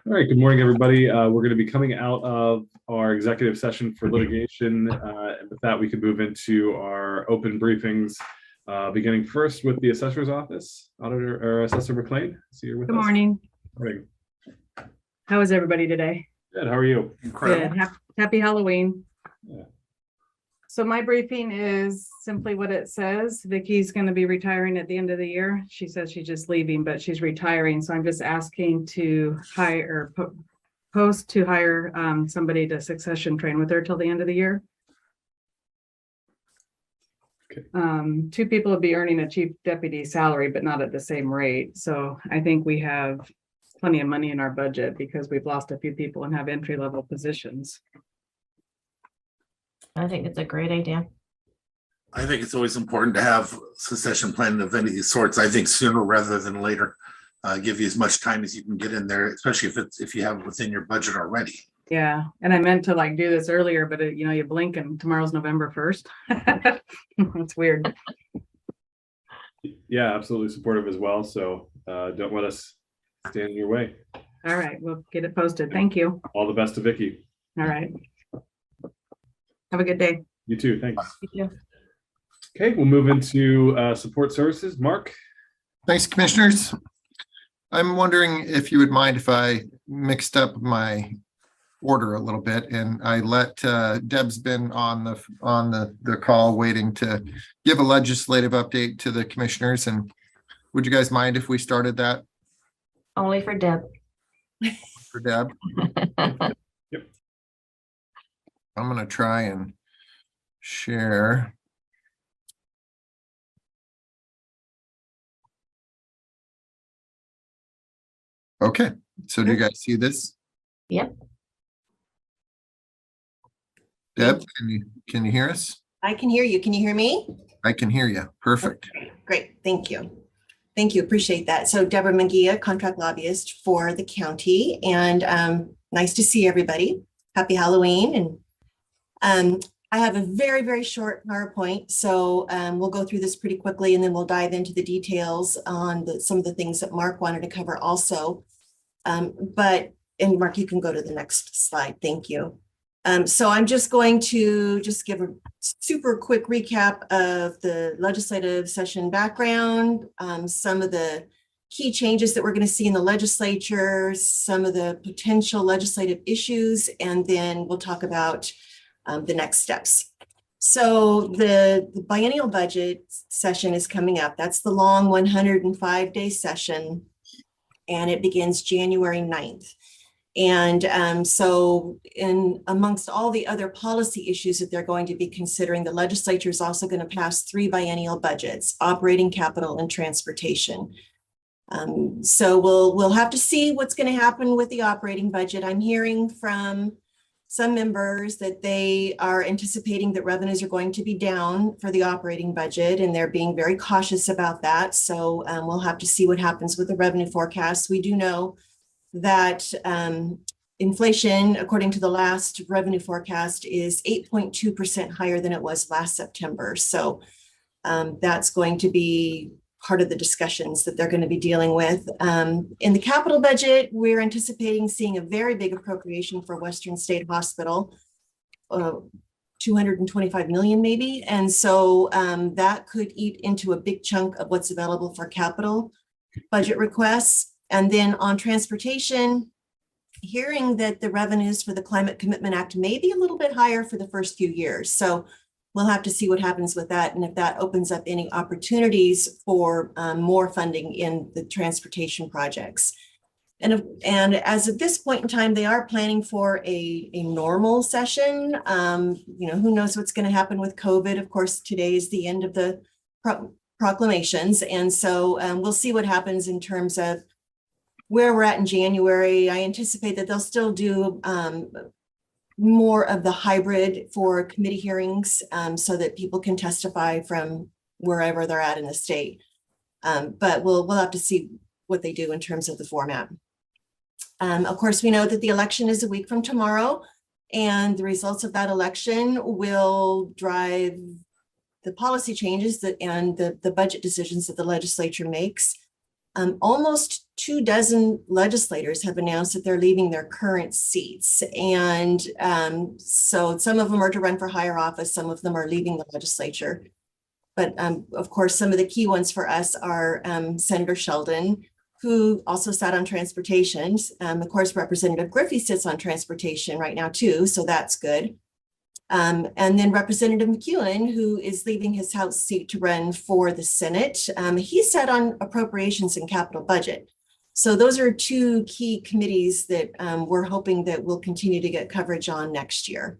All right, good morning, everybody. We're going to be coming out of our executive session for litigation. And with that, we can move into our open briefings, beginning first with the assessor's office, auditor or Assessor McLean. See you with us. Good morning. Morning. How is everybody today? Good. How are you? Incredible. Good. Happy Halloween. Yeah. So my briefing is simply what it says. Vicky's going to be retiring at the end of the year. She says she's just leaving, but she's retiring. So I'm just asking to hire or post to hire somebody to succession train with her till the end of the year. Okay. Two people will be earning a chief deputy salary, but not at the same rate. So I think we have plenty of money in our budget because we've lost a few people and have entry-level positions. I think it's a great idea. I think it's always important to have succession planning of any sorts. I think sooner rather than later, give you as much time as you can get in there, especially if you have it within your budget already. Yeah, and I meant to do this earlier, but you blink and tomorrow's November 1st. It's weird. Yeah, absolutely supportive as well. So don't let us stand in your way. All right, we'll get it posted. Thank you. All the best to Vicky. All right. Have a good day. You too. Thanks. You. Okay, we'll move into support services. Mark. Thanks, commissioners. I'm wondering if you would mind if I mixed up my order a little bit, and I let Deb's been on the call waiting to give a legislative update to the commissioners. And would you guys mind if we started that? Only for Deb. For Deb. Yep. I'm going to try and share. Okay, so do you guys see this? Yep. Deb, can you hear us? I can hear you. Can you hear me? I can hear you. Perfect. Okay, great. Thank you. Thank you. Appreciate that. So Deborah Munguia, contract lobbyist for the county, and nice to see everybody. Happy Halloween. And I have a very, very short PowerPoint, so we'll go through this pretty quickly, and then we'll dive into the details on some of the things that Mark wanted to cover also. And Mark, you can go to the next slide. Thank you. So I'm just going to give a super quick recap of the legislative session background, some of the key changes that we're going to see in the legislature, some of the potential legislative issues, and then we'll talk about the next steps. So the biennial budget session is coming up. That's the long 105-day session, and it begins January 9th. And so amongst all the other policy issues that they're going to be considering, the legislature is also going to pass 3 biennial budgets: operating, capital, and transportation. So we'll have to see what's going to happen with the operating budget. I'm hearing from some members that they are anticipating that revenues are going to be down for the operating budget, and they're being very cautious about that. So we'll have to see what happens with the revenue forecast. We do know that inflation, according to the last revenue forecast, is 8.2% higher than it was last September. So that's going to be part of the discussions that they're going to be dealing with. In the capital budget, we're anticipating seeing a very big appropriation for Western State Hospital, 225 million maybe. And so that could eat into a big chunk of what's available for capital budget requests. And then on transportation, hearing that the revenues for the Climate Commitment Act may be a little bit higher for the first few years. So we'll have to see what happens with that, and if that opens up any opportunities for more funding in the transportation projects. And as of this point in time, they are planning for a normal session. Who knows what's going to happen with COVID? Of course, today is the end of the proclamations. And so we'll see what happens in terms of where we're at in January. I anticipate that they'll still do more of the hybrid for committee hearings so that people can testify from wherever they're at in the state. But we'll have to see what they do in terms of the format. Of course, we know that the election is a week from tomorrow, and the results of that election will drive the policy changes and the budget decisions that the legislature makes. almost 24 legislators have announced that they're leaving their current seats. And so some of them are to run for higher office, some of them are leaving the legislature. But of course, some of the key ones for us are Senator Sheldon, who also sat on transportation. Of course, Representative Griffey sits on transportation right now too, so that's good. And then Representative McLean, who is leaving his House seat to run for the Senate. He sat on appropriations and capital budget. So those are two key committees that we're hoping that we'll continue to get coverage on next year.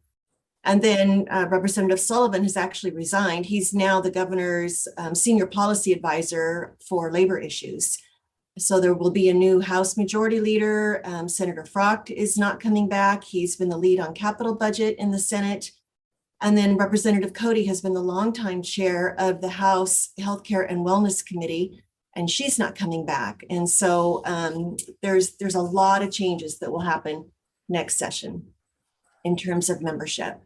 And then Representative Sullivan has actually resigned. He's now the governor's senior policy advisor for labor issues. So there will be a new House Majority Leader. Senator Frocht is not coming back. He's been the lead on capital budget in the Senate. And then Representative Cody has been the longtime chair of the House Healthcare and Wellness Committee, and she's not coming back. And so there's a lot of changes that will happen next session in terms of membership.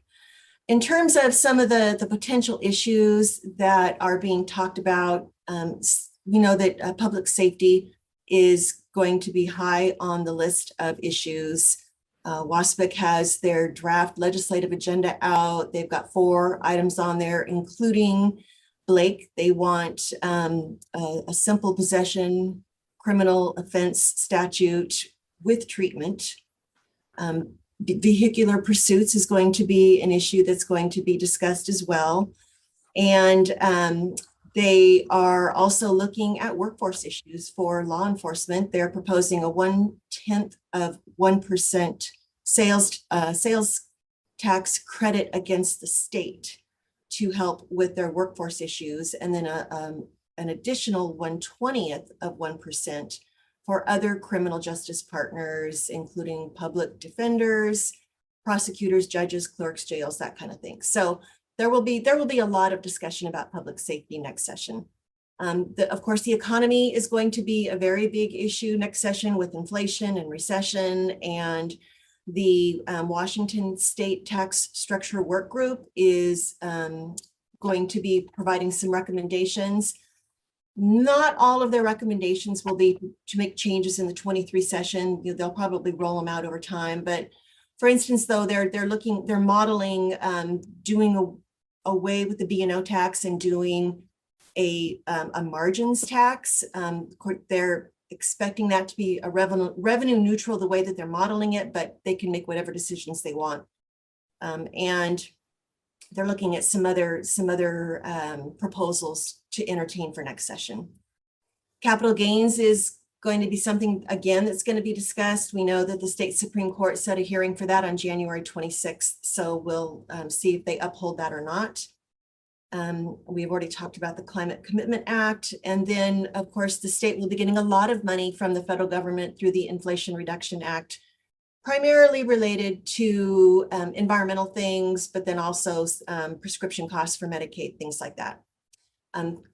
In terms of some of the potential issues that are being talked about, we know that public safety is going to be high on the list of issues. WASPIC has their draft legislative agenda out. They've got 4 items on there, including Blake. They want a simple possession criminal offense statute with treatment. Vehicular pursuits is going to be an issue that's going to be discussed as well. And they are also looking at workforce issues for law enforcement. They're proposing a 0.1% sales tax credit against the state to help with their workforce issues, and then an additional 1/20% for other criminal justice partners, including public defenders, prosecutors, judges, clerks, jails, that kind of thing. So there will be a lot of discussion about public safety next session. Of course, the economy is going to be a very big issue next session with inflation and recession, and the Washington State Tax Structure Work Group is going to be providing some recommendations. Not all of their recommendations will be to make changes in the 23 session. They'll probably roll them out over time. But for instance, though, they're modeling doing away with the B&O tax and doing a margins tax. They're expecting that to be a revenue neutral the way that they're modeling it, but they can make whatever decisions they want. And they're looking at some other proposals to entertain for next session. Capital gains is going to be something, again, that's going to be discussed. We know that the state Supreme Court set a hearing for that on January 26th. So we'll see if they uphold that or not. We've already talked about the Climate Commitment Act. And then, of course, the state will be getting a lot of money from the federal government through the Inflation Reduction Act, primarily related to environmental things, but then also prescription costs for Medicaid, things like that.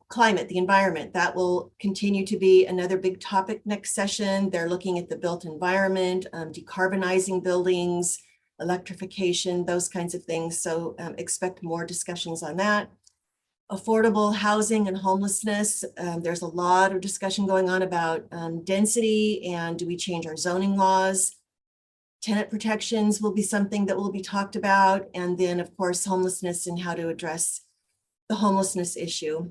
Climate, the environment, that will continue to be another big topic next session. They're looking at the built environment, decarbonizing buildings, electrification, those kinds of things. So expect more discussions on that. Affordable housing and homelessness. There's a lot of discussion going on about density and do we change our zoning laws? Tenant protections will be something that will be talked about. And then, of course, homelessness and how to address the homelessness issue.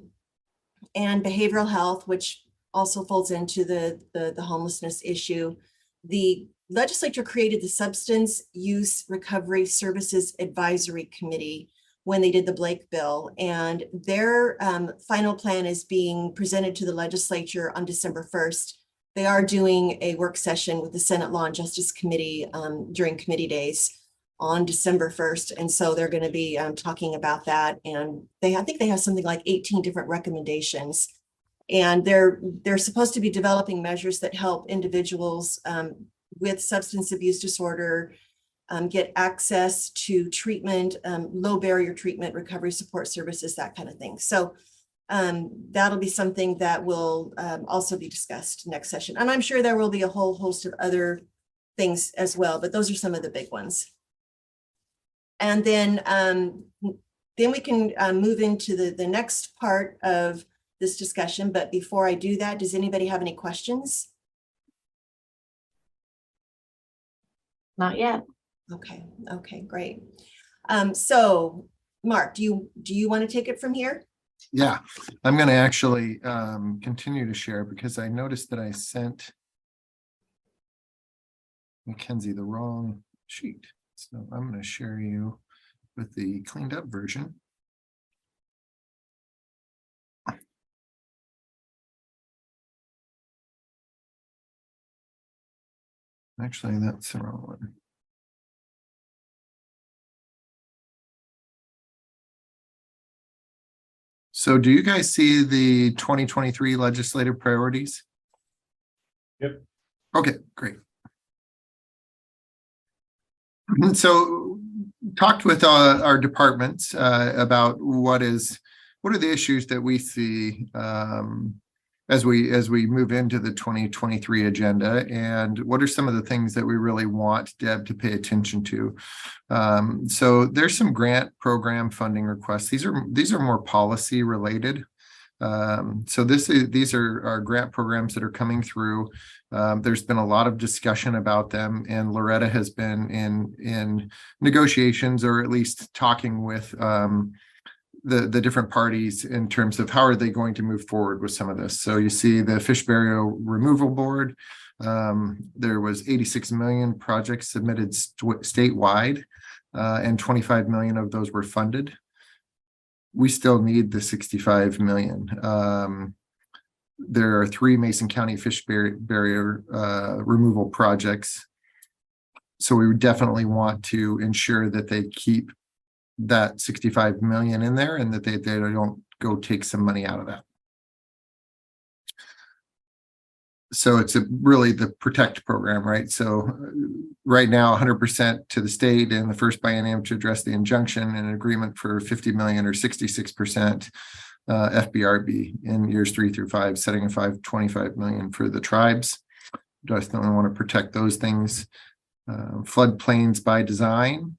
And behavioral health, which also folds into the homelessness issue. The legislature created the Substance Use Recovery Services Advisory Committee when they did the Blake bill, and their final plan is being presented to the legislature on December 1st. They are doing a work session with the Senate Law and Justice Committee during committee days on December 1st. And so they're going to be talking about that. And I think they have something like 18 different recommendations. And they're supposed to be developing measures that help individuals with substance abuse disorder get access to treatment, low barrier treatment, recovery support services, that kind of thing. So that'll be something that will also be discussed next session. And I'm sure there will be a whole host of other things as well, but those are some of the big ones. And then we can move into the next part of this discussion, but before I do that, does anybody have any questions? Not yet. Okay, great. So Mark, do you want to take it from here? Yeah, I'm going to actually continue to share because I noticed that I sent Mackenzie the wrong sheet. So I'm going to share you with the cleaned up version. Actually, that's the wrong one. So do you guys see the 2023 legislative priorities? Yep. Okay, great. So talked with our departments about what are the issues that we see as we move into the 2023 agenda, and what are some of the things that we really want Deb to pay attention to. So there's some grant program funding requests. These are more policy related. So these are our grant programs that are coming through. There's been a lot of discussion about them, and Loretta has been in negotiations, or at least talking with the different parties in terms of how are they going to move forward with some of this. So you see the Fish Burial Removal Board. There was 86 million projects submitted statewide, and 25 million of those were funded. We still need the 65 million. There are 3 Mason County fish barrier removal projects. So we would definitely want to ensure that they keep that 65 million in there, and that they don't go take some money out of that. So it's really the PROTECT program, right? So right now 100% to the state in the first biennium to address the injunction, and an agreement for 50 million or 66% FBRB in years 3 through 5, setting aside 25 million for the tribes. Definitely want to protect those things. Floodplains by design.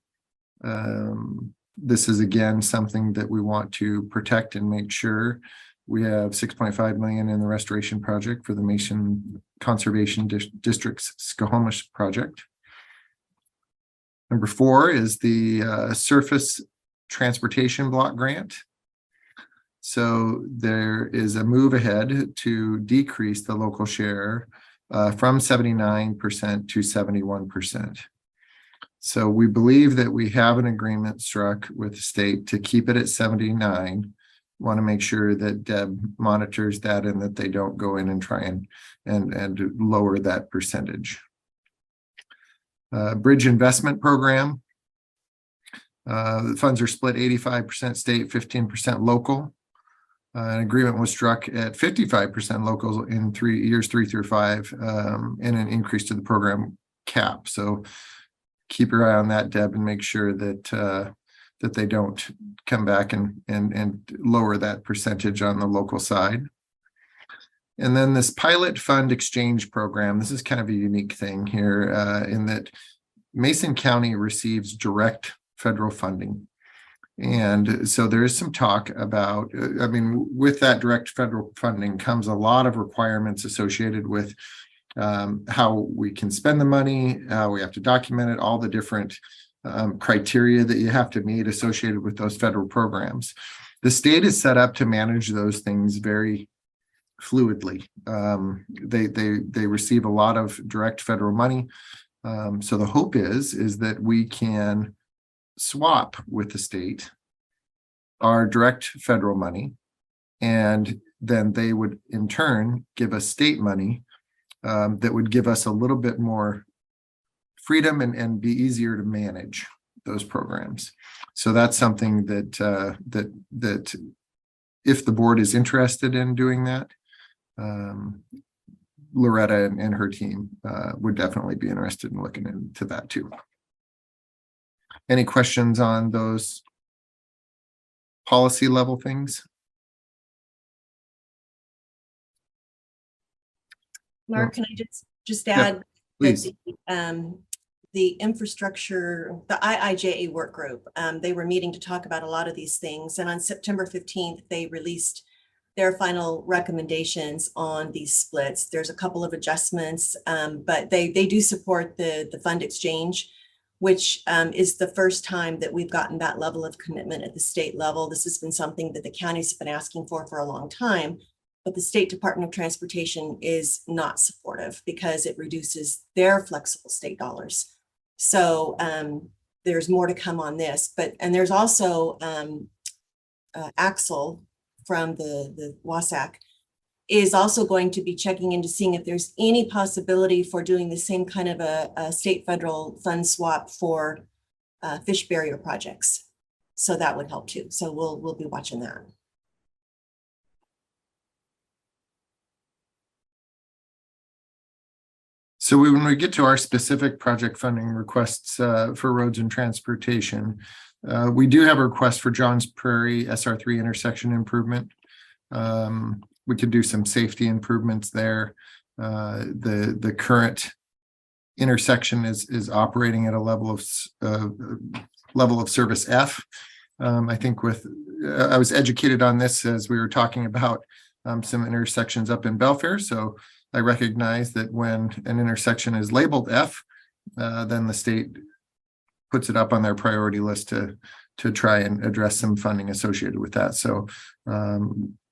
This is again something that we want to protect and make sure. We have 6.5 million in the restoration project for the Mason Conservation District's Skohomish project. Number 4 is the surface transportation block grant. So there is a move ahead to decrease the local share from 79% to 71%. So we believe that we have an agreement struck with the state to keep it at 79. Want to make sure that Deb monitors that, and that they don't go in and try and lower that percentage. Bridge investment program. The funds are split 85% state, 15% local. An agreement was struck at 55% local in years 3 through 5, and an increase to the program cap. So keep your eye on that, Deb, and make sure that that they don't come back and lower that percentage on the local side. And then this pilot fund exchange program, this is kind of a unique thing here in that Mason County receives direct federal funding. And so there is some talk about, I mean, with that direct federal funding comes a lot of requirements associated with how we can spend the money, how we have to document it, all the different criteria that you have to meet associated with those federal programs. The state is set up to manage those things very fluidly. They receive a lot of direct federal money. So the hope is that we can swap with the state our direct federal money, and then they would in turn give us state money that would give us a little bit more freedom and be easier to manage those programs. So that's something that that if the board is interested in doing that, Loretta and her team would definitely be interested in looking into that too. Any questions on those policy level things? Mark, can I just add Please. that the infrastructure, the IIJA work group, they were meeting to talk about a lot of these things. And on September 15th, they released their final recommendations on these splits. There's a couple of adjustments, but they do support the fund exchange, which is the first time that we've gotten that level of commitment at the state level. This has been something that the county's been asking for a long time, but the State Department of Transportation is not supportive because it reduces their flexible state dollars. So there's more to come on this, and there's also Axel from the WASAC is also going to be checking into seeing if there's any possibility for doing the same kind of a state federal fund swap for fish barrier projects. So that would help too. So we'll be watching that. So when we get to our specific project funding requests for roads and transportation, we do have a request for Johns Prairie SR3 intersection improvement. We could do some safety improvements there. The current intersection is operating at a level of service F. I think I was educated on this as we were talking about some intersections up in Belfair. So I recognize that when an intersection is labeled F, then the state puts it up on their priority list to try and address some funding associated with that. So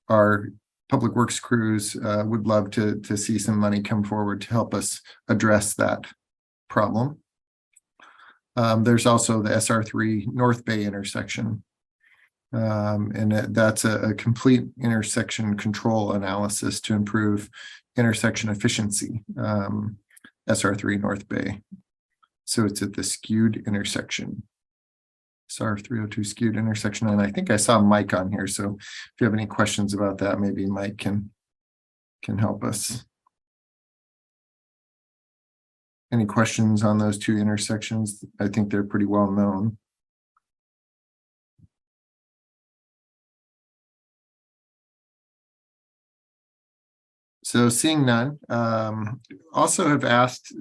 our public works crews would love to see some money come forward to help us address that problem. There's also the SR3 North Bay intersection. And that's a complete intersection control analysis to improve intersection efficiency, SR3 North Bay. So it's at the skewed intersection. SR 302 skewed intersection. And I think I saw Mike on here. So if you have any questions about that, maybe Mike can help us. Any questions on those two intersections? I think they're pretty well known. So seeing none, also have asked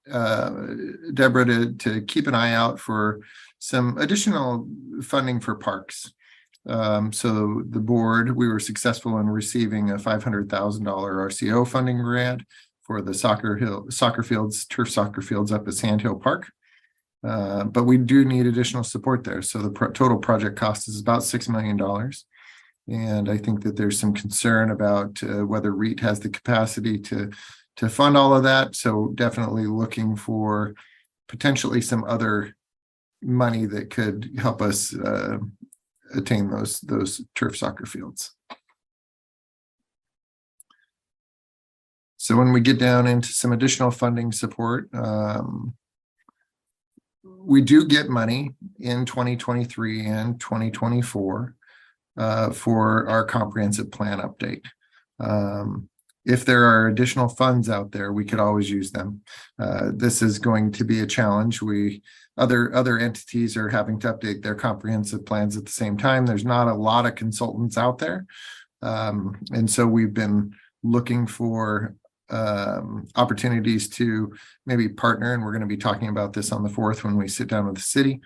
Deborah to keep an eye out for some additional funding for parks. So the board, we were successful in receiving a $500,000 RCO funding grant for the turf soccer fields up at Sand Hill Park. But we do need additional support there. So the total project cost is about $6 million. And I think that there's some concern about whether REIT has the capacity to fund all of that. So definitely looking for potentially some other money that could help us attain those turf soccer fields. So when we get down into some additional funding support, we do get money in 2023 and 2024 for our comprehensive plan update. If there are additional funds out there, we could always use them. This is going to be a challenge. Other entities are having to update their comprehensive plans at the same time. There's not a lot of consultants out there. And so we've been looking for opportunities to maybe partner, and we're going to be talking about this on the 4th when we sit down with the city.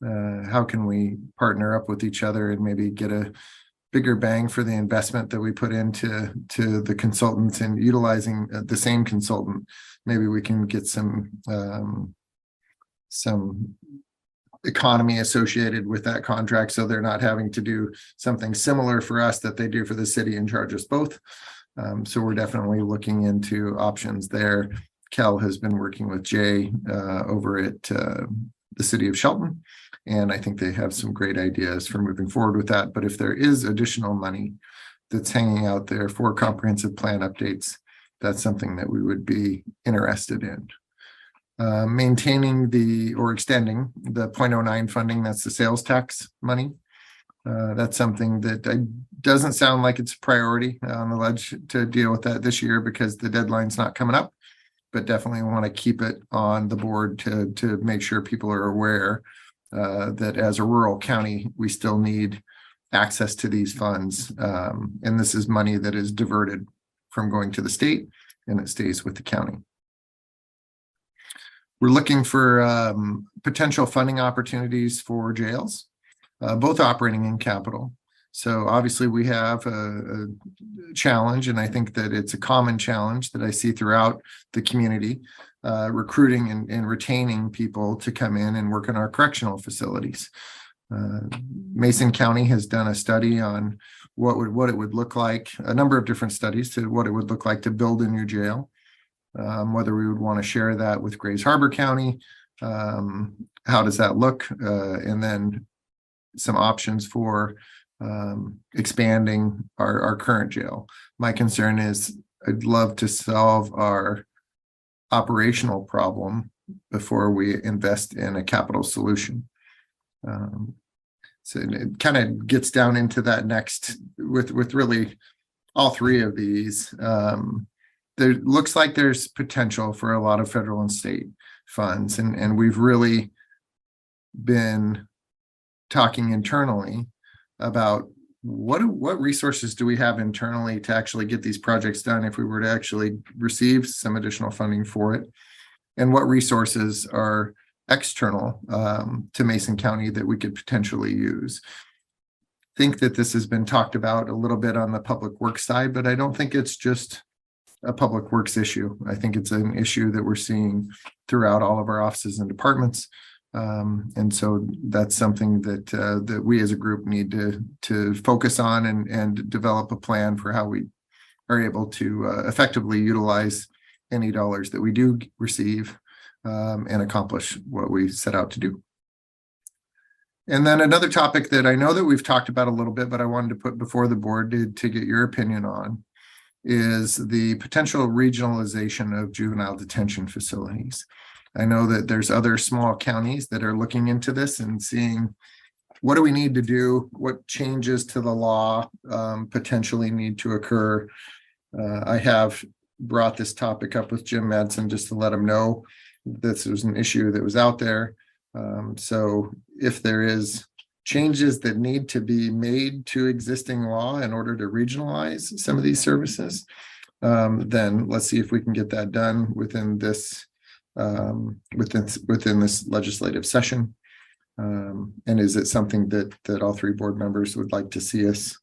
How can we partner up with each other and maybe get a bigger bang for the investment that we put into the consultants, and utilizing the same consultant? Maybe we can get some economy associated with that contract, so they're not having to do something similar for us that they do for the city and charge us both. So we're definitely looking into options there. Kel has been working with Jay over at the city of Shelton, and I think they have some great ideas for moving forward with that. But if there is additional money that's hanging out there for comprehensive plan updates, that's something that we would be interested in. Maintaining or extending the 0.09 funding, that's the sales tax money. That's something that doesn't sound like it's a priority on the ledge to deal with that this year because the deadline's not coming up, but definitely want to keep it on the board to make sure people are aware that as a rural county, we still need access to these funds. And this is money that is diverted from going to the state, and it stays with the county. We're looking for potential funding opportunities for jails, both operating and capital. So obviously we have a challenge, and I think that it's a common challenge that I see throughout the community, recruiting and retaining people to come in and work in our correctional facilities. Mason County has done a study on what it would look like, a number of different studies to what it would look like to build a new jail, whether we would want to share that with Grays Harbor County, how does that look, and then some options for expanding our current jail. My concern is I'd love to solve our operational problem before we invest in a capital solution. So it kind of gets down into that next with really all three of these. There looks like there's potential for a lot of federal and state funds, and we've really been talking internally about what resources do we have internally to actually get these projects done if we were to actually receive some additional funding for it, and what resources are external to Mason County that we could potentially use. I think that this has been talked about a little bit on the public works side, but I don't think it's just a public works issue. I think it's an issue that we're seeing throughout all of our offices and departments. And so that's something that we as a group need to focus on and develop a plan for how we are able to effectively utilize any dollars that we do receive and accomplish what we set out to do. And then another topic that I know that we've talked about a little bit, but I wanted to put before the board to get your opinion on, is the potential regionalization of juvenile detention facilities. I know that there's other small counties that are looking into this and seeing what do we need to do, what changes to the law potentially need to occur. I have brought this topic up with Jim Madsen just to let him know this was an issue that was out there. So if there is changes that need to be made to existing law in order to regionalize some of these services, then let's see if we can get that done within this within this legislative session. And is it something that all three board members would like to see us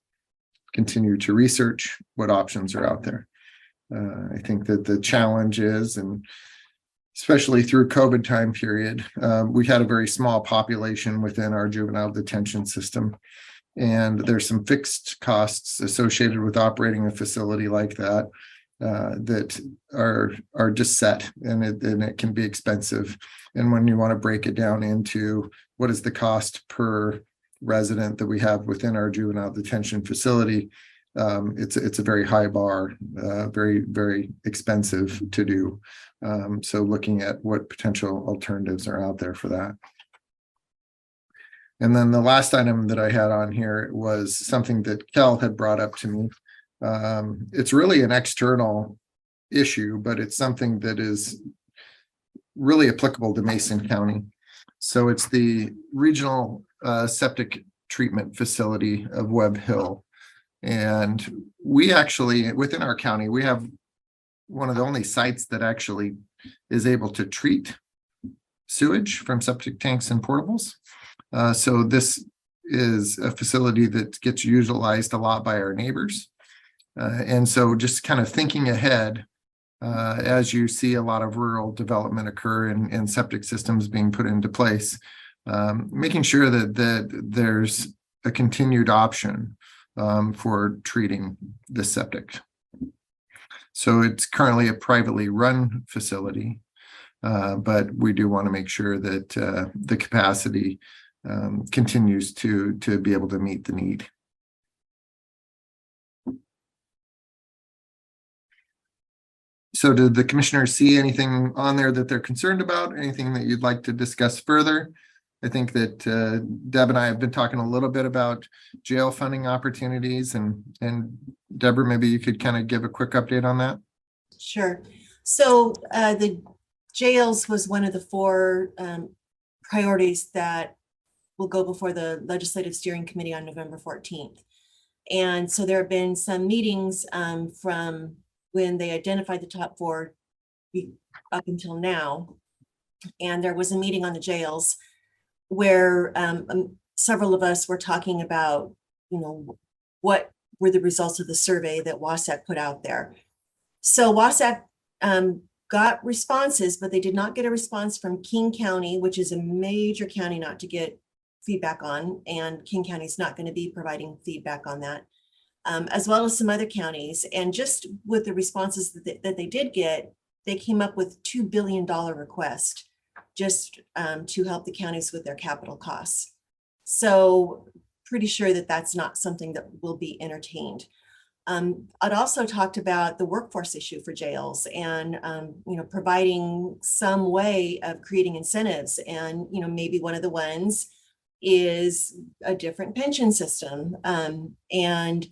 continue to research what options are out there? I think that the challenge is, and especially through COVID time period, we had a very small population within our juvenile detention system. And there's some fixed costs associated with operating a facility like that that are just set, and it can be expensive. And when you want to break it down into what is the cost per resident that we have within our juvenile detention facility, it's a very high bar, very, very expensive to do. So looking at what potential alternatives are out there for that. And then the last item that I had on here was something that Kel had brought up to me. It's really an external issue, but it's something that is really applicable to Mason County. So it's the regional septic treatment facility of Webb Hill. And we actually, within our county, we have one of the only sites that actually is able to treat sewage from septic tanks and portables. So this is a facility that gets utilized a lot by our neighbors. And so just kind of thinking ahead, as you see a lot of rural development occur and septic systems being put into place, making sure that there's a continued option for treating the septic. So it's currently a privately run facility, but we do want to make sure that the capacity continues to be able to meet the need. So did the commissioners see anything on there that they're concerned about? Anything that you'd like to discuss further? I think that Deb and I have been talking a little bit about jail funding opportunities, and Deborah, maybe you could kind of give a quick update on that. Sure. So the jails was one of the four priorities that will go before the Legislative Steering Committee on November 14th. And so there have been some meetings from when they identified the top four up until now. And there was a meeting on the jails where several of us were talking about, what were the results of the survey that WASAC put out there. So WASAC got responses, but they did not get a response from King County, which is a major county not to get feedback on, and King County is not going to be providing feedback on that, as well as some other counties. And just with the responses that they did get, they came up with $2 billion request just to help the counties with their capital costs. So pretty sure that that's not something that will be entertained. I'd also talked about the workforce issue for jails and, providing some way of creating incentives. And, maybe one of the ones is a different pension system. And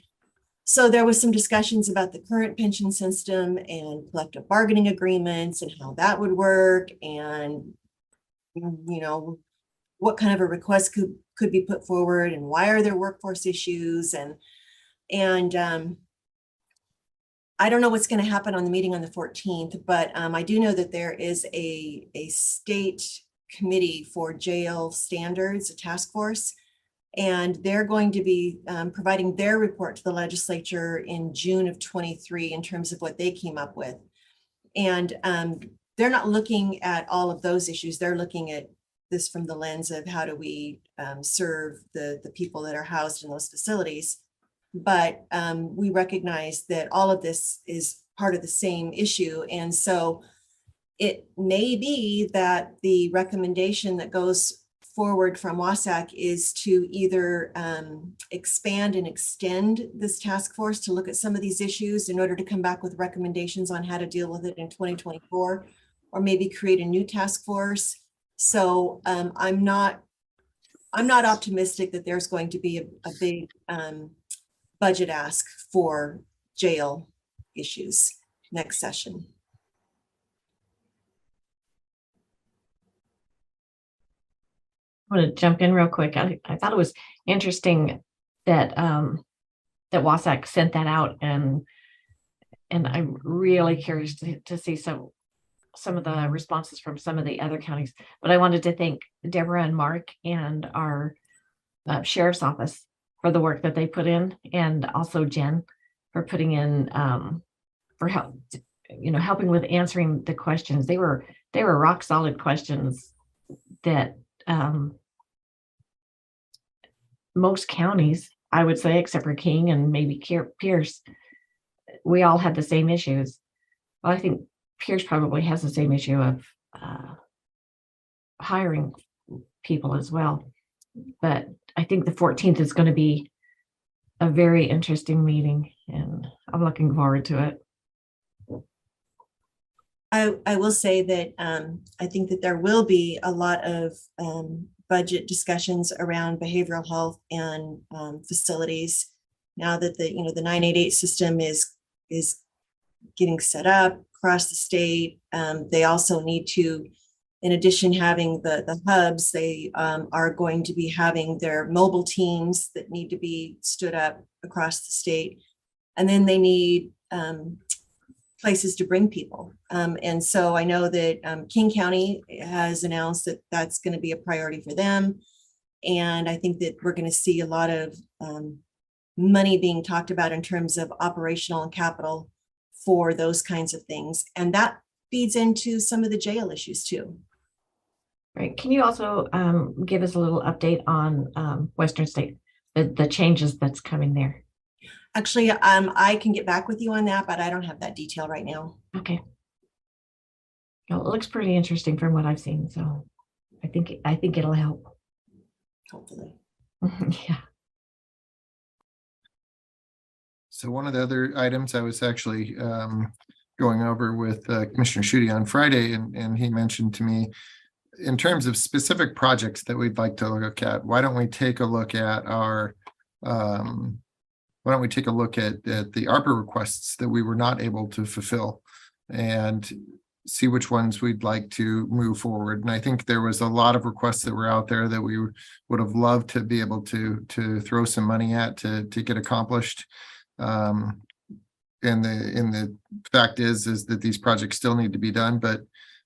so there was some discussions about the current pension system and collective bargaining agreements and how that would work. And, what kind of a request could be put forward and why are there workforce issues? And I don't know what's going to happen on the meeting on the 14th, but I do know that there is a state committee for jail standards, a task force, and they're going to be providing their report to the legislature in June of 23 in terms of what they came up with. And they're not looking at all of those issues. They're looking at this from the lens of how do we serve the people that are housed in those facilities. But we recognize that all of this is part of the same issue. And so it may be that the recommendation that goes forward from WASAC is to either expand and extend this task force to look at some of these issues in order to come back with recommendations on how to deal with it in 2024, or maybe create a new task force. So I'm not optimistic that there's going to be a big budget ask for jail issues next session. I want to jump in real quick. I thought it was interesting that that WASAC sent that out, and I'm really curious to see some of the responses from some of the other counties. But I wanted to thank Deborah and Mark and our sheriff's office for the work that they put in, and also Jen for putting in for help, helping with answering the questions. They were rock solid questions that most counties, I would say, except for King and maybe Pierce, we all had the same issues. Well, I think Pierce probably has the same issue of hiring people as well. But I think the 14th is going to be a very interesting meeting, and I'm looking forward to it. I will say that I think that there will be a lot of budget discussions around behavioral health and facilities now that the 988 system is getting set up across the state. They also need to, in addition having the hubs, they are going to be having their mobile teams that need to be stood up across the state. And then they need places to bring people. And so I know that King County has announced that that's going to be a priority for them. And I think that we're going to see a lot of money being talked about in terms of operational and capital for those kinds of things. And that feeds into some of the jail issues too. Right. Can you also give us a little update on Western State, the changes that's coming there? Actually, I can get back with you on that, but I don't have that detail right now. Okay. Well, it looks pretty interesting from what I've seen, so I think it'll help. Hopefully. Yeah. So one of the other items I was actually going over with Commissioner Schutte on Friday, and he mentioned to me, in terms of specific projects that we'd like to look at, why don't we take a look at our why don't we take a look at the ARPA requests that we were not able to fulfill and see which ones we'd like to move forward. And I think there was a lot of requests that were out there that we would have loved to be able to throw some money at to get accomplished. And the fact is that these projects still need to be done, but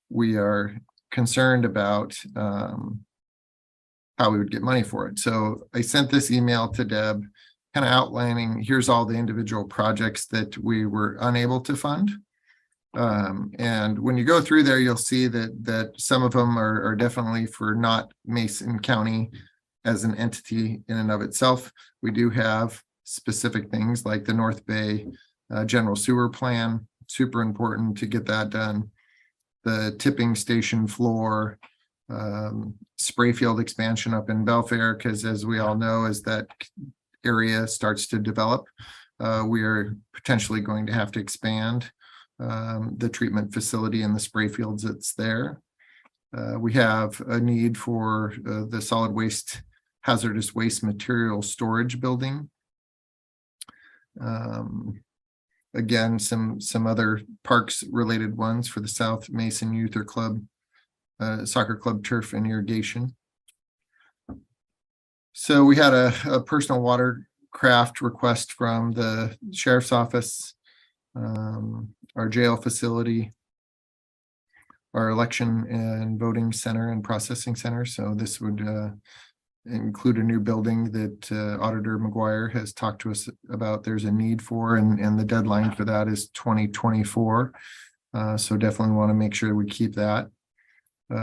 we are concerned about how we would get money for it. So I sent this email to Deb, kind of outlining, here's all the individual projects that we were unable to fund. And when you go through there, you'll see that some of them are definitely for not Mason County as an entity in and of itself. We do have specific things like the North Bay General Sewer Plan, super important to get that done. The tipping station floor, spray field expansion up in Belfair, because as we all know, as that area starts to develop, we are potentially going to have to expand the treatment facility and the spray fields that's there. We have a need for the solid waste, hazardous waste material storage building. Again, some other parks related ones for the South Mason Youth or Club, Soccer Club turf and irrigation. So we had a personal watercraft request from the sheriff's office, our jail facility, our election and voting center and processing center. So this would include a new building that Auditor McGuire has talked to us about. There's a need for, and the deadline for that is 2024. So definitely want to make sure we keep that.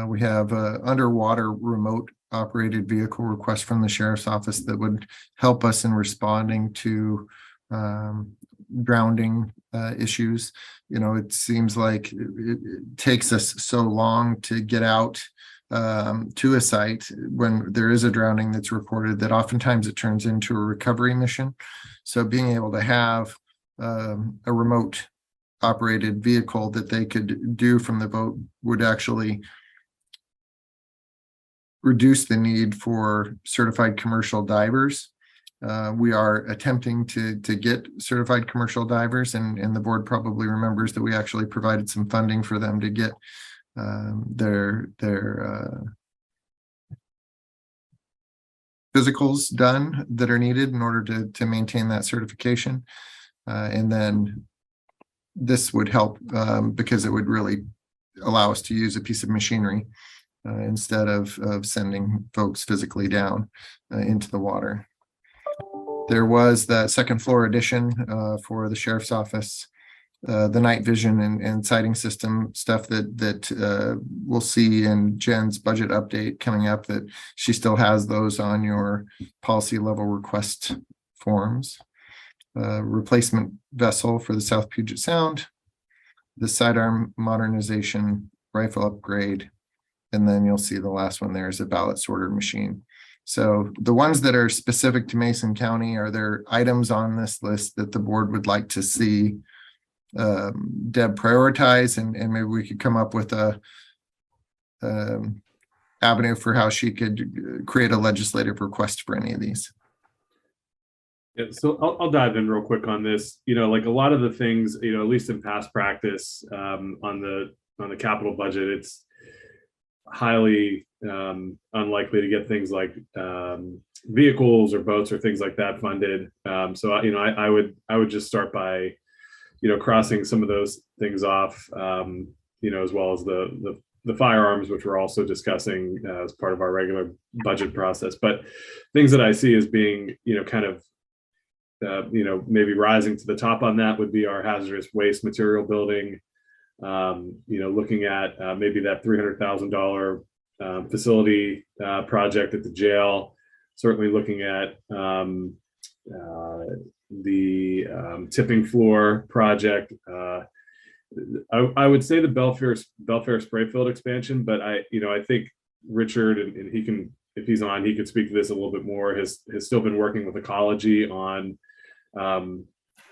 We have underwater remote operated vehicle request from the sheriff's office that would help us in responding to drowning issues. You know, it seems like it takes us so long to get out to a site when there is a drowning that's reported that oftentimes it turns into a recovery mission. So being able to have a remote operated vehicle that they could do from the boat would actually reduce the need for certified commercial divers. We are attempting to get certified commercial divers, and the board probably remembers that we actually provided some funding for them to get their physicals done that are needed in order to maintain that certification. And then this would help because it would really allow us to use a piece of machinery instead of sending folks physically down into the water. There was that second floor addition for the sheriff's office, the night vision and sighting system stuff that we'll see in Jen's budget update coming up, that she still has those on your policy level request forms. Replacement vessel for the South Puget Sound, the sidearm modernization, rifle upgrade, and then you'll see the last one there is a ballot sorter machine. So the ones that are specific to Mason County, are there items on this list that the board would like to see Deb prioritize, and maybe we could come up with a avenue for how she could create a legislative request for any of these. Yeah, so I'll dive in real quick on this. You know, like a lot of the things, you know, at least in past practice on the capital budget, it's highly unlikely to get things like vehicles or boats or things like that funded. So you know, I would just start by, you know, crossing some of those things off, you know, as well as the firearms, which we're also discussing as part of our regular budget process. But things that I see as being, you know, kind of you know, maybe rising to the top on that would be our hazardous waste material building. You know, looking at maybe that $300,000 facility project at the jail. Certainly looking at the tipping floor project. I would say the Belfair spray field expansion, but I think Richard, and he can, if he's on, he could speak to this a little bit more, has still been working with ecology on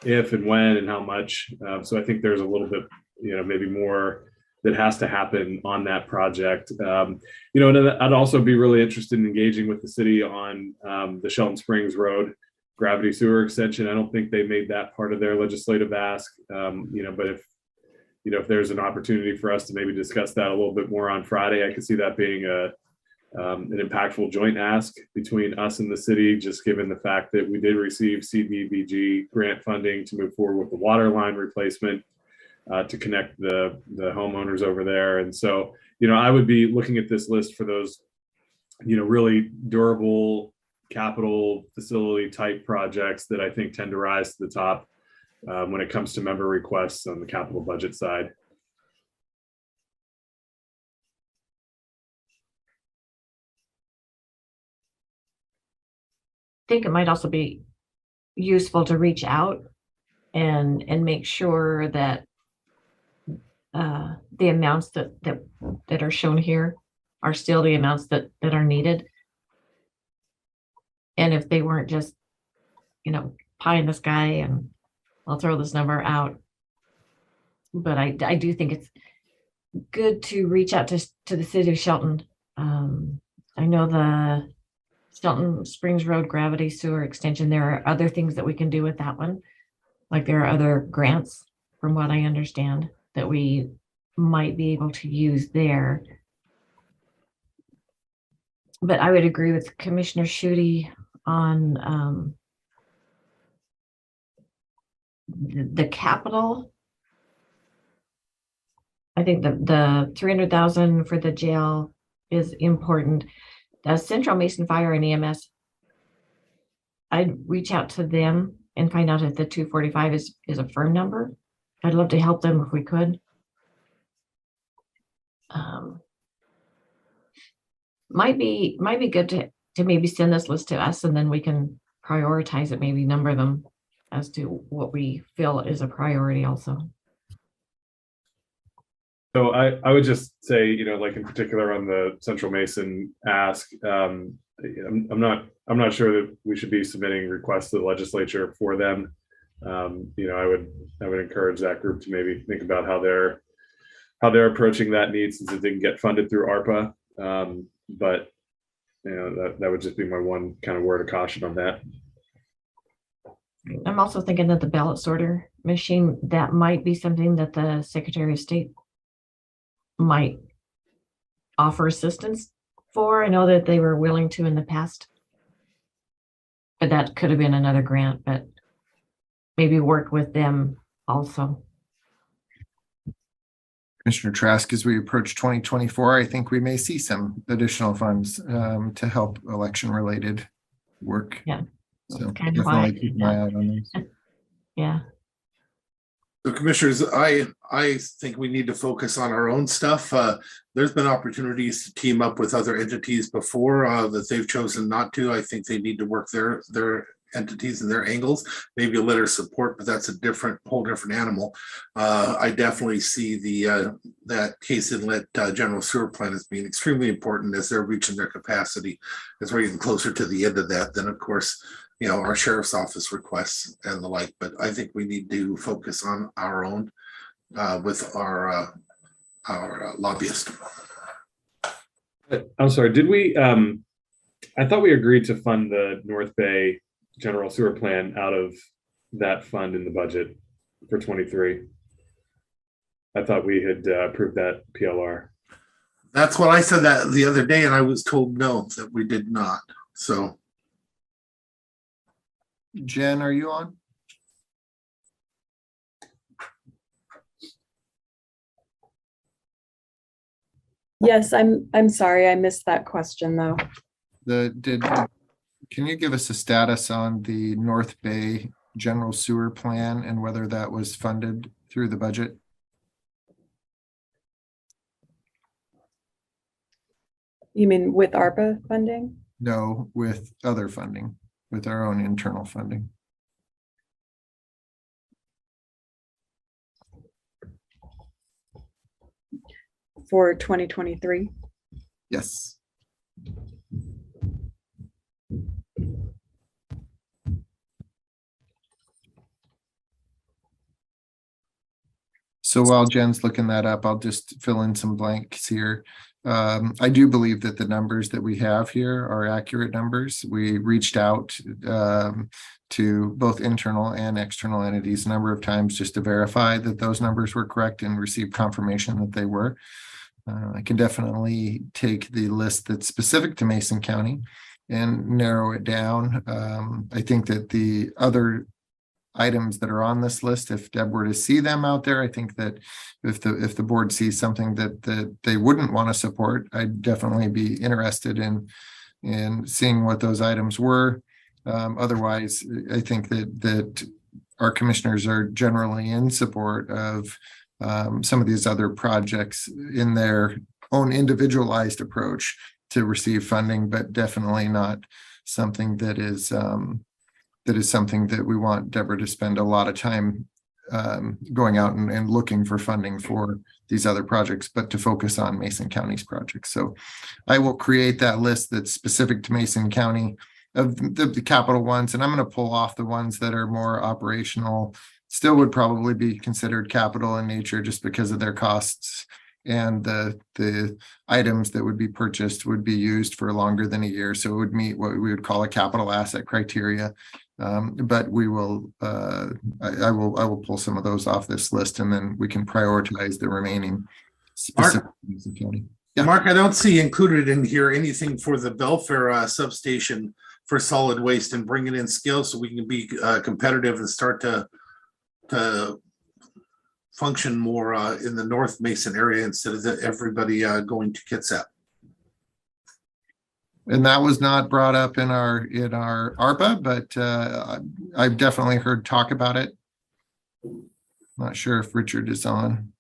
if and when and how much. So I think there's a little bit, you know, maybe more that has to happen on that project. You know, and I'd also be really interested in engaging with the city on the Shelton Springs Road gravity sewer extension. I don't think they made that part of their legislative ask, you know, but if there's an opportunity for us to maybe discuss that a little bit more on Friday, I could see that being an impactful joint ask between us and the city, just given the fact that we did receive CDBG grant funding to move forward with the water line replacement to connect the homeowners over there. And so, you know, I would be looking at this list for those, you know, really durable capital facility type projects that I think tend to rise to the top when it comes to member requests on the capital budget side. I think it might also be useful to reach out and make sure that the amounts that are shown here are still the amounts that are needed. And if they weren't just, pie in the sky and I'll throw this number out. But I do think it's good to reach out to the city of Shelton. I know the Shelton Springs Road gravity sewer extension, there are other things that we can do with that one. Like there are other grants, from what I understand, that we might be able to use there. But I would agree with Commissioner Schutte on the capital. I think the 300,000 for the jail is important. The Central Mason Fire and EMS, I'd reach out to them and find out if the 245 is a firm number. I'd love to help them if we could. Might be good to maybe send this list to us, and then we can prioritize it, maybe number them as to what we feel is a priority also. So I would just say, like in particular on the Central Mason ask, I'm not sure that we should be submitting requests to the legislature for them. I would encourage that group to maybe think about how they're approaching that need, since it didn't get funded through ARPA. But that would just be my one kind of word of caution on that. I'm also thinking that the ballot sorter machine, that might be something that the Secretary of State might offer assistance for. I know that they were willing to in the past, but that could have been another grant, but maybe work with them also. Commissioner Trask, as we approach 2024, I think we may see some additional funds to help election-related work. Yeah. So Kind of why I definitely keep did an eye that. out on these. Yeah. So commissioners, I think we need to focus on our own stuff. There's been opportunities to team up with other entities before that they've chosen not to. I think they need to work their entities and their angles, maybe a letter of support, but that's a whole different animal. I definitely see that Case Inlet general sewer plant as being extremely important as they're reaching their capacity. As we're getting closer to the end of that, then of course, our sheriff's office requests and the like, but I think we need to focus on our own with our lobbyist. I'm sorry, did we, I thought we agreed to fund the North Bay general sewer plan out of that fund in the budget for 23. I thought we had approved that PLR. That's what I said that the other day, and I was told no, that we did not. So Jen, are you on? Yes, I'm sorry, I missed that question though. Can you give us a status on the North Bay general sewer plan and whether that was funded through the budget? You mean with ARPA funding? No, with other funding, with our own internal funding. For 2023? Yes. So while Jen's looking that up, I'll just fill in some blanks here. I do believe that the numbers that we have here are accurate numbers. We reached out to both internal and external entities a number of times just to verify that those numbers were correct and received confirmation that they were. I can definitely take the list that's specific to Mason County and narrow it down. I think that the other items that are on this list, if Deb were to see them out there, I think that if the board sees something that they wouldn't want to support, I'd definitely be interested in and seeing what those items were. Otherwise, I think that our commissioners are generally in support of some of these other projects in their own individualized approach to receive funding, but definitely not something that is something that we want Deborah to spend a lot of time going out and looking for funding for these other projects, but to focus on Mason County's projects. So I will create that list that's specific to Mason County of the capital ones, and I'm going to pull off the ones that are more operational, still would probably be considered capital in nature just because of their costs, and the items that would be purchased would be used for longer than a year, so it would meet what we would call a capital asset criteria. But we will I will pull some of those off this list, and then we can prioritize the remaining specific Mason County. Yeah. Mark, I don't see included in here anything for the Belfair substation for solid waste, and bringing in skills so we can be competitive and start to function more in the North Mason area instead of everybody going to Kitsap. And that was not brought up in our ARPA, but I've definitely heard talk about it. Not sure if Richard is on.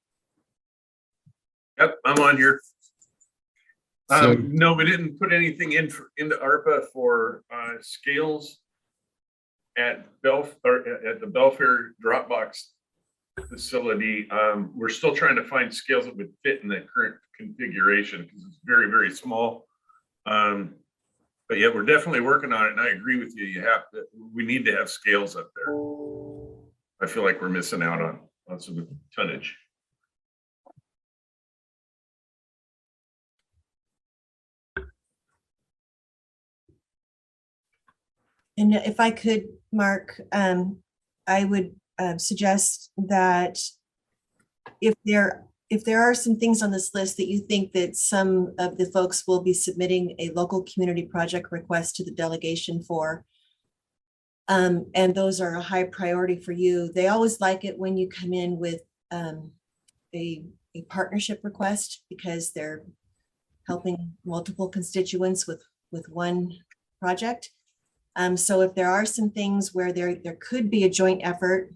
Yep, I'm on here. So, No, we didn't put anything into ARPA for scales at the Belfair Dropbox facility. We're still trying to find scales that would fit in the current configuration because it's very, very small. But yeah, we're definitely working on it, and I agree with you. We need to have scales up there. I feel like we're missing out on some tonnage. And if I could, Mark, I would suggest that if there are some things on this list that you think that some of the folks will be submitting a local community project request to the delegation for, and those are a high priority for you, they always like it when you come in with a partnership request, because they're helping multiple constituents with one project. So if there are some things where there could be a joint effort,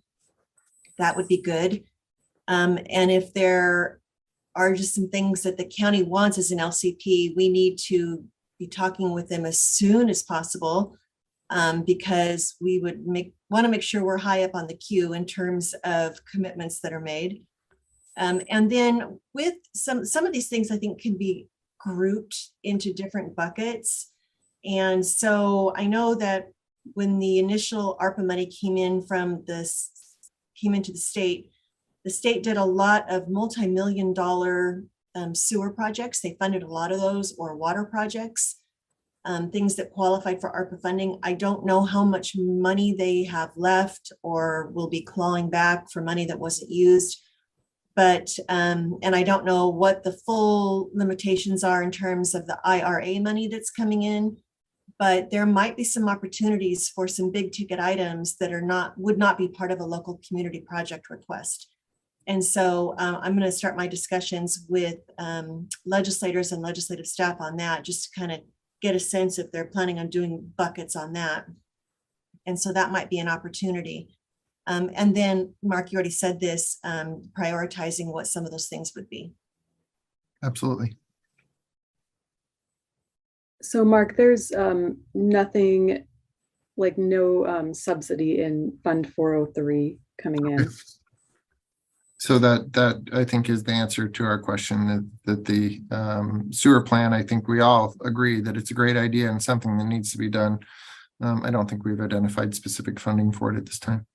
that would be good. And if there are just some things that the county wants as an LCP, we need to be talking with them as soon as possible, because we would want to make sure we're high up on the queue in terms of commitments that are made. And then with some of these things, I think can be grouped into different buckets. And so I know that when the initial ARPA money came into the state did a lot of multi-million-dollar sewer projects. They funded a lot of those, or water projects, things that qualified for ARPA funding. I don't know how much money they have left or will be clawing back for money that wasn't used. But, and I don't know what the full limitations are in terms of the IRA money that's coming in, but there might be some opportunities for some big ticket items that would not be part of a local community project request. And so I'm going to start my discussions with legislators and legislative staff on that, just to kind of get a sense if they're planning on doing buckets on that. And so that might be an opportunity. And then, Mark, you already said this, prioritizing what some of those things would be. absolutely. So Mark, there's nothing, like no subsidy in Fund 403 coming in. So that I think is the answer to our question, that the sewer plan, I think we all agree that it's a great idea and something that needs to be done. I don't think we've identified specific funding for it at this time.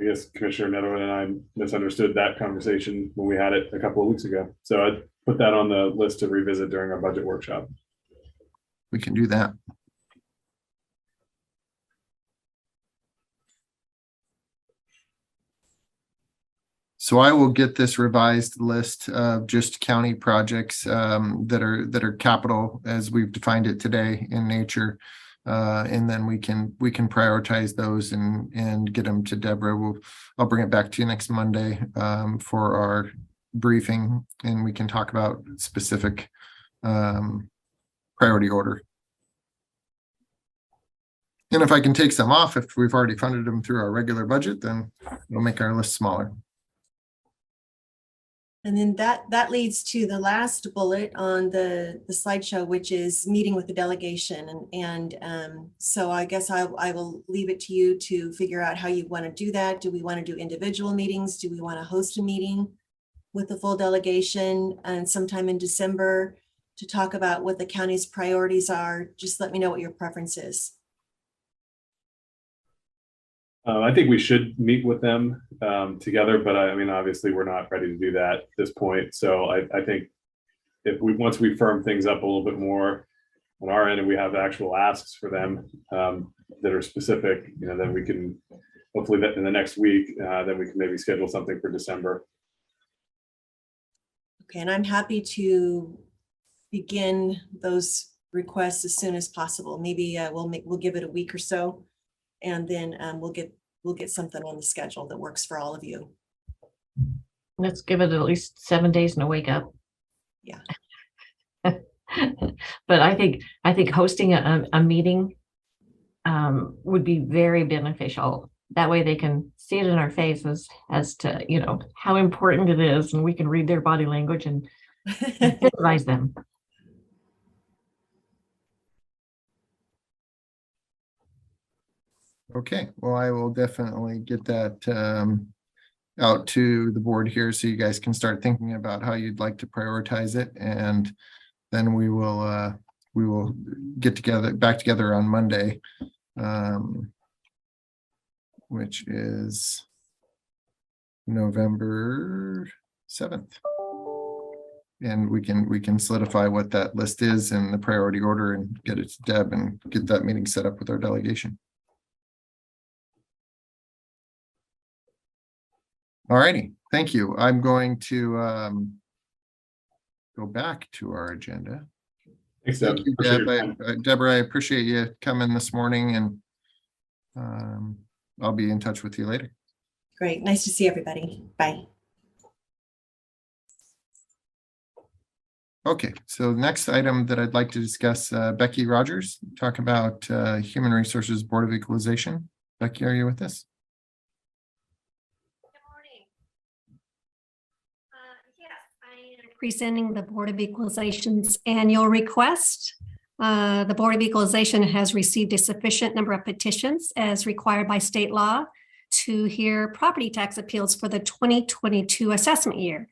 I guess Commissioner Nettleman and I misunderstood that conversation when we had it a couple of weeks ago. So I'd put that on the list to revisit during our budget workshop. We can do that. So I will get this revised list of just county projects that are capital as we've defined it today in nature. And then we can prioritize those and get them to Deborah. I'll bring it back to you next Monday for briefing and we can talk about specific priority order. And if I can take some off, if we've already funded them through our regular budget, then we'll make our list smaller. And then that leads to the last bullet on the slideshow, which is meeting with the delegation. So I guess I will leave it to you to figure out how you want to do that. Do we want to do individual meetings? Do we want to host a meeting with the full delegation and sometime in December to talk about what the county's priorities are? Just let me know what your preference is. I think we should meet with them together, but I mean, obviously, we're not ready to do that at this point. So I think once we firm things up a little bit more on our end and we have actual asks for them that are specific, then we can hopefully that in the next week, then we can maybe schedule something for December. Okay, and I'm happy to begin those requests as soon as possible. Maybe we'll give it a week or so, and then we'll get something on the schedule that works for all of you. Let's give it at least 7 days and a wake up. Yeah. But I think hosting a meeting would be very beneficial. That way they can see it in our faces as to, how important it is, and we can read their body language and advise them. Okay, well, I will definitely get that out to the board here so you guys can start thinking about how you'd like to prioritize it. And then we will get back together on Monday, which is November 7th. And we can solidify what that list is in the priority order and get it to Deb and get that meeting set up with our delegation. All righty, thank you. I'm going to go back to our agenda. Thanks, Deb. Thank you, Deb. Deborah, I appreciate you coming this morning, and I'll be in touch with you later. Great, nice to see everybody. Bye. Okay, so next item that I'd like to discuss, Becky Rogers, talk about Human Resources Board of Equalization. Becky, are you with us? Presenting the Board of Equalization's annual request. The Board of Equalization has received a sufficient number of petitions as required by state law to hear property tax appeals for the 2022 assessment year.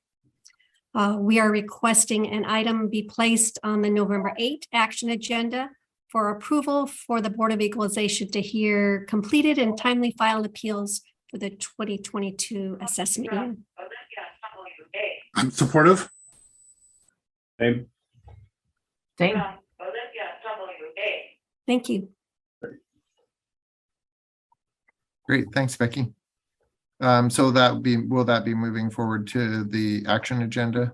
We are requesting an item be placed on the November 8th action agenda for approval for the Board of Equalization to hear completed and timely filed appeals for the 2022 assessment year. I'm supportive. Same. Thank you. Great, thanks, Becky. So will that be moving forward to the action agenda?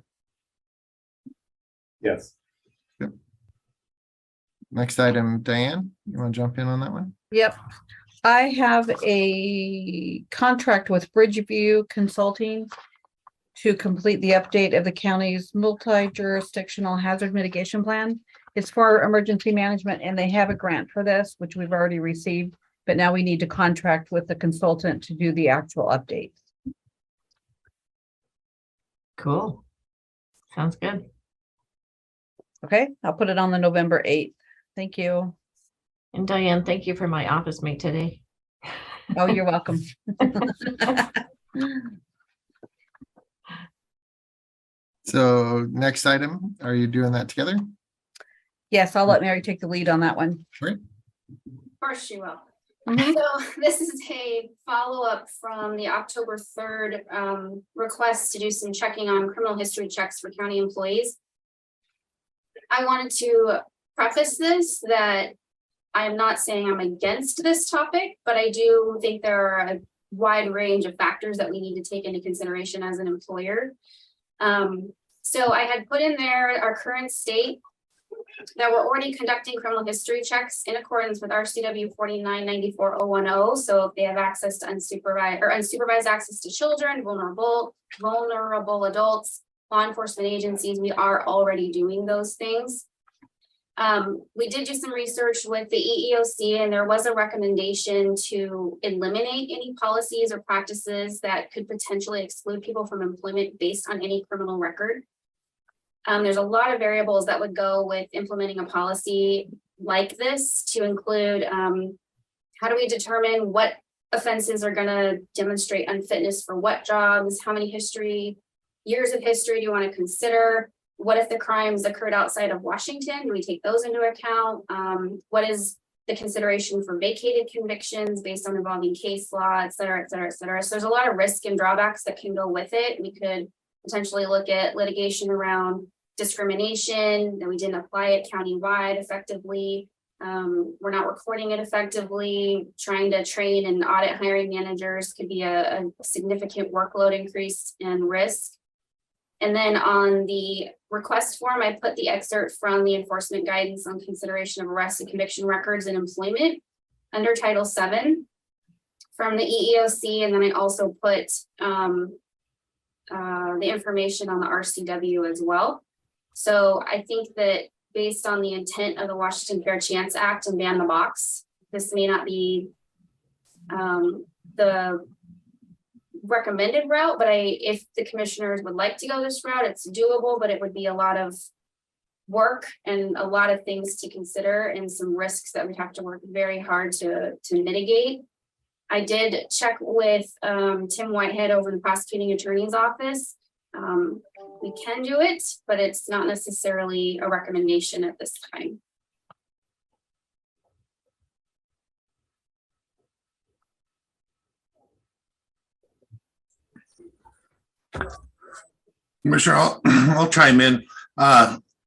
Yes. Yep. Next item, Diane, you want to jump in on that one? Yep. I have a contract with Bridgeview Consulting to complete the update of the county's multi-jurisdictional hazard mitigation plan. It's for emergency management, and they have a grant for this, which we've already received, but now we need to contract with the consultant to do the actual updates. Cool. Sounds good. Okay, I'll put it on the November 8th. Thank you. And Diane, thank you for my office mate today. Oh, you're welcome. So next item, are you doing that together? Yes, I'll let Mary take the lead on that one. Great. Of course she will. Mhm. So this is a follow-up from the October 3rd request to do some checking on criminal history checks for county employees. I wanted to preface this that I am not saying I'm against this topic, but I do think there are a wide range of factors that we need to take into consideration as an employer. So I had put in there our current state that we're already conducting criminal history checks in accordance with RCW 4994-010. So if they have access to unsupervised access to children, vulnerable adults, law enforcement agencies, we are already doing those things. We did do some research with the EEOC, and there was a recommendation to eliminate any policies or practices that could potentially exclude people from employment based on any criminal record. There's a lot of variables that would go with implementing a policy like this, to include how do we determine what offenses are going to demonstrate unfitness for what jobs, how many years of history do you want to consider? What if the crimes occurred outside of Washington? Do we take those into account? What is the consideration for vacated convictions based on evolving case law, et cetera, et cetera, et cetera. So there's a lot of risk and drawbacks that can go with it. We could potentially look at litigation around discrimination, that we didn't apply it countywide effectively. We're not recording it effectively. Trying to train and audit hiring managers could be a significant workload increase and risk. And then on the request form, I put the excerpt from the enforcement guidance on consideration of arrest and conviction records and employment under Title VII from the EEOC. And then I also put the information on the RCW as well. So I think that based on the intent of the Washington Fair Chance Act and ban the box, this may not be the recommended route, but if the commissioners would like to go this route, it's doable, but it would be a lot of work and a lot of things to consider and some risks that we'd have to work very hard to mitigate. I did check with Tim Whitehead over the prosecuting attorney's office. We can do it, but it's not necessarily a recommendation at this time. Commissioner, I'll chime in.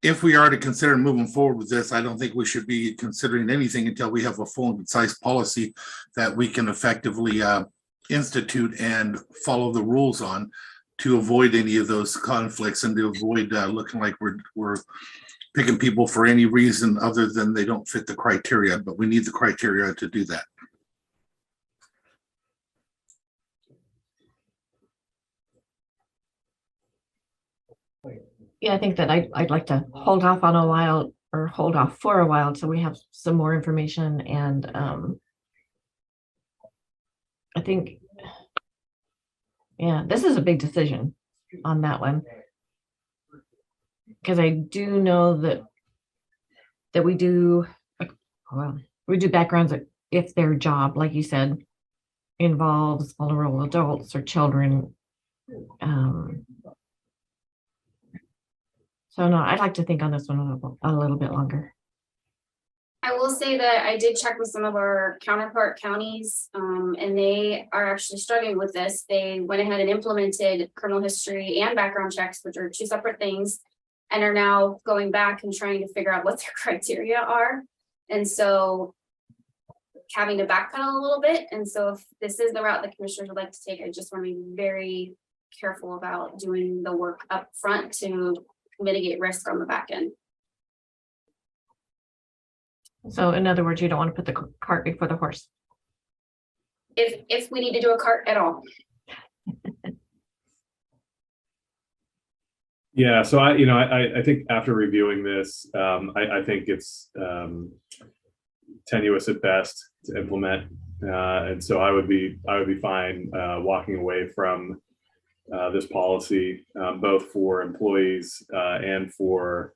If we are to consider moving forward with this, I don't think we should be considering anything until we have a full and concise policy that we can effectively institute and follow the rules on, to avoid any of those conflicts and to avoid looking like we're picking people for any reason other than they don't fit the criteria. But we need the criteria to do that. Yeah, I think that I'd like to hold off on a while, or hold off for a while till we have some more information. And I think, yeah, this is a big decision on that one, because I do know that we do, well, we do backgrounds if their job, like you said, involves vulnerable adults or children. So no, I'd like to think on this one a little bit longer. I will say that I did check with some of our counterpart counties, and they are actually struggling with this. They went ahead and implemented criminal history and background checks, which are two separate things, and are now going back and trying to figure out what their criteria are. And so having to backpedal a little bit. And so if this is the route the commissioners would like to take, I just want to be very careful about doing the work up front to mitigate risk on the back end. So in other words, you don't want to put the cart before the horse. If we need to do a cart at all. Yeah, so I think after reviewing this, I think it's tenuous at best to implement, and so I would be fine walking away from this policy, both for employees and for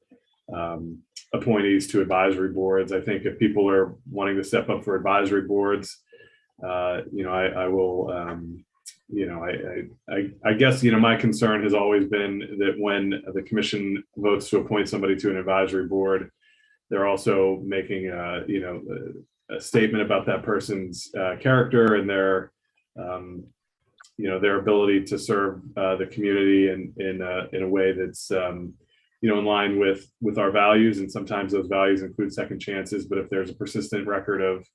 appointees to advisory boards. I think if people are wanting to step up for advisory boards, I will. I guess my concern has always been that when the commission votes to appoint somebody to an advisory board, they're also making a statement about that person's character and their ability to serve the community in a way that's in line with our values. And sometimes those values include second chances. But if there's a persistent record of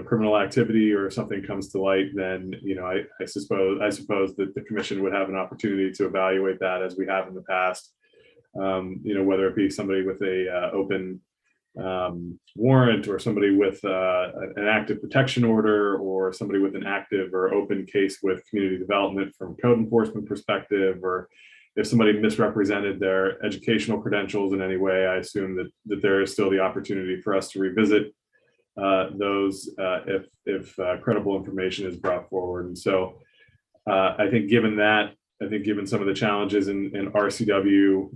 criminal activity or something comes to light, then I suppose that the commission would have an opportunity to evaluate that, as we have in the past. Whether it be somebody with a open warrant, or somebody with an active protection order, or somebody with an active or open case with community development from a code enforcement perspective, or if somebody misrepresented their educational credentials in any way. I assume that there is still the opportunity for us to revisit those if credible information is brought forward. And so I think given some of the challenges in RCW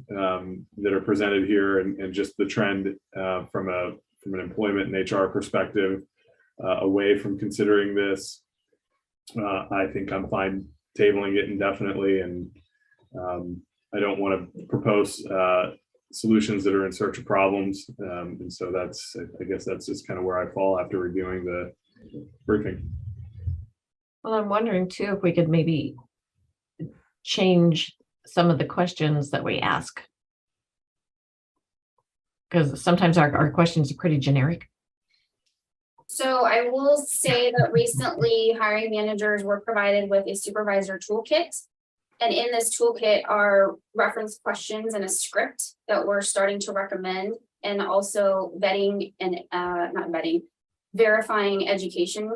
that are presented here, and just the trend from an employment and HR perspective away from considering this, I think I'm fine tabling it indefinitely. And I don't want to propose solutions that are in search of problems. And so I guess that's just kind of where I fall after reviewing the briefing. Well, I'm wondering too, if we could maybe change some of the questions that we ask. Because sometimes our questions are pretty generic. So I will say that recently hiring managers were provided with a supervisor toolkit. And in this toolkit are reference questions and a script that we're starting to recommend, and also vetting and verifying education,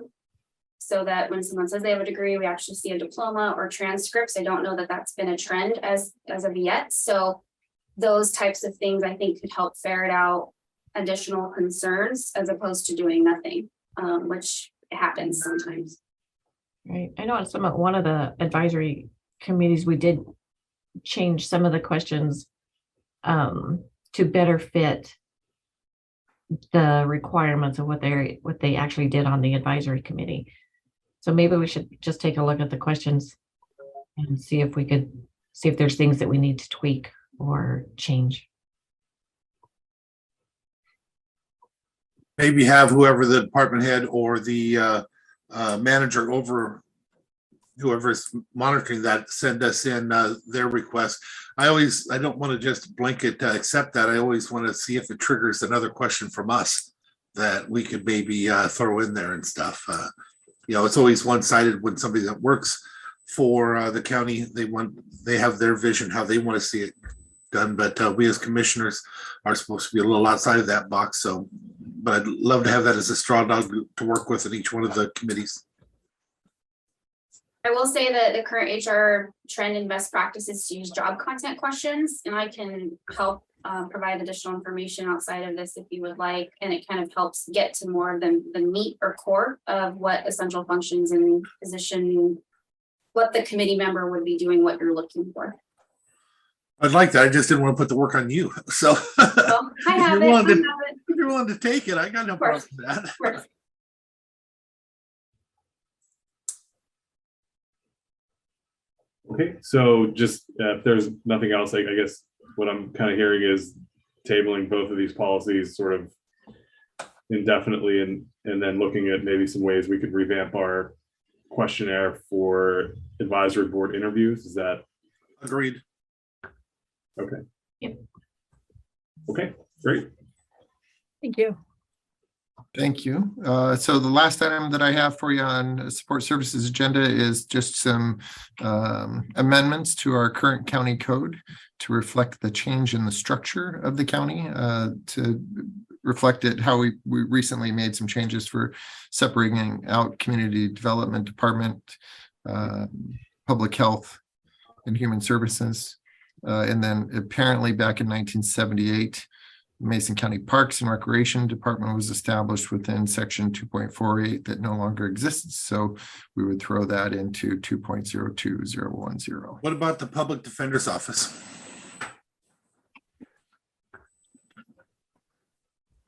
so that when someone says they have a degree, we actually see a diploma or transcripts. I don't know that that's been a trend as of yet. So those types of things I think could help ferret out additional concerns, as opposed to doing nothing, which happens sometimes. Right. I know one of the advisory committees, we did change some of the questions to better fit the requirements of what they actually did on the advisory committee. So maybe we should just take a look at the questions and see if there's things that we need to tweak or change. Maybe have whoever the department head or the manager over whoever's monitoring that send us in their request. I don't want to just blanket accept that. I always want to see if it triggers another question from us that we could maybe throw in there and stuff. It's always one-sided when somebody that works for the county, they have their vision, how they want to see it done. But we as commissioners are supposed to be a little outside of that box. So, but I'd love to have that as a straw dog to work with in each one of the committees. I will say that the current HR trend and best practice is to use job content questions, and I can help provide additional information outside of this if you would like. And it kind of helps get to more of the meat or core of what essential functions and position, what the committee member would be doing, what you're looking for. I'd like that. I just didn't want to put the work on you. So well, if you're willing to take it, I got no problem with that. Okay, so just if there's nothing else, I guess what I'm kind of hearing is tabling both of these policies sort of indefinitely, and then looking at maybe some ways we could revamp our questionnaire for advisory board interviews. Is that agreed? Okay. Yep. Okay, great. Thank you. Thank you. So the last item that I have for you on support services agenda is just some amendments to our current county code to reflect the change in the structure of the county, to reflect it how we recently made some changes for separating out community development department, public health and human services. And then apparently back in 1978, Mason County Parks and Recreation Department was established within section 2.48 that no longer exists. So we would throw that into 2.02010. What about the Public Defender's Office?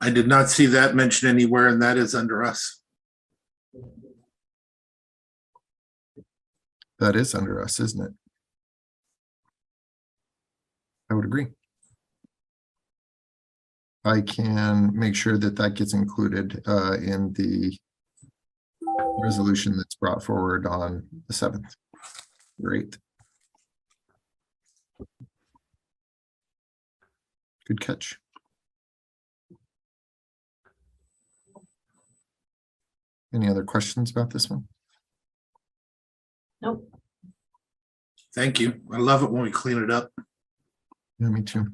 I did not see that mentioned anywhere, and that is under us. That is under us, isn't it? I would agree. I can make sure that that gets included in the resolution that's brought forward on the 7th. Great. Good catch. Any other questions about this one? Nope. Thank you. I love it when we clean it up. Yeah, me too.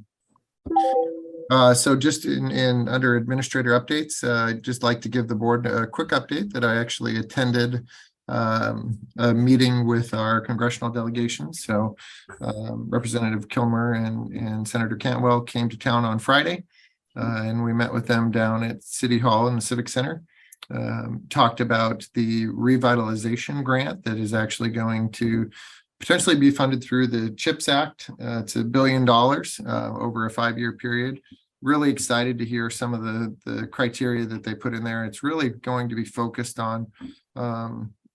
So just in under administrator updates, I'd just like to give the board a quick update that I actually attended a meeting with our congressional delegation. So Representative Kilmer and Senator Cantwell came to town on Friday, and we met with them down at City Hall in the Civic Center. Talked about the revitalization grant that is actually going to potentially be funded through the CHIPS Act. It's $1 billion over a 5-year period. Really excited to hear some of the criteria that they put in there. It's really going to be focused on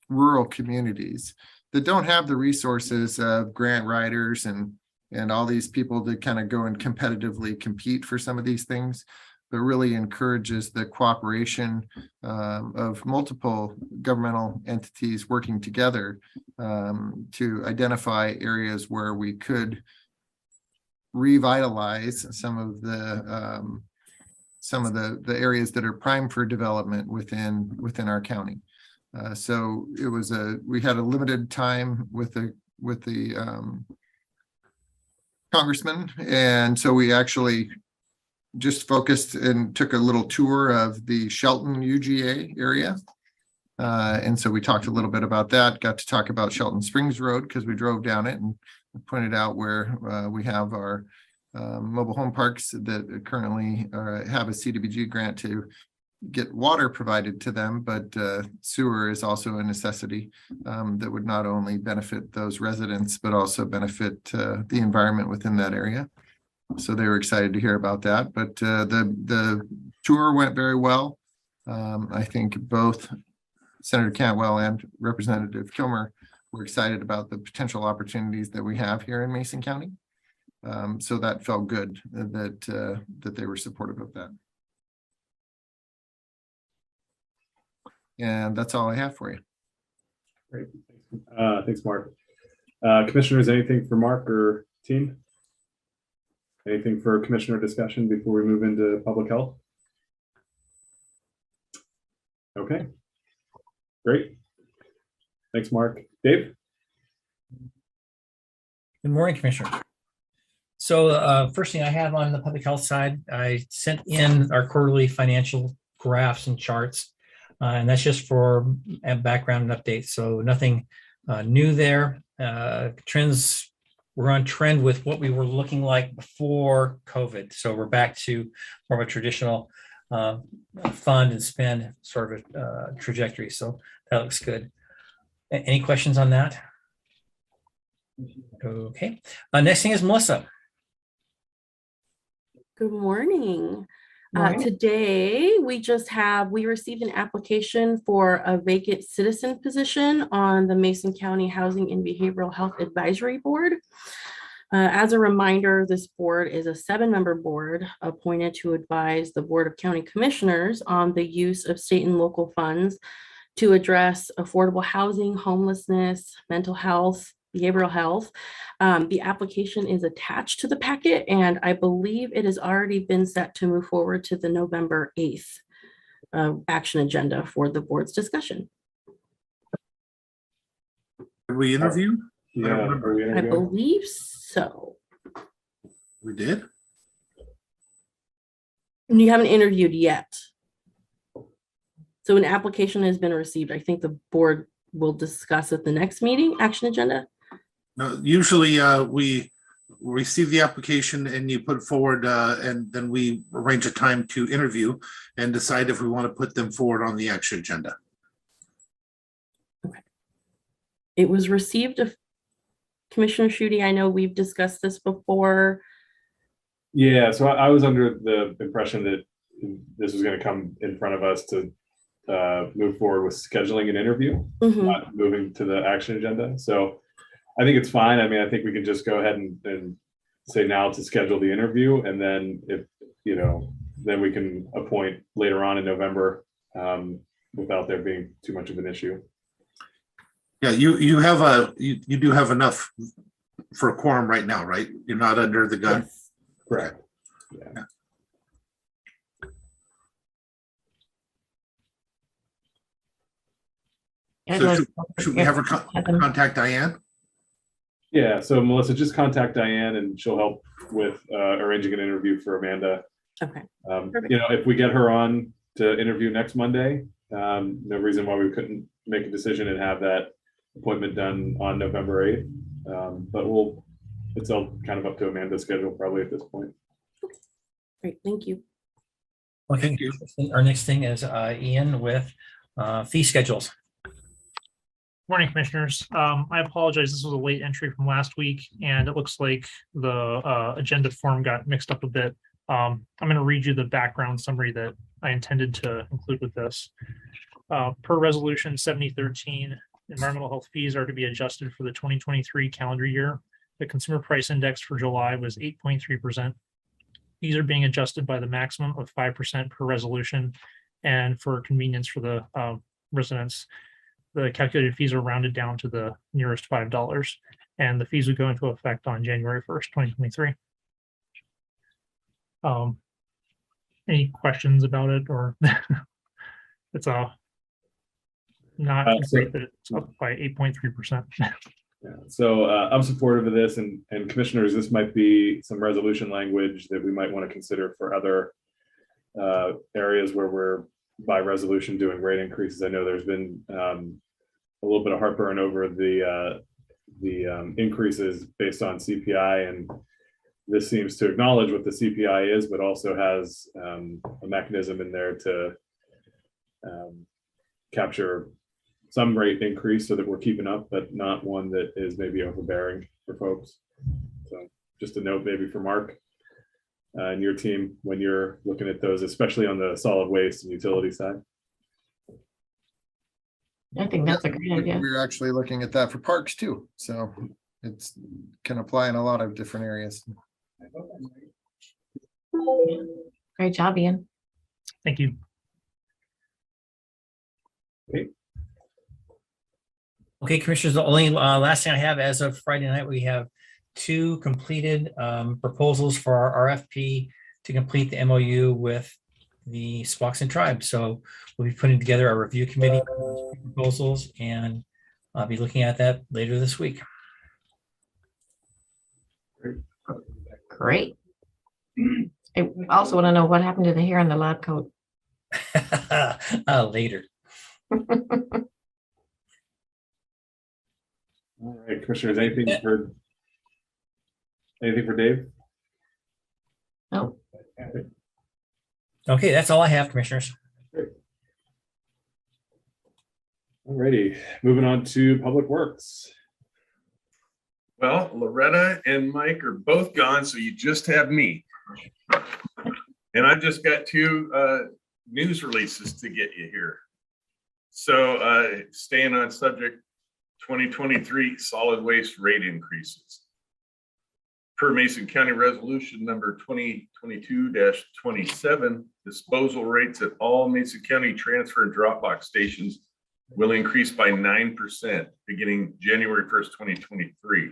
rural communities that don't have the resources of grant writers and all these people to kind of go and competitively compete for some of these things, but really encourages the cooperation of multiple governmental entities working together to identify areas where we could revitalize some of the areas that are prime for development within our county. So it was we had a limited time with the congressman, and so we actually just focused and took a little tour of the Shelton UGA area. And so we talked a little bit about that, got to talk about Shelton Springs Road because we drove down it and pointed out where we have our mobile home parks that currently have a CDBG grant to get water provided to them, but sewer is also a necessity that would not only benefit those residents, but also benefit the environment within that area. So they were excited to hear about that, but the tour went very well. I think both Senator Cantwell and Representative Kilmer were excited about the potential opportunities that we have here in Mason County. So that felt good that they were supportive of that. And that's all I have for you. Great. Thanks, Mark. Commissioners, anything for Mark or team? Anything for commissioner discussion before we move into public health? Okay. Great. Thanks, Mark. Dave? Good morning, Commissioner. So first thing I have on the public health side, I sent in our quarterly financial graphs and charts, and that's just for background and updates. So nothing new there. Trends, we're on trend with what we were looking like before COVID. So we're back to more of a traditional fund and spend sort of trajectory. So that looks good. Any questions on that? Okay. Next thing is Melissa. Good morning. Morning. Today, we received an application for a vacant citizen position on the Mason County Housing and Behavioral Health Advisory Board. As a reminder, this board is a 7-member board appointed to advise the Board of County Commissioners on the use of state and local funds to address affordable housing, homelessness, mental health, behavioral health. The application is attached to the packet, and I believe it has already been set to move forward to the November 8th action agenda for the board's discussion. Did we interview? Yeah, I believe so. We did? You haven't interviewed yet. So an application has been received. I think the board will discuss at the next meeting, action agenda. No, usually we receive the application and you put it forward and then we arrange a time to interview and decide if we want to put them forward on the action agenda. Okay. It was received of Commissioner Schutte. I know we've discussed this before. Yeah, so I was under the impression that this was going to come in front of us to move forward with scheduling an interview, not moving to the action agenda. So I think it's fine. I mean, I think we can just go ahead and say now to schedule the interview, and then if then we can appoint later on in November without there being too much of an issue. Yeah, you do have enough for a quorum right now, right? You're not under the gun. Yes. Correct. Yeah. So should we have her contact Diane? Yeah, so Melissa, just contact Diane and she'll help with arranging an interview for Amanda. Okay. You know, if we get her on to interview next Monday, no reason why we couldn't make a decision and have that appointment done on November 8th. But it's all kind of up to Amanda's schedule probably at this point. Great, thank you. Okay, Thank you. our next thing is Ian with fee schedules. Morning, Commissioners. I apologize. This was a late entry from last week, and it looks like the agenda form got mixed up a bit. I'm going to read you the background summary that I intended to include with this. Per Resolution 7013, environmental health fees are to be adjusted for the 2023 calendar year. The consumer price index for July was 8.3%. These are being adjusted by the maximum of 5% per resolution, and for convenience for the residents, the calculated fees are rounded down to the nearest $5, and the fees would go into effect on January 1st, 2023. Any questions about it, or it's not great that it's up by 8.3%. Yeah, so I'm supportive of this, and commissioners, this might be some resolution language that we might want to consider for other areas where we're by resolution doing rate increases. I know there's been a little bit of heartburn over the increases based on CPI, and this seems to acknowledge what the CPI is, but also has a mechanism in there to capture some rate increase so that we're keeping up, but not one that is maybe overbearing for folks. So just a note maybe for Mark and your team when you're looking at those, especially on the solid waste and utility side. I think that's a great idea. We're actually looking at that for parks too. So it's can apply in a lot of different areas. Great job, Ian. Thank you. Okay, Commissioners, the only last thing I have as of Friday night, we have 2 completed proposals for our RFP to complete the MOU with the Swanson tribe. So we'll be putting together a review committee for those proposals, and I'll be looking at that later this week. Great. I also want to know what happened to the hair on the lab coat. Later. All right, Commissioners, anything for Dave? No. Okay, that's all I have, Commissioners. All righty, moving on to Public Works. Well, Loretta and Mike are both gone, so you just have me. And I've just got 2 news releases to get you here. So staying on subject, 2023 solid waste rate increases. Per Mason County Resolution number 2022-27, disposal rates at all Mason County transfer and drop box stations will increase by 9% beginning January 1st, 2023,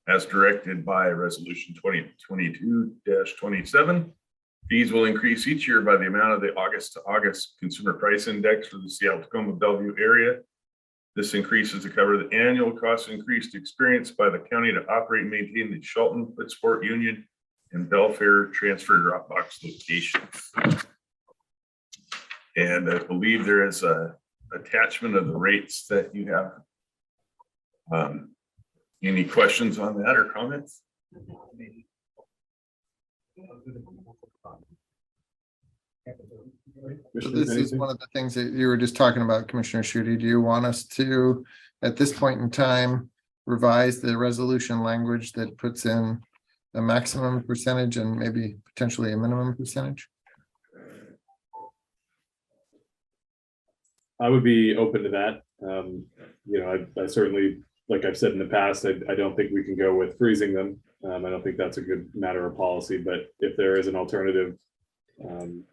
as directed by Resolution 2022-27. Fees will increase each year by the amount of the August to August consumer price index for the Seattle-Tacoma Bellevue area. This increase is to cover the annual cost increase experienced by the county to operate and maintain the Shelton, Footsport, Union, and Belfair transfer drop box locations. And I believe there is a attachment of the rates that you have. Any questions on that or comments? So this is one of the things that you were just talking about, Commissioner Schutte. Do you want us to, at this point in time, revise the resolution language that puts in a maximum percentage and maybe potentially a minimum percentage? I would be open to that. You know, I certainly, like I've said in the past, I don't think we can go with freezing them. I don't think that's a good matter of policy, but if there is an alternative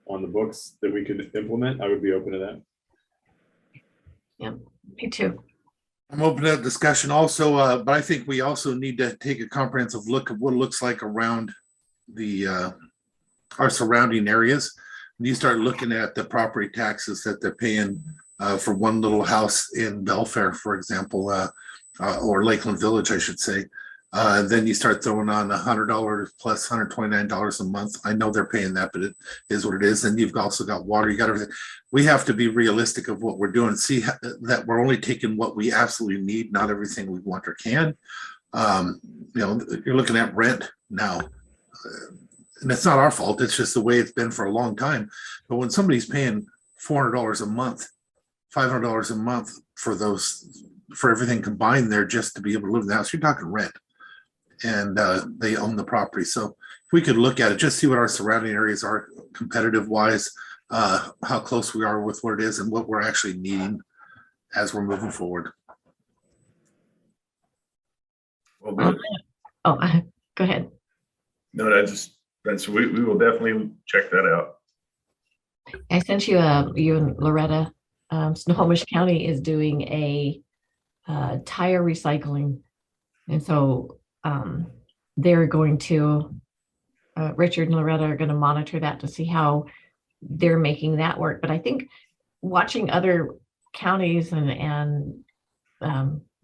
on the books that we could implement, I would be open to that. Yeah, me too. I'm open to that discussion also, but I think we also need to take a comprehensive look at what it looks like around the our surrounding areas. When you start looking at the property taxes that they're paying for one little house in Belfair, for example, or Lakeland Village, I should say, Then you start throwing on $100 plus $129 a month. I know they're paying that, but it is what it is. And you've also got water, you got everything. We have to be realistic of what we're doing. See that we're only taking what we absolutely need, not everything we want or can. You're looking at rent now. And it's not our fault. It's just the way it's been for a long time. But when somebody's paying $400 a month, $500 a month for everything combined there just to be able to live in the house, you're talking rent. And they own the property. So if we could look at it, just see what our surrounding areas are competitive wise, how close we are with what it is and what we're actually needing as we're moving forward. Well, Go ahead. no, we will definitely check that out. I sent you you and Loretta. Snohomish County is doing a tire recycling, and so they're going to Richard and Loretta are going to monitor that to see how they're making that work. But I think watching other counties and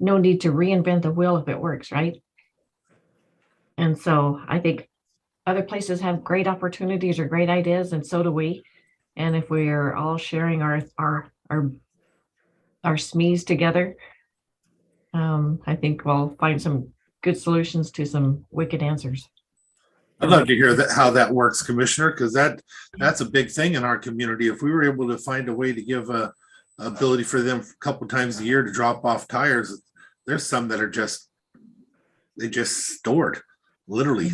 no need to reinvent the wheel if it works, right? And so I think other places have great opportunities or great ideas, and so do we. And if we are all sharing our SMEs together, I think we'll find some good solutions to some wicked answers. I'd love to hear how that works, Commissioner, because that's a big thing in our community. If we were able to find a way to give a ability for them a couple times a year to drop off tires, there's some that are just stored, literally.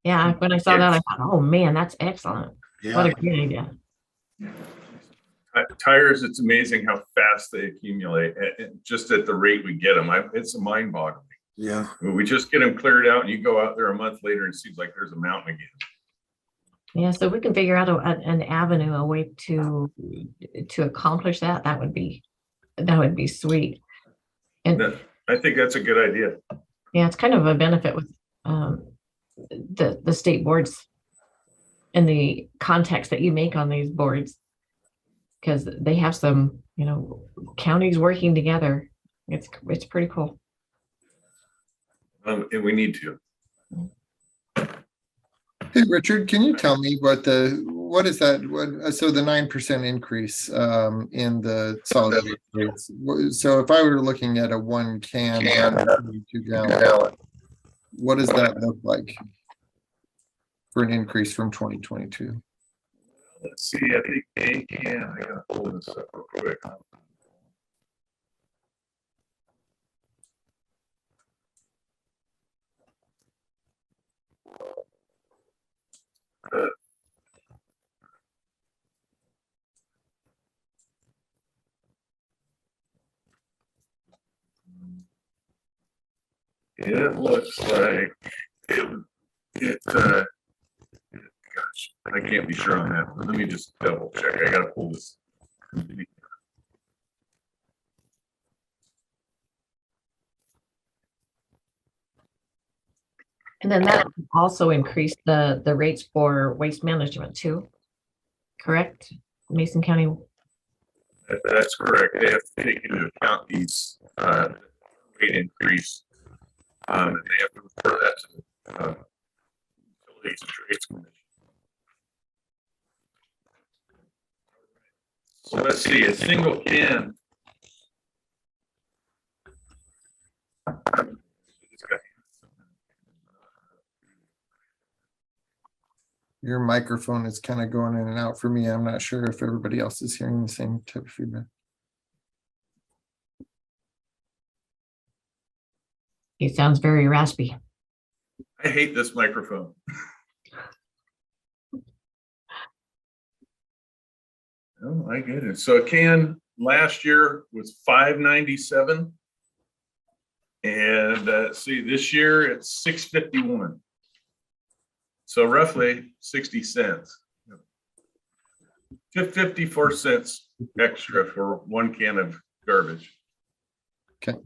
Yeah, when I saw that, I thought, oh man, that's excellent. Yeah. What a great idea. Tires, it's amazing how fast they accumulate, and just at the rate we get them. It's mind-boggling. Yeah. We just get them cleared out, and you go out there a month later, and it seems like there's a mountain again. Yeah, so we can figure out an avenue, a way to accomplish that. That would be sweet. And I think that's a good idea. yeah, it's kind of a benefit with the state boards and the context that you make on these boards, because they have some, counties working together. It's pretty cool. And we need to. Hey, Richard, can you tell me what is that? So the 9% increase in the solid rates. So if I were looking at a 1 can, 2 gallon, what does that look like for an increase from 2022? Let's see. I think I gotta pull this up real quick. It looks like gosh, I can't be sure on that. Let me just double check. I gotta pull this. And then that also increased the rates for waste management too, correct? Mason County. That's correct. They have to take into account these rate increase. And they have to refer that to the Utilities and Trades Commission. So let's see, a single can. Your microphone is kind of going in and out for me. I'm not sure if everybody else is hearing the same type of feedback. It sounds very raspy. I hate this microphone. Oh my goodness. So a can last year was $5.97. And see, this year it's $6.51. So roughly 60 cents. 54 cents extra for 1 can of garbage. Okay.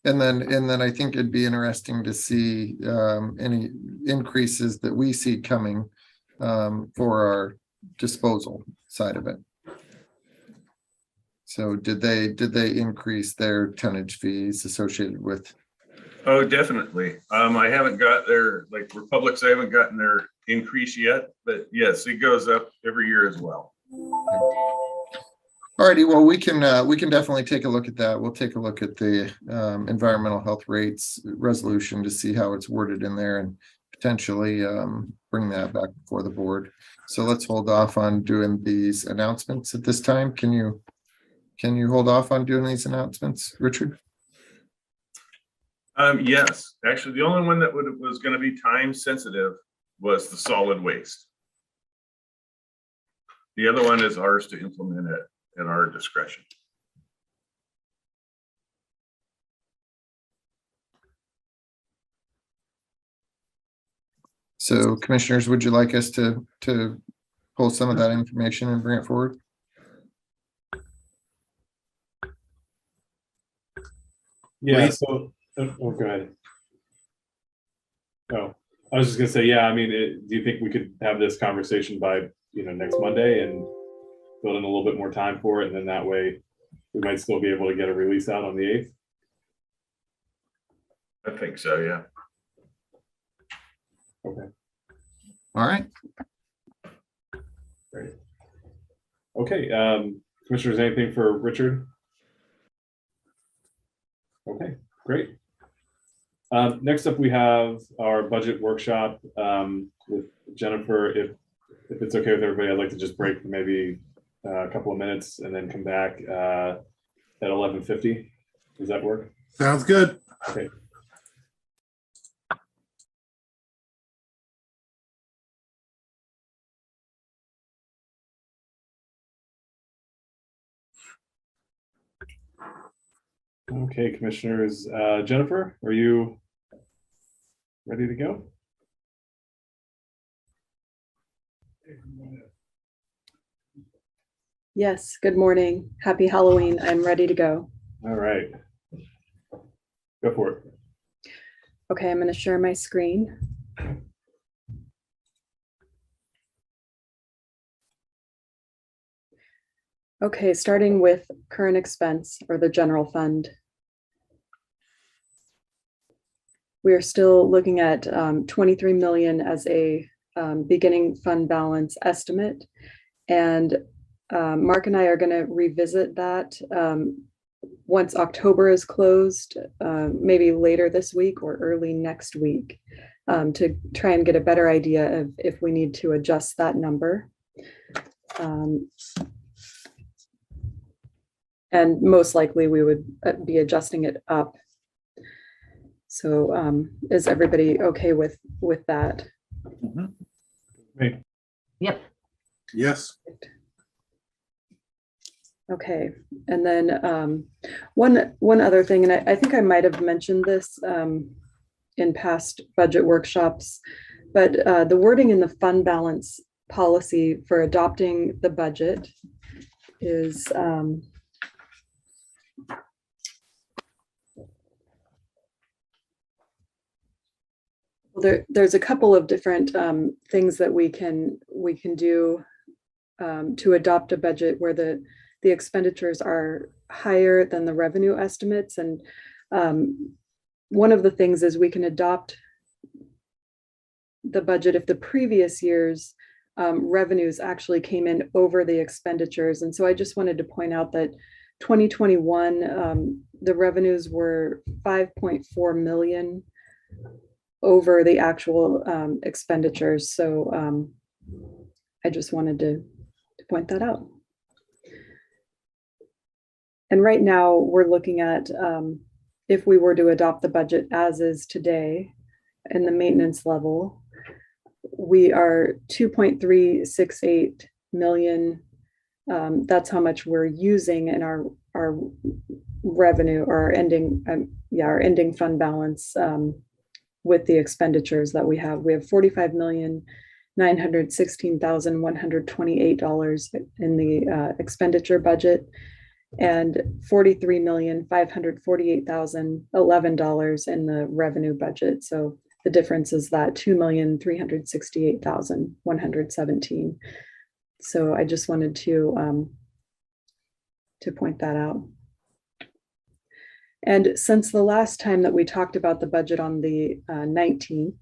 And then I think it'd be interesting to see any increases that we see coming for our disposal side of it. So did they increase their tonnage fees associated with Oh, definitely. I haven't got their, like Republics, I haven't gotten their increase yet, but yes, it goes up every year as well. Alrighty, well, we can definitely take a look at that. We'll take a look at the environmental health rates resolution to see how it's worded in there and potentially bring that back before the board. So let's hold off on doing these announcements at this time. Can you hold off on doing these announcements, Richard? Yes, actually, the only one that was going to be time sensitive was the solid waste. The other one is ours to implement it at our discretion. So commissioners, would you like us to pull some of that information and bring it forward? Yeah, so, oh, go ahead. Oh, I was just gonna say, yeah, I mean, do you think we could have this conversation by, next Monday and build in a little bit more time for it? And then that way we might still be able to get a release out on the 8th. I think so, yeah. Okay, All right. great. Okay, commissioners, anything for Richard? Okay, great. Next up, we have our budget workshop with Jennifer. If it's okay with everybody, I'd like to just break for maybe a couple of minutes and then come back at 11:50. Does that work? Sounds good. Okay. Okay, commissioners. Jennifer, are you ready to go? Yes, good morning. Happy Halloween. I'm ready to go. All right. Go for it. Okay, I'm going to share my screen. Okay, starting with current expense or the general fund. We are still looking at 23 million as a beginning fund balance estimate. And Mark and I are going to revisit that once October is closed, maybe later this week or early next week, to try and get a better idea of if we need to adjust that number. And most likely we would be adjusting it up. So is everybody okay with that? Hey. Yep. Yes. Okay, and then one other thing, and I think I might have mentioned this in past budget workshops, but the wording in the fund balance policy for adopting the budget is there's a couple of different things that we can do to adopt a budget where the expenditures are higher than the revenue estimates. And one of the things is we can adopt the budget if the previous year's revenues actually came in over the expenditures. And so I just wanted to point out that 2021, the revenues were 5.4 million over the actual expenditures. So I just wanted to point that out. And right now we're looking at if we were to adopt the budget as is today in the maintenance level, we are 2.368 million. That's how much we're using in our revenue or our ending fund balance with the expenditures that we have. We have $45,916,128 in the expenditure budget and $43,548,011 in the revenue budget. So the difference is that $2,368,117. So I just wanted to point that out. And since the last time that we talked about the budget on the 19th,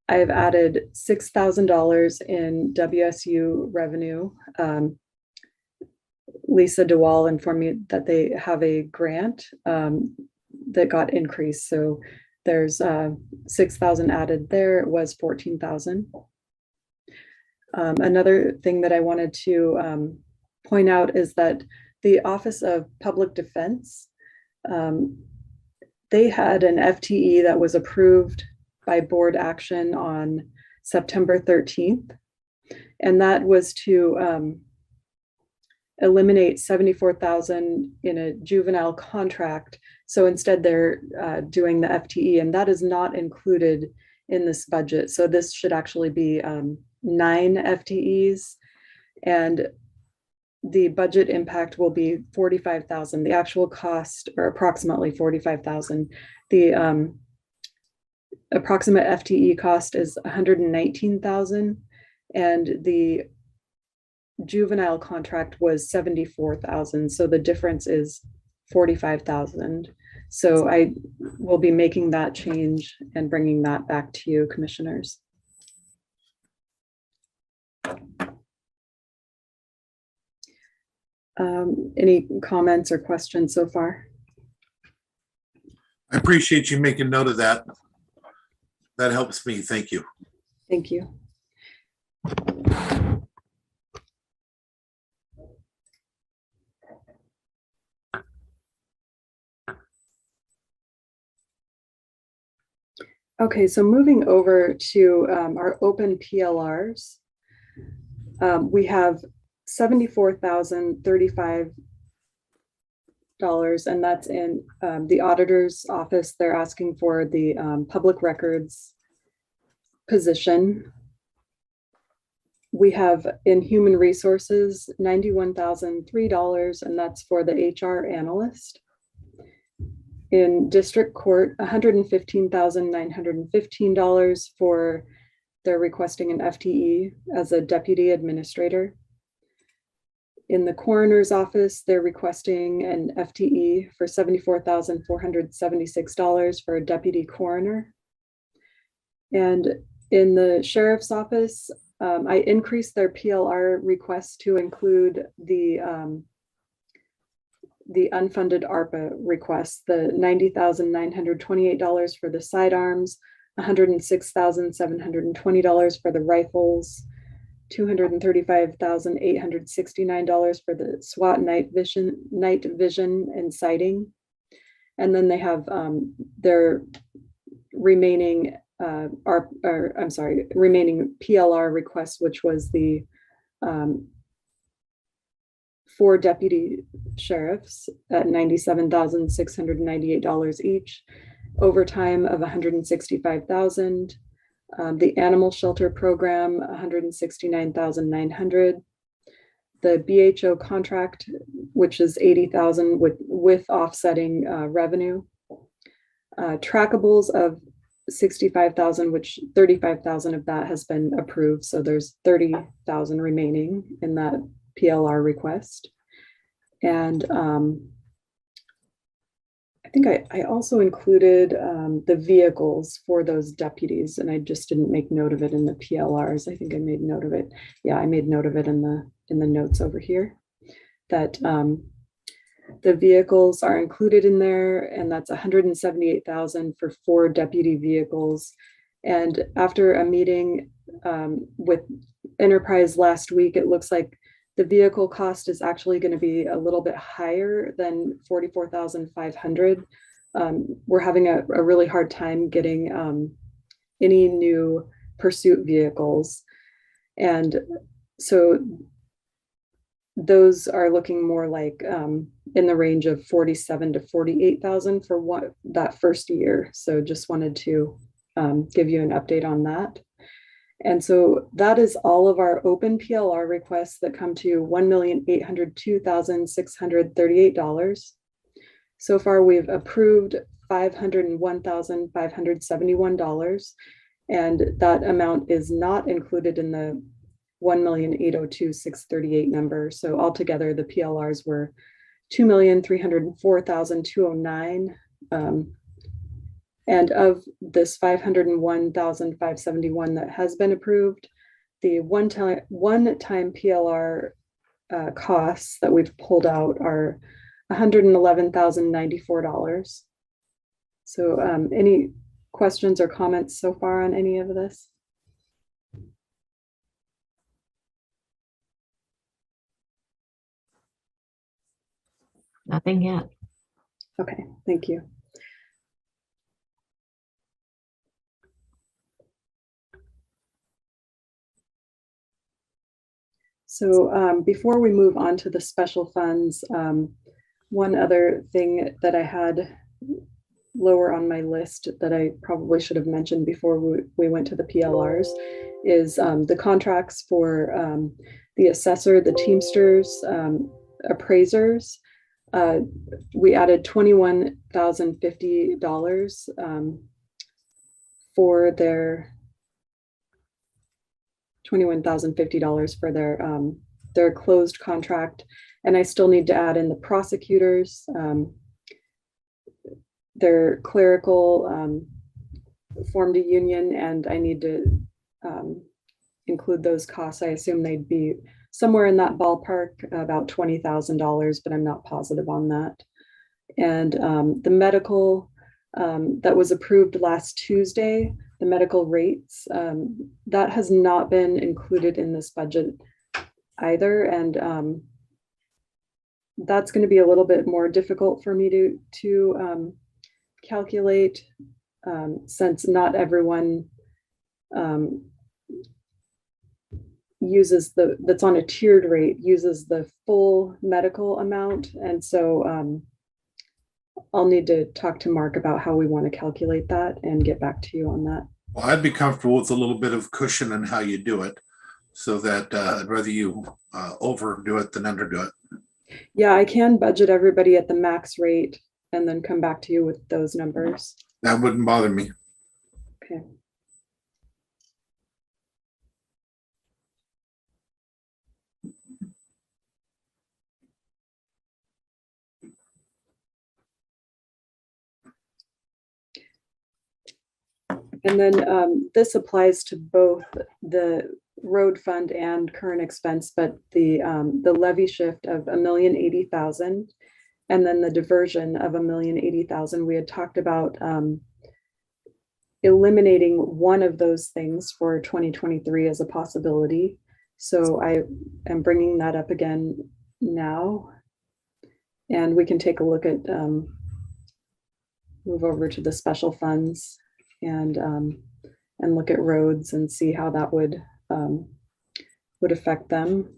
I've added $6,000 in WSU revenue. Lisa DeWall informed me that they have a grant that got increased. So there's 6,000 added there. It was 14,000. Another thing that I wanted to point out is that the Office of Public Defense, they had an FTE that was approved by board action on September 13th. And that was to eliminate 74,000 in a juvenile contract. So instead they're doing the FTE, and that is not included in this budget. So this should actually be 9 FTEs, and the budget impact will be 45,000. The actual cost, or approximately 45,000. The approximate FTE cost is 119,000, and the juvenile contract was 74,000. So the difference is 45,000. So I will be making that change and bringing that back to you, commissioners. Any comments or questions so far? I appreciate you making note of that. That helps me. Thank you. Thank you. Okay, so moving over to our open PLRs, we have $74,035, and that's in the auditor's office. They're asking for the public records position. We have in human resources $91,003, and that's for the HR analyst. In district court, $115,915 for they're requesting an FTE as a deputy administrator. In the coroner's office, they're requesting an FTE for $74,476 for a deputy coroner. And in the sheriff's office, I increased their PLR request to include the unfunded ARPA request, the $90,928 for the sidearms, $106,720 for the rifles, $235,869 for the SWAT night vision and sighting. And then they have their remaining remaining PLR request, which was the 4 deputy sheriffs at $97,698 each, overtime of $165,000, the animal shelter program $169,900, the BHO contract, which is $80,000 with offsetting revenue, trackables of $65,000, which $35,000 of that has been approved, so there's $30,000 remaining in that PLR request. And I think I also included the vehicles for those deputies, and I just didn't make note of it in the PLRs. I think I made note of it. Yeah, I made note of it in the notes over here, that the vehicles are included in there, and that's $178,000 for 4 deputy vehicles. And after a meeting with Enterprise last week, it looks like the vehicle cost is actually going to be a little bit higher than $44,500. We're having a really hard time getting any new pursuit vehicles. And so those are looking more like in the range of $47,000 to $48,000 for that first year. So just wanted to give you an update on that. And so that is all of our open PLR requests that come to $1,802,638. So far, we've approved $501,571, and that amount is not included in the $1,802,638 number. So altogether, the PLRs were $2,304,209. And of this $501,571 that has been approved, the one-time PLR costs that we've pulled out are $111,094. So any questions or comments so far on any of this? Nothing yet. Okay, thank you. So before we move on to the special funds, one other thing that I had lower on my list that I probably should have mentioned before we went to the PLRs is the contracts for the assessor, the Teamsters, appraisers. We added $21,050 for their $21,050 for their closed contract, and I still need to add in the prosecutors, their clerical formed a union, and I need to include those costs. I assume they'd be somewhere in that ballpark, about $20,000, but I'm not positive on that. And the medical that was approved last Tuesday, the medical rates, that has not been included in this budget either. And that's going to be a little bit more difficult for me to calculate since not everyone uses that's on a tiered rate, uses the full medical amount. And so I'll need to talk to Mark about how we want to calculate that and get back to you on that. Well, I'd be comfortable with a little bit of cushion in how you do it, so that I'd rather you overdo it than underdo it. Yeah, I can budget everybody at the max rate and then come back to you with those numbers. That wouldn't bother me. Okay. And then this applies to both the road fund and current expense, but the levy shift of $1,080,000 and then the diversion of $1,080,000. We had talked about eliminating one of those things for 2023 as a possibility. So I am bringing that up again now, and we can take a look at move over to the special funds and look at roads and see how that would affect them.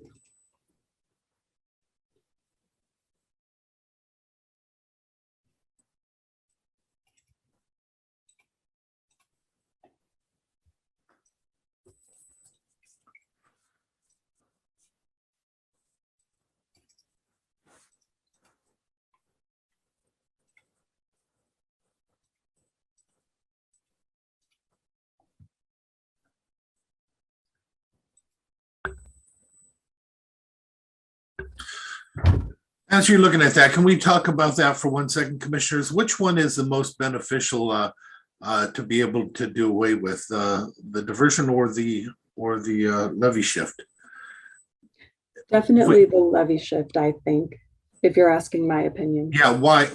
As you're looking at that, can we talk about that for 1 second, commissioners? Which one is the most beneficial to be able to do away with, the diversion or the levy shift? Definitely the levy shift, I think, if you're asking my opinion. Yeah, why?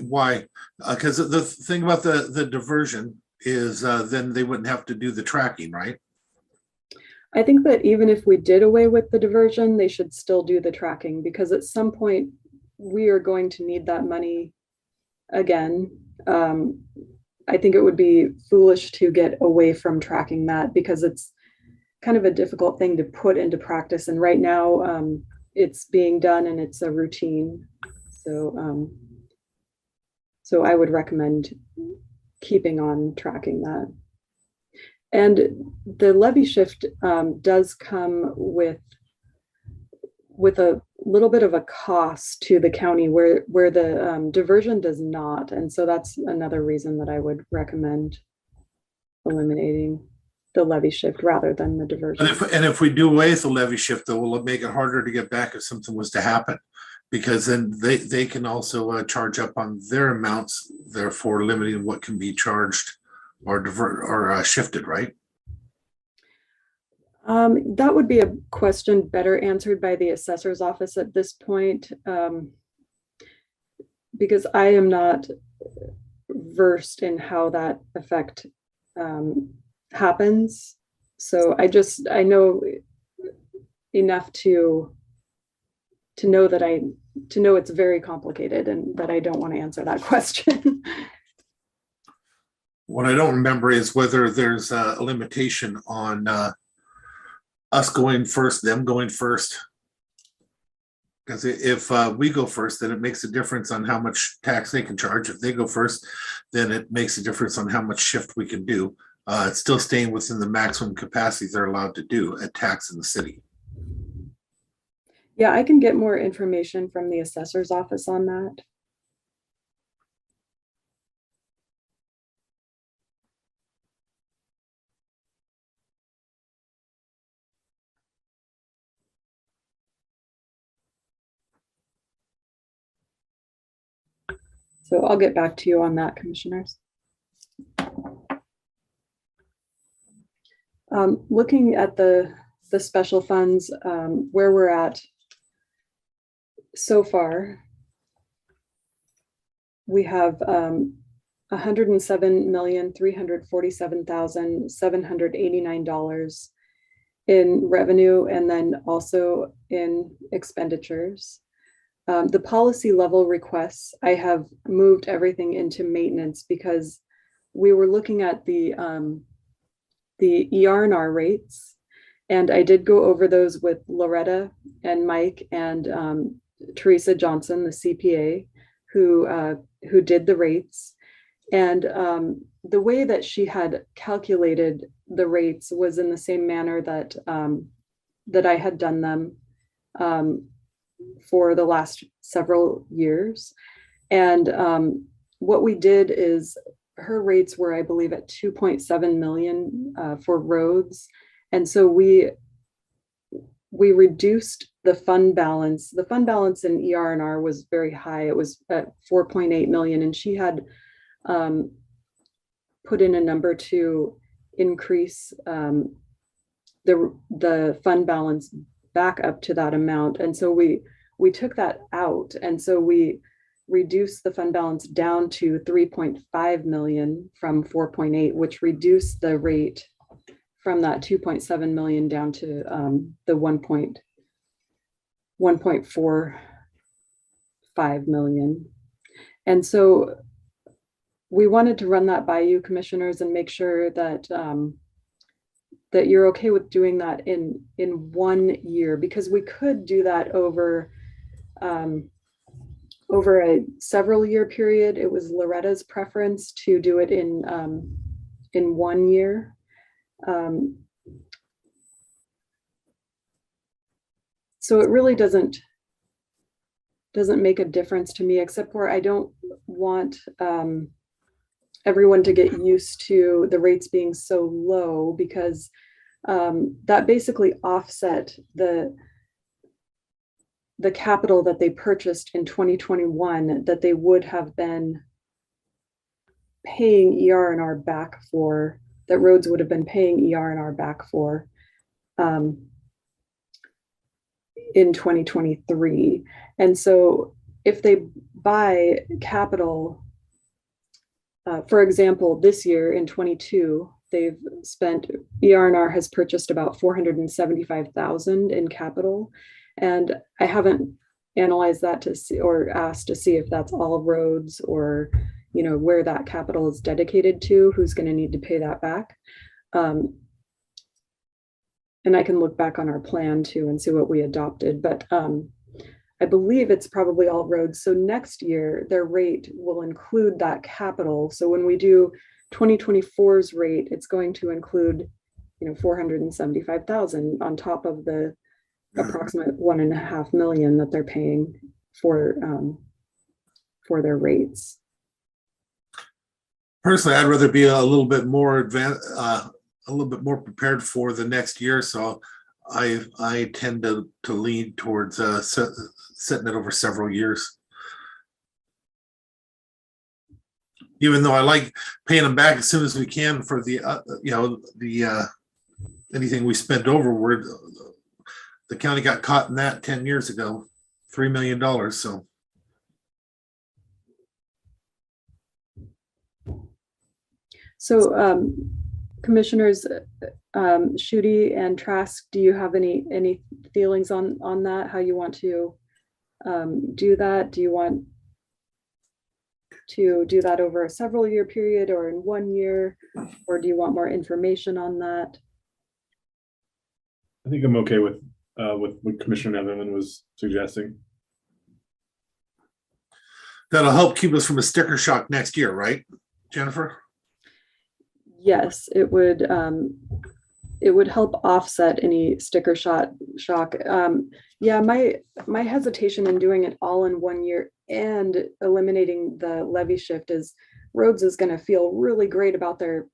Because the thing about the diversion is then they wouldn't have to do the tracking, right? I think that even if we did away with the diversion, they should still do the tracking, because at some point we are going to need that money again. I think it would be foolish to get away from tracking that, because it's kind of a difficult thing to put into practice. And right now it's being done and it's a routine. So, so I would recommend keeping on tracking that. And the levy shift does come with a little bit of a cost to the county where the diversion does not. And so that's another reason that I would recommend eliminating the levy shift rather than the diversion. And if we do away with the levy shift, though, will it make it harder to get back if something was to happen? Because then they can also charge up on their amounts, therefore limiting what can be charged or divert or shifted, right? That would be a question better answered by the assessor's office at this point, because I am not versed in how that effect happens. So I know enough to know that it's very complicated and that I don't want to answer that question. What I don't remember is whether there's a limitation on us going first, them going first. Because if we go first, then it makes a difference on how much tax they can charge. If they go first, then it makes a difference on how much shift we can do. It's still staying within the maximum capacity they're allowed to do at tax in the city. Yeah, I can get more information from the assessor's office on that. So I'll get back to you on that, commissioners. Looking at the special funds, where we're at so far, we have $107,347,789 in revenue, and then also in expenditures. The policy level requests, I have moved everything into maintenance because we were looking at the ER&R rates, and I did go over those with Loretta and Mike and Teresa Johnson, the CPA, who did the rates. And the way that she had calculated the rates was in the same manner that that I had done them for the last several years. And what we did is her rates were, I believe, at 2.7 million for roads. And so we reduced the fund balance. The fund balance in ER&R was very high. It was at 4.8 million. And she had put in a number to increase the fund balance back up to that amount. And so we took that out. And so we reduced the fund balance down to 3.5 million from 4.8, which reduced the rate from that 2.7 million down to the 1.45 million. And so we wanted to run that by you, commissioners, and make sure that that you're okay with doing that in 1 year, because we could do that over a several year period. It was Loretta's preference to do it in 1 year. So it really doesn't make a difference to me, except for I don't want everyone to get used to the rates being so low, because that basically offset the capital that they purchased in 2021 that they would have been paying ER&R back for, that roads would have been paying ER&R back for in 2023. And so if they buy capital, for example, this year in 22, they've spent, ER&R has purchased about 475,000 in capital. And I haven't analyzed that to see, or asked to see if that's all roads, or, you know, where that capital is dedicated to, who's going to need to pay that back. And I can look back on our plan too and see what we adopted, but I believe it's probably all roads. So next year, their rate will include that capital. So when we do 2024's rate, it's going to include, you know, 475,000 on top of the approximate 1.5 million that they're paying for their rates. Personally, I'd rather be a little bit more advanced, a little bit more prepared for the next year. So I tend to lean towards setting it over several years. Even though I like paying them back as soon as we can for the anything we spent over, where the county got caught in that 10 years ago, $3 million. So Commissioners Schutte and Trask, do you have any feelings on that? How you want to do that? Do you want to do that over a several year period or in 1 year, or do you want more information on that? I think I'm okay with what Commissioner Netherland was suggesting. that'll help keep us from a sticker shock next year, right, Jennifer? Yes, it would help offset any sticker shock. Yeah, my hesitation in doing it all in 1 year and eliminating the levy shift is Rhodes is going to feel really great about their,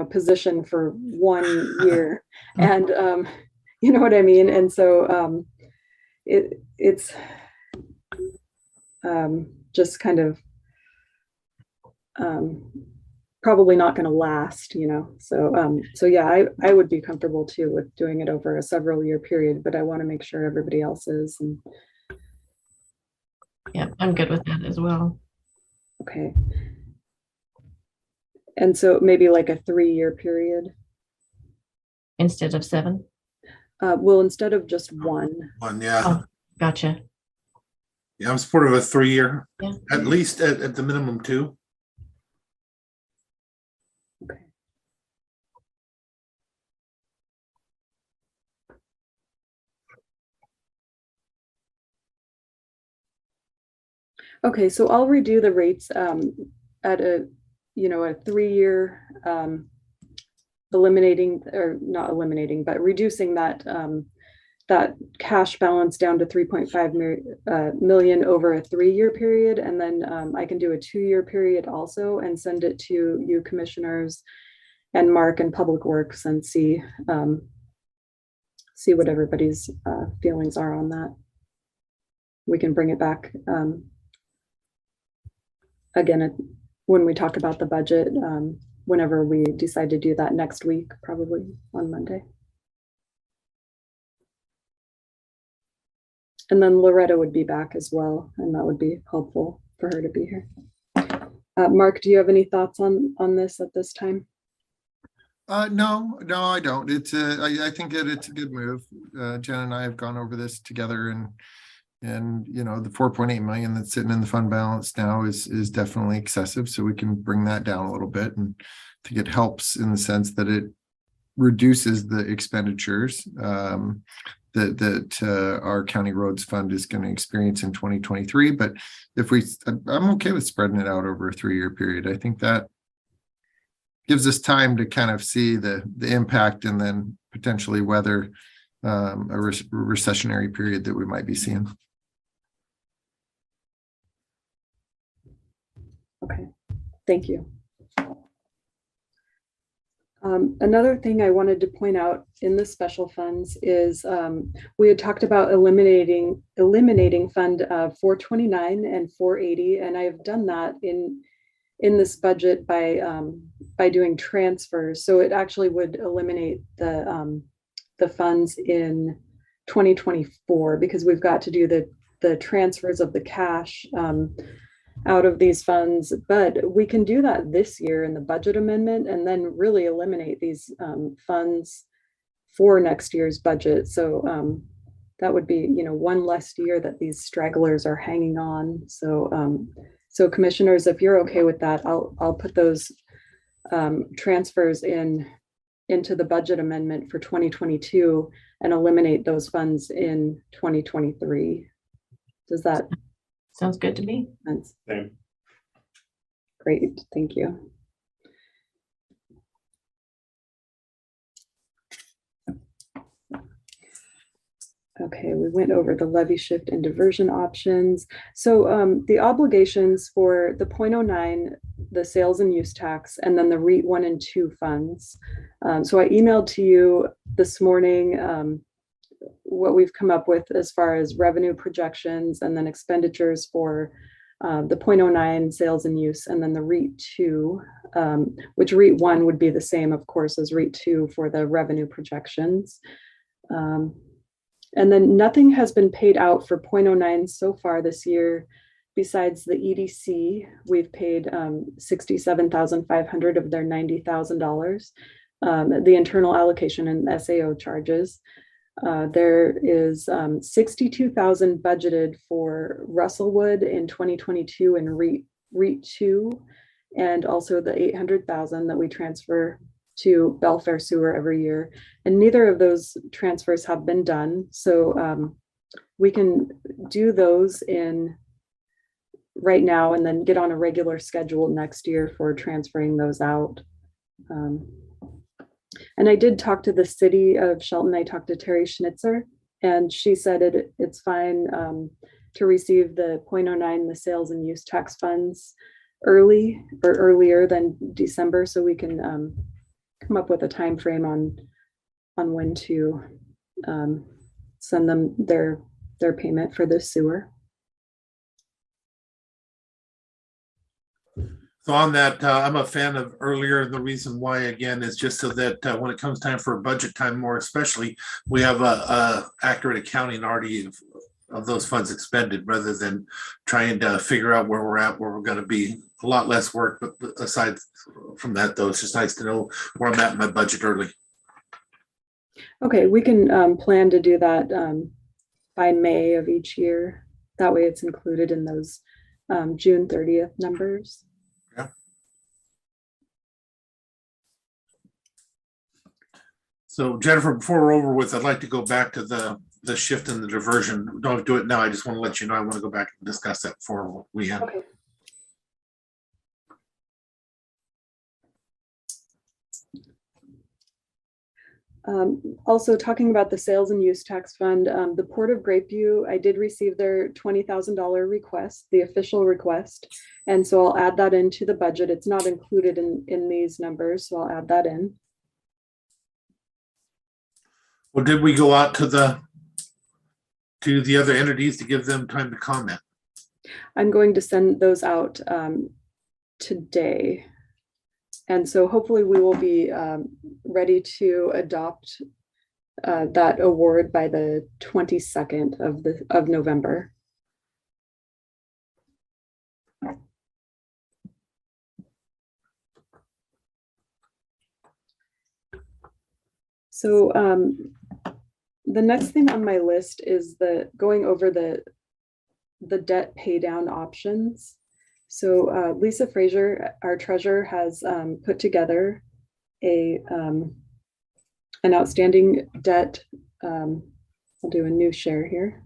position for 1 year. And you know what I mean? And so it's just kind of probably not going to last, so yeah, I would be comfortable too with doing it over a several year period, but I want to make sure everybody else is. And Yeah, I'm good with that as well. okay, and so maybe like a 3-year period Instead of 7. Well, instead of just one. Yeah. Oh, gotcha. Yeah, I'm supportive of a 3-year, Yeah. at least at the minimum 2. Okay. Okay, so I'll redo the rates at a 3-year, eliminating, or not eliminating, but reducing that that cash balance down to 3.5 million over a 3-year period, and then I can do a 2-year period also and send it to you commissioners and Mark and Public Works and see what everybody's feelings are on that. We can bring it back again when we talk about the budget, whenever we decide to do that next week, probably on Monday. And then Loretta would be back as well, and that would be helpful for her to be here. Mark, do you have any thoughts on this at this time? No, I don't. It's I think that it's a good move. Jen and I have gone over this together, and the 4.8 million that's sitting in the fund balance now is definitely excessive. So we can bring that down a little bit, and I think it helps in the sense that it reduces the expenditures that our county roads fund is going to experience in 2023. But I'm okay with spreading it out over a 3-year period. I think that gives us time to kind of see the impact and then potentially weather a recessionary period that we might be seeing. Okay, thank you. Another thing I wanted to point out in the special funds is we had talked about eliminating fund 429 and 480, and I've done that in this budget by doing transfers. So it actually would eliminate the funds in 2024 because we've got to do the transfers of the cash out of these funds, but we can do that this year in the budget amendment and then really eliminate these funds for next year's budget. So that would be, one less year that these stragglers are hanging on. So so commissioners, if you're okay with that, I'll put those transfers into the budget amendment for 2022 and eliminate those funds in 2023. Does that sounds good to me? Same. Great, thank you. Okay, we went over the levy shift and diversion options. So the obligations for the 0.09, the sales and use tax, and then the REIT 1 and 2 funds. So I emailed to you this morning what we've come up with as far as revenue projections and then expenditures for the 0.09 sales and use, and then the REIT 2, which REIT 1 would be the same, of course, as REIT 2 for the revenue projections. And then nothing has been paid out for 0.09 so far this year. Besides the EDC, we've paid $67,500 of their $90,000. The internal allocation and SAO charges. There is $62,000 budgeted for Russellwood in 2022 and REIT 2, and also the $800,000 that we transfer to Belfair Sewer every year. And neither of those transfers have been done. So we can do those in right now and then get on a regular schedule next year for transferring those out. And I did talk to the city of Shelton. I talked to Terry Schnitzer, and she said it's fine to receive the 0.09, the sales and use tax funds early or earlier than December, so we can come up with a time frame on when to send them their payment for the sewer. So on that, I'm a fan of earlier. The reason why, again, is just so that when it comes time for budget time, more especially, we have a accurate accounting already of those funds expended, rather than trying to figure out where we're at, where we're going to be. A lot less work, but aside from that, though, it's just nice to know where I'm at in my budget early. Okay, we can plan to do that by May of each year. That way it's included in those June 30th numbers. So Jennifer, before we're over with, I'd like to go back to the shift and the diversion. Don't do it now. I just want to let you know I want to go back and discuss that before we have. Okay. Also talking about the sales and use tax fund, the Port of Grapeview, I did receive their $20,000 request, the official request. And so I'll add that into the budget. It's not included in these numbers, so I'll add that in. Well, did we go out to the other entities to give them time to comment? I'm going to send those out today. And so hopefully we will be ready to adopt that award by the 22nd of November. So the next thing on my list is going over the debt pay down options. So Lisa Frazier, our treasurer, has put together an outstanding debt. I'll do a new share here.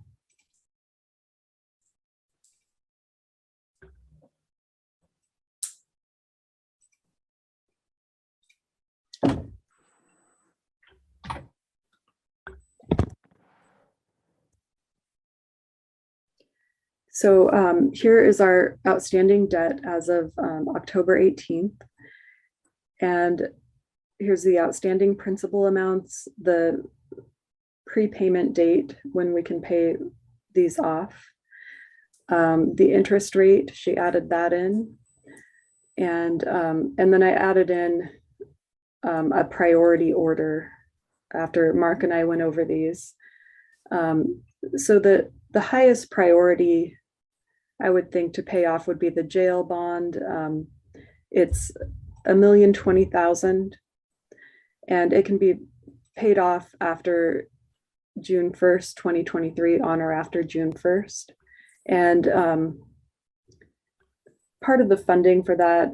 So here is our outstanding debt as of October 18th. And here's the outstanding principal amounts, the prepayment date when we can pay these off, the interest rate, she added that in. And then I added in a priority order after Mark and I went over these. So the highest priority I would think to pay off would be the jail bond. It's $1,020,000, and it can be paid off after June 1st, 2023, on or after June 1st. And part of the funding for that,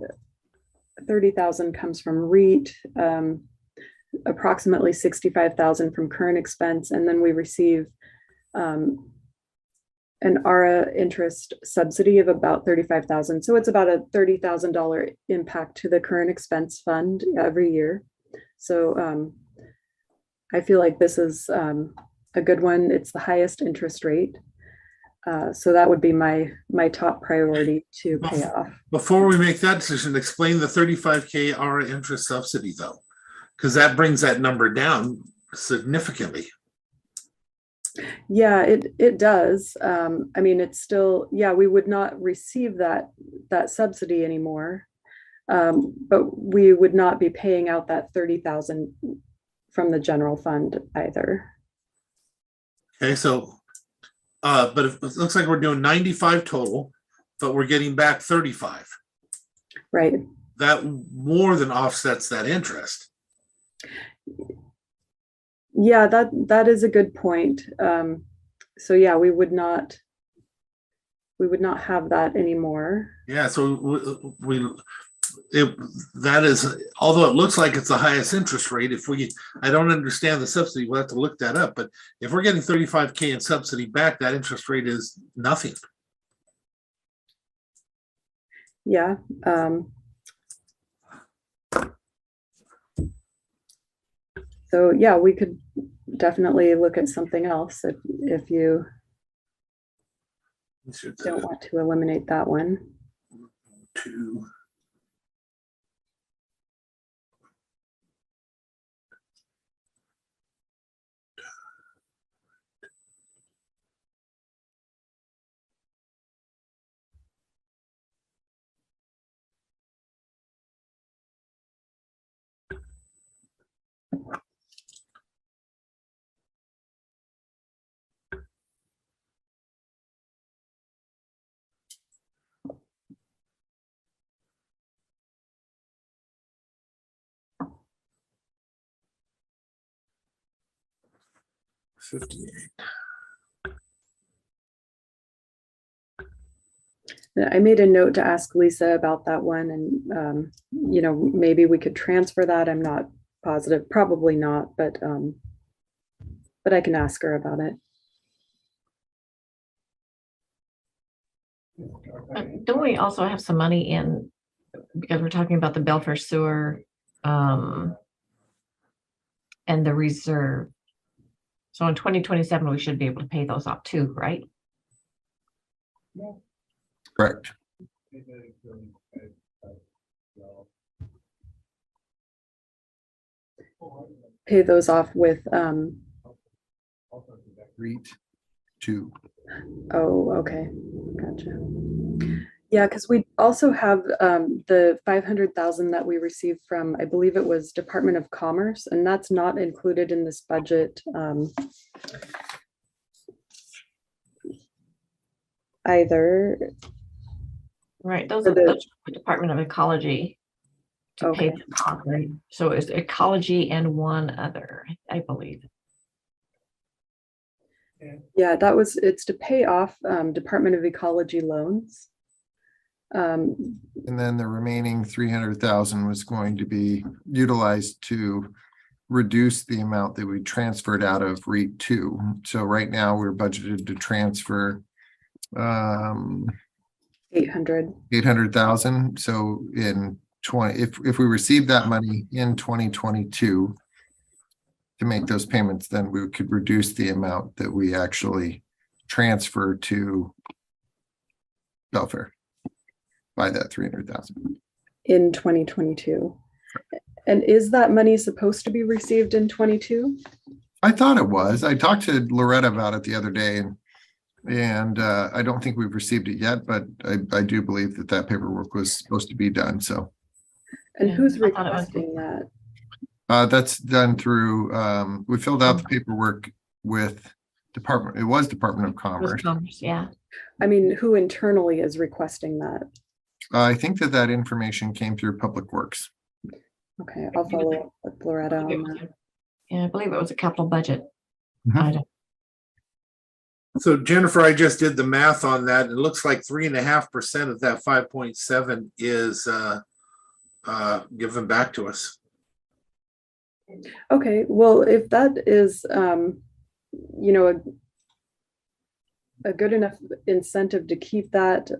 $30,000 comes from REIT, approximately $65,000 from current expense, and then we receive an ARA interest subsidy of about $35,000. So it's about a $30,000 impact to the current expense fund every year. So I feel like this is a good one. It's the highest interest rate. So that would be my top priority to pay off. Before we make that decision, explain the 35K ARA interest subsidy though, because that brings that number down significantly. Yeah, it does. I mean, it's still, yeah, we would not receive that subsidy anymore. But we would not be paying out that 30,000 from the general fund either. Okay, so, but it looks like we're doing 95 total, but we're getting back 35. Right. That more than offsets that interest. Yeah, that is a good point. So yeah, we would not have that anymore. Yeah, so that is, although it looks like it's the highest interest rate, I don't understand the subsidy, we'll have to look that up, but if we're getting 35K in subsidy back, that interest rate is nothing. Yeah. So yeah, we could definitely look at something else if you don't want to eliminate that one. Two. I made a note to ask Lisa about that one, and you know, maybe we could transfer that. I'm not positive, probably not, but I can ask her about it. Don't we also have some money in, because we're talking about the Belfair sewer and the reserve. So in 2027, we should be able to pay those off too, right? Correct. Pay those off with REIT 2. Oh, okay, gotcha. Yeah, because we also have the 500,000 that we received from, I believe it was Department of Commerce, and that's not included in this budget either. Right, those are the Department of Ecology to pay Okay. them off, right? So it's ecology and one other, I believe. Yeah, it's to pay off Department of Ecology loans. And then the remaining 300,000 was going to be utilized to reduce the amount that we transferred out of REIT 2. So right now we're budgeted to transfer 800,000. So in if we receive that money in 2022 to make those payments, then we could reduce the amount that we actually transfer to Belfair by that 300,000 in 2022. And is that money supposed to be received in 22? I thought it was. I talked to Loretta about it the other day, and I don't think we've received it yet, but I do believe that paperwork was supposed to be done. So, and who's requesting that? That's done through. We filled out the paperwork with Department. It was Department of Commerce. Yeah. I mean, who internally is requesting that? I think that information came through Public Works. Okay, I'll follow up with Loretta on that. Yeah, I believe it was a capital budget item. So Jennifer, I just did the math on that. It looks like 3.5% of that 5.7 is given back to us. Okay, well, if that is, you know, a good enough incentive to keep that,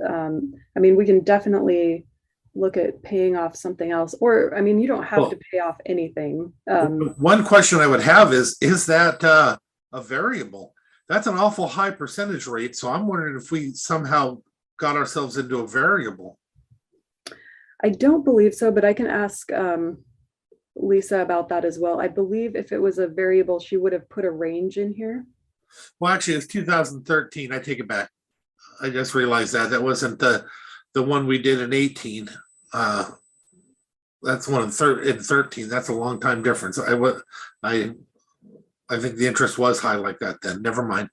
I mean, we can definitely look at paying off something else, or, I mean, you don't have to pay off anything. One question I would have is that a variable? That's an awful high percentage rate. So I'm wondering if we somehow got ourselves into a variable. I don't believe so, but I can ask Lisa about that as well. I believe if it was a variable, she would have put a range in here. Well, actually, it's 2013. I take it back. I just realized that wasn't the one we did in 18. That's one in 13. That's a long time difference. I think the interest was high like that then. Never mind.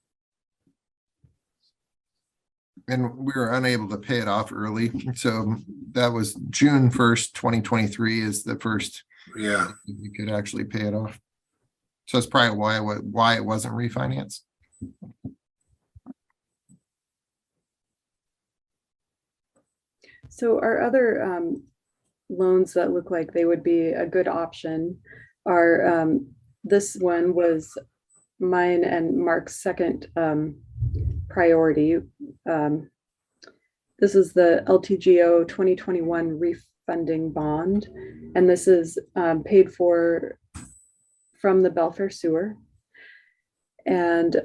And we were unable to pay it off early. So that was June 1st, 2023 is the first. Yeah. We could actually pay it off. So that's probably why it wasn't refinanced. So our other loans that look like they would be a good option are, this one was mine and Mark's second priority. This is the LTGO 2021 refunding bond, and this is paid for from the Belfair sewer. And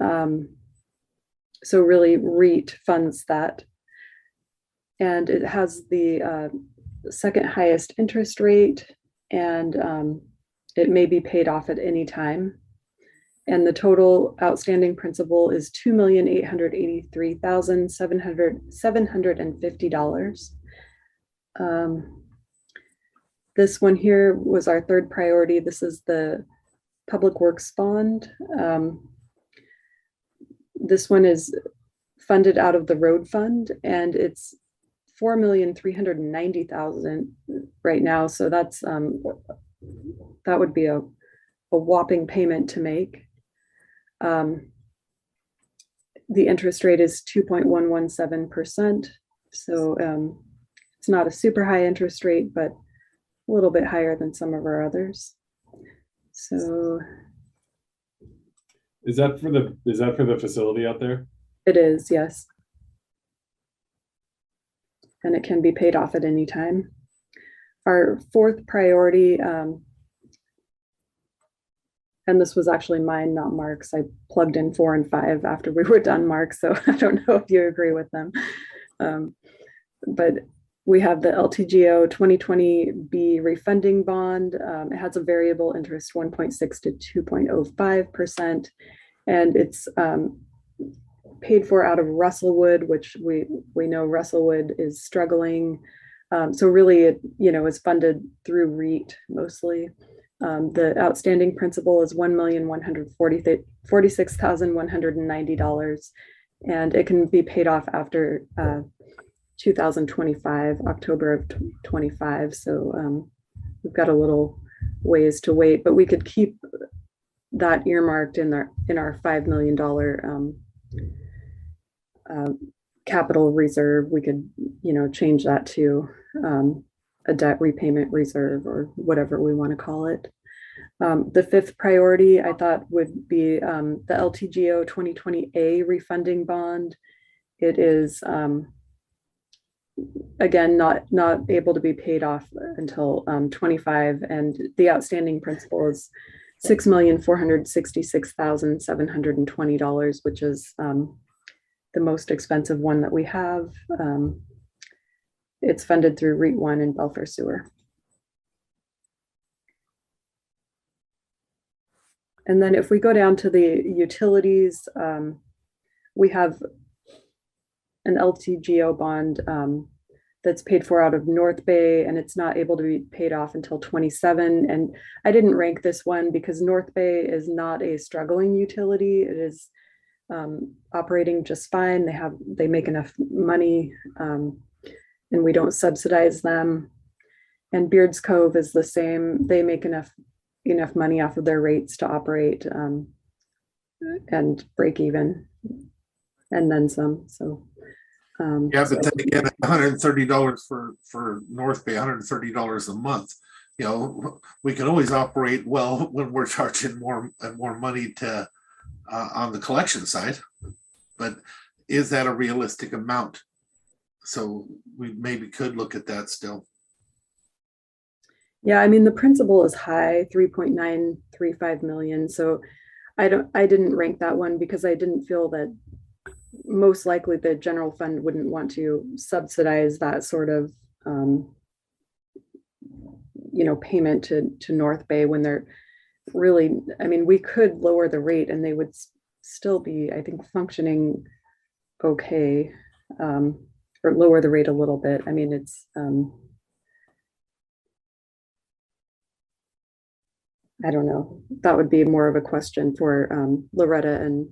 so really REIT funds that. And it has the second highest interest rate, and it may be paid off at any time. And the total outstanding principal is $2,883,750. This one here was our third priority. This is the Public Works Bond. This one is funded out of the road fund, and it's $4,390,000 right now. So that's that would be a whopping payment to make. The interest rate is 2.117%. So it's not a super high interest rate, but a little bit higher than some of our others. So Is that for the facility out there? it is, yes. And it can be paid off at any time. Our fourth priority, and this was actually mine, not Mark's. I plugged in 4 and 5 after we were done, Mark, so I don't know if you agree with them. But we have the LTGO 2020B refunding bond. It has a variable interest 1.6 to 2.05%, and it's paid for out of Russellwood, which we know Russellwood is struggling. So really, it is funded through REIT mostly. The outstanding principal is $1,146,190, and it can be paid off after 2025, October of 25. So we've got a little ways to wait, but we could keep that earmarked in our $5 million capital reserve. We could, change that to a debt repayment reserve or whatever we want to call it. The fifth priority I thought would be the LTGO 2020A refunding bond. It is again not able to be paid off until 25, and the outstanding principal is $6,466,720, which is the most expensive one that we have. It's funded through REIT 1 and Belfair Sewer. And then if we go down to the utilities, we have an LTGO bond that's paid for out of North Bay, and it's not able to be paid off until 27. And I didn't rank this one because North Bay is not a struggling utility. It is operating just fine. They make enough money, and we don't subsidize them. And Beards Cove is the same. They make enough money off of their rates to operate and break even, and then some. So yeah, but then again, $130 for North Bay, $130 a month. We can always operate well when we're charging more money to on the collection side, but is that a realistic amount? So we maybe could look at that still. Yeah, I mean, the principal is high, 3.935 million. So I didn't rank that one because I didn't feel that most likely the general fund wouldn't want to subsidize that sort of payment to North Bay when they're really, I mean, we could lower the rate and they would still be, I think, functioning okay, or lower the rate a little bit. I mean, it's, I don't know. That would be more of a question for Loretta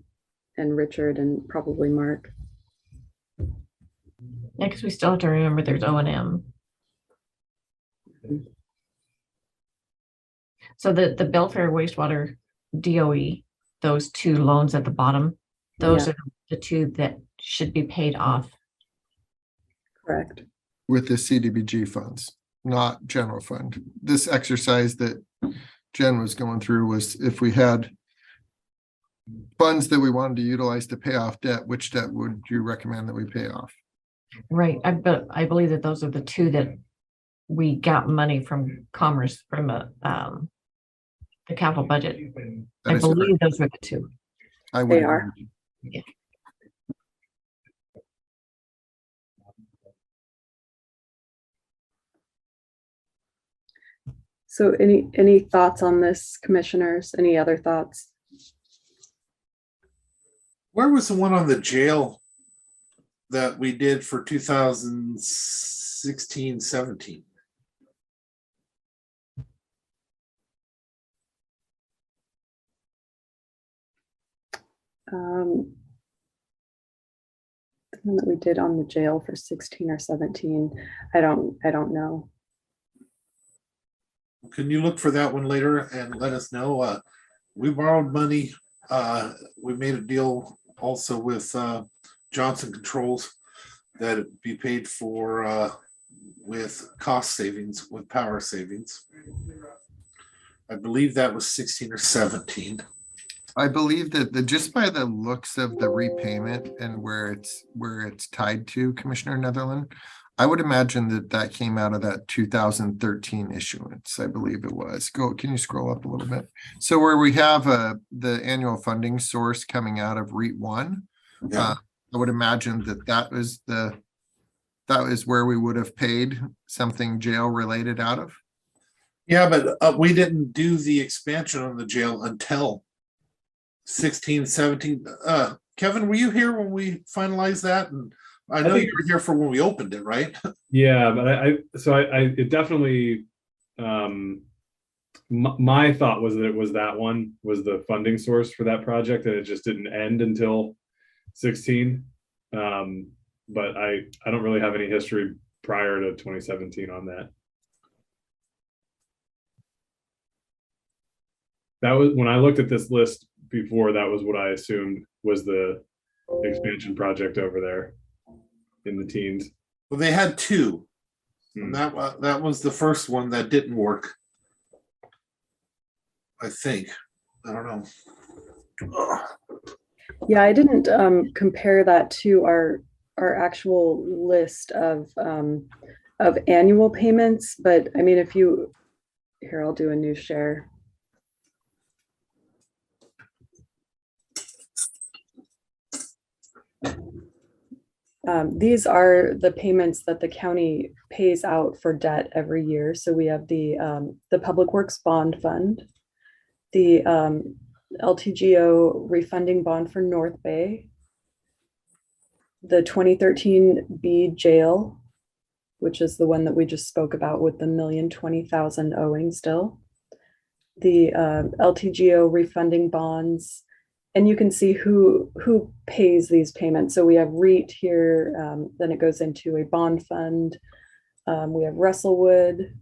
and Richard and probably Mark. Next, we still have to remember there's O&M. So the Belfair wastewater DOE, those two loans at the bottom, those Yeah. are the two that should be paid off. Correct. With the CDBG funds, not general fund. This exercise that Jen was going through was if we had funds that we wanted to utilize to pay off debt, which debt would you recommend that we pay off? Right, but I believe that those are the two that we got money from Commerce from the capital budget. That I is believe correct. those were the two. I would They agree are. with you. Yeah. So any thoughts on this, commissioners? Any other thoughts? Where was the one on the jail that we did for 2016, 17? The one that we did on the jail for 16 or 17. I don't know. Can you look for that one later and let us know? We borrowed money. We made a deal also with Johnson Controls that it be paid for with cost savings, with power savings. I believe that was 16 or 17. I believe that just by the looks of the repayment and where it's tied to, Commissioner Netherland, I would imagine that came out of that 2013 issuance. I believe it was. Can you scroll up a little bit? So where we have the annual funding source coming out of REIT 1, Yeah. I would imagine that was where we would have paid something jail related out of. Yeah, but we didn't do the expansion on the jail until 16, 17. Kevin, were you here when we finalized that? And I know you were here for when we opened it, right? Yeah, but it definitely, my thought was that it was that one was the funding source for that project, and it just didn't end until 16. But I don't really have any history prior to 2017 on that. That was when I looked at this list before, that was what I assumed was the expansion project over there in the teens. Well, they had two. And that was the first one that didn't work. I think. I don't know. Yeah, I didn't compare that to our actual list of annual payments, but I mean, if you here, I'll do a new share. These are the payments that the county pays out for debt every year. So we have the Public Works Bond Fund, the LTGO refunding bond for North Bay, the 2013 B jail, which is the one that we just spoke about with the $1,020,000 owing still, the LTGO refunding bonds. And you can see who pays these payments. So we have REIT here, then it goes into a bond fund. We have Russellwood.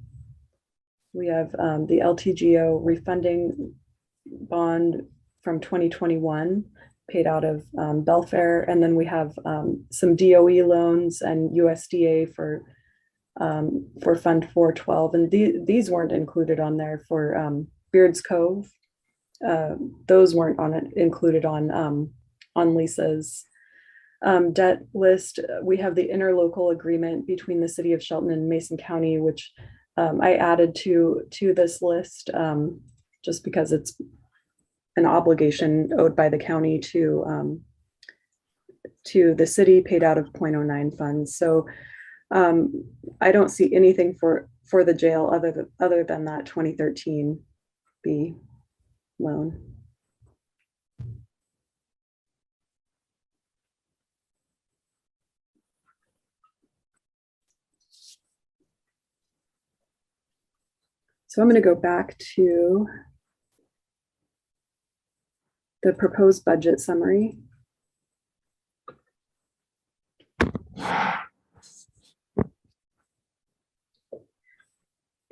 We have the LTGO refunding bond from 2021 paid out of Belfair. And then we have some DOE loans and USDA for Fund 412. And these weren't included on there for Beards Cove. Those weren't included on Lisa's debt list. We have the interlocal agreement between the city of Shelton and Mason County, which I added to this list just because it's an obligation owed by the county to the city, paid out of 0.09 funds. So I don't see anything for the jail other than that 2013 B loan. So I'm going to go back to the proposed budget summary.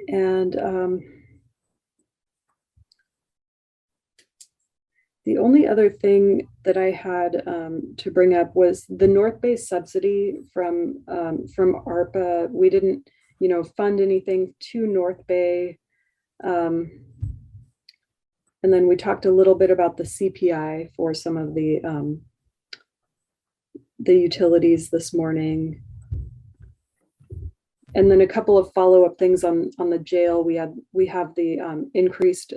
And the only other thing that I had to bring up was the North Bay subsidy from ARPA. We didn't, fund anything to North Bay. And then we talked a little bit about the CPI for some of the utilities this morning. And then a couple of follow-up things on the jail. We have the increased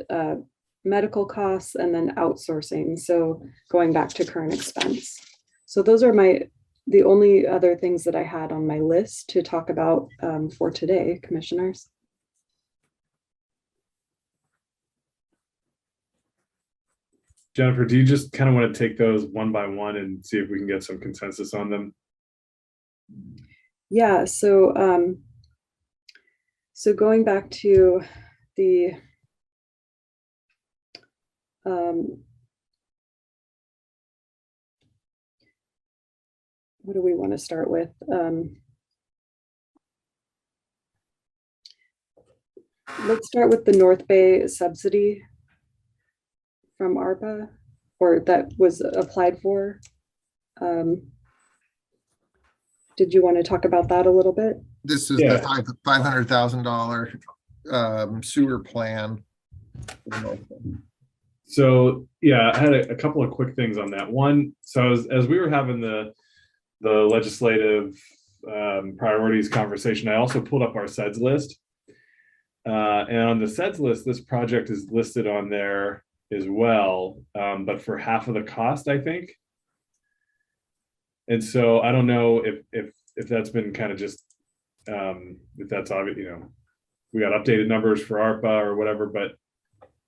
medical costs and then outsourcing. So going back to current expense. So those are the only other things that I had on my list to talk about for today, commissioners. Jennifer, do you just kind of want to take those one by one and see if we can get some consensus on them? Yeah, so going back to the what do we want to start with? Let's start with the North Bay subsidy from ARPA, or that was applied for. Did you want to talk about that a little bit? This is the $500,000 sewer plan. So yeah, I had a couple of quick things on that. One, so as we were having the legislative priorities conversation, I also pulled up our SEDS list. And on the SEDS list, this project is listed on there as well, but for half of the cost, I think. And so I don't know if that's been kind of just if that's obvious, we got updated numbers for ARPA or whatever, but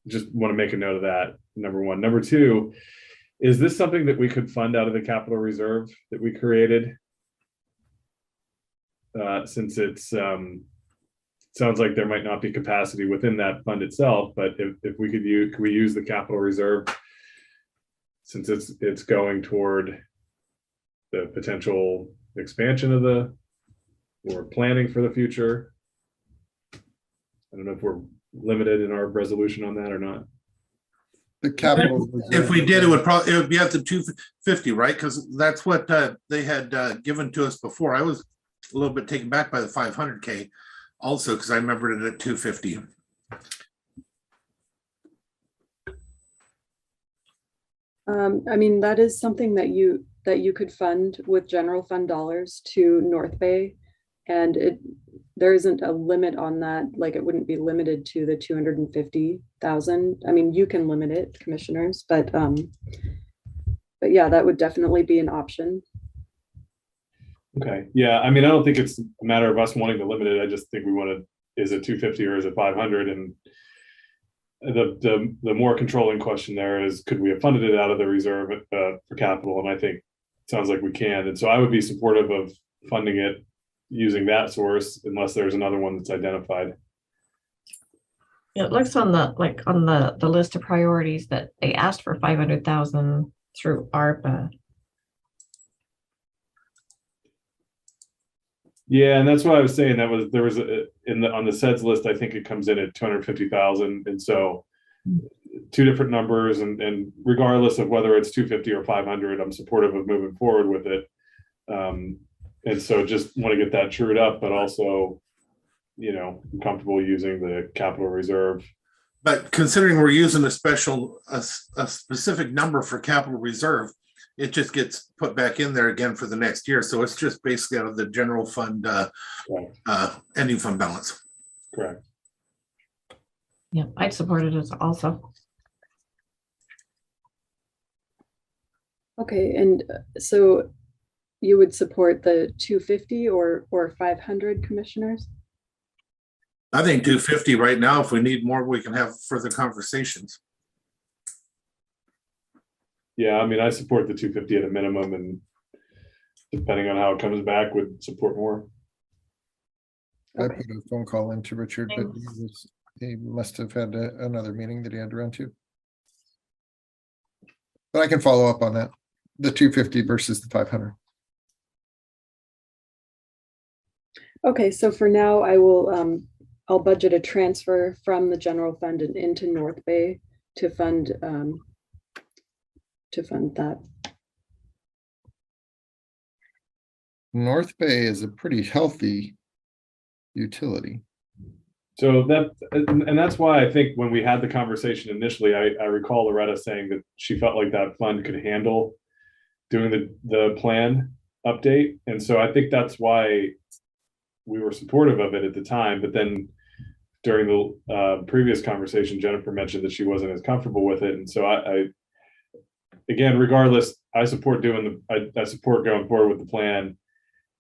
just want to make a note of that. Number one. Number two, is this something that we could fund out of the capital reserve that we created? Since it's sounds like there might not be capacity within that fund itself, but if we could use the capital reserve since it's going toward the potential expansion of or planning for the future. I don't know if we're limited in our resolution on that or not. The capital. If we did, it would be at the 250, right? Because that's what they had given to us before. I was a little bit taken back by the 500K also, because I remembered it at 250. I mean, that is something that you could fund with general fund dollars to North Bay, and there isn't a limit on that. Like, it wouldn't be limited to the 250,000. I mean, you can limit it, commissioners, but yeah, that would definitely be an option. Okay, yeah, I mean, I don't think it's a matter of us wanting to limit it. I just think we want to, is it 250 or is it 500? And the more controlling question there is, could we have funded it out of the reserve for capital? And I think it sounds like we can. And so I would be supportive of funding it using that source unless there's another one that's identified. It looks on the list of priorities that they asked for 500,000 through ARPA. Yeah, and that's what I was saying. There was on the SEDS list, I think it comes in at 250,000, and so two different numbers, and regardless of whether it's 250 or 500, I'm supportive of moving forward with it. And so just want to get that trued up, but also, comfortable using the capital reserve. But considering we're using a specific number for capital reserve, it just gets put back in there again for the next year. So it's just basically out of the general fund, ending fund balance. Correct. Yeah, I'd support it as also. Okay, and so you would support the 250 or 500, commissioners? I think 250 right now. If we need more, we can have further conversations. Yeah, I mean, I support the 250 at a minimum, and depending on how it comes back, would support more. I put a phone call into Richard, but he must have had another meeting that he had to run to. But I can follow up on that, the 250 versus the 500. Okay, so for now, I'll budget a transfer from the general fund and into North Bay to fund that. North Bay is a pretty healthy utility. So and that's why I think when we had the conversation initially, I recall Loretta saying that she felt like that fund could handle doing the plan update. And so I think that's why we were supportive of it at the time. But then during the previous conversation, Jennifer mentioned that she wasn't as comfortable with it. And so I again, regardless, I support I support going forward with the plan.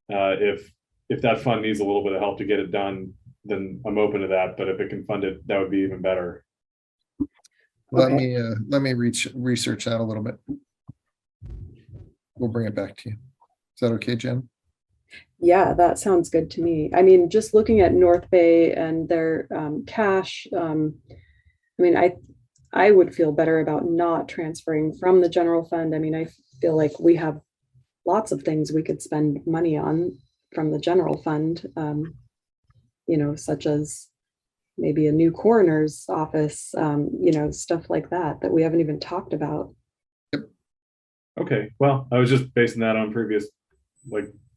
If that fund needs a little bit of help to get it done, then I'm open to that. But if it can fund it, that would be even better. Let me research that a little bit. We'll bring it back to you. Is that okay, Jen? Yeah, that sounds good to me. I mean, just looking at North Bay and their cash, I mean, I would feel better about not transferring from the general fund. I mean, I feel like we have lots of things we could spend money on from the general fund, you know, such as maybe a new coroner's office, you know, stuff like that we haven't even talked about. Okay, well, I was just basing that on previous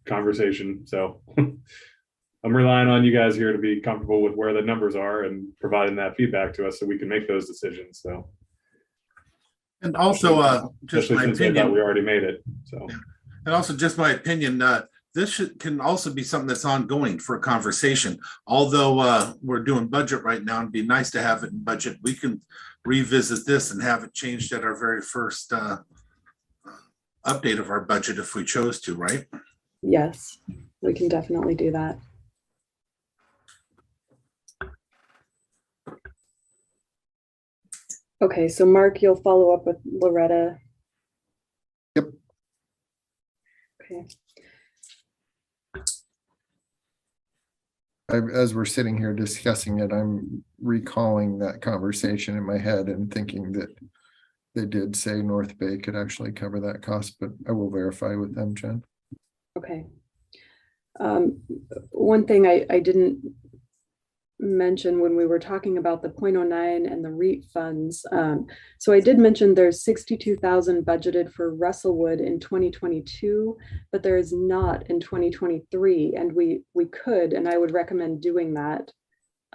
conversation. So I'm relying on you guys here to be comfortable with where the numbers are and providing that feedback to us so we can make those decisions. So, and also just especially my since I opinion, thought we already made it. So, and also just my opinion, this can also be something that's ongoing for a conversation. Although we're doing budget right now, it'd be nice to have it in budget. We can revisit this and have it changed at our very first update of our budget if we chose to, right? Yes, we can definitely do that. Okay, so Mark, you'll follow up with Loretta. Yep. Okay. As we're sitting here discussing it, I'm recalling that conversation in my head and thinking that they did say North Bay could actually cover that cost, but I will verify with them, Jen. Okay. One thing I didn't mention when we were talking about the 0.09 and the REIT funds. So I did mention there's 62,000 budgeted for Russellwood in 2022, but there is not in 2023. And we could, and I would recommend doing that,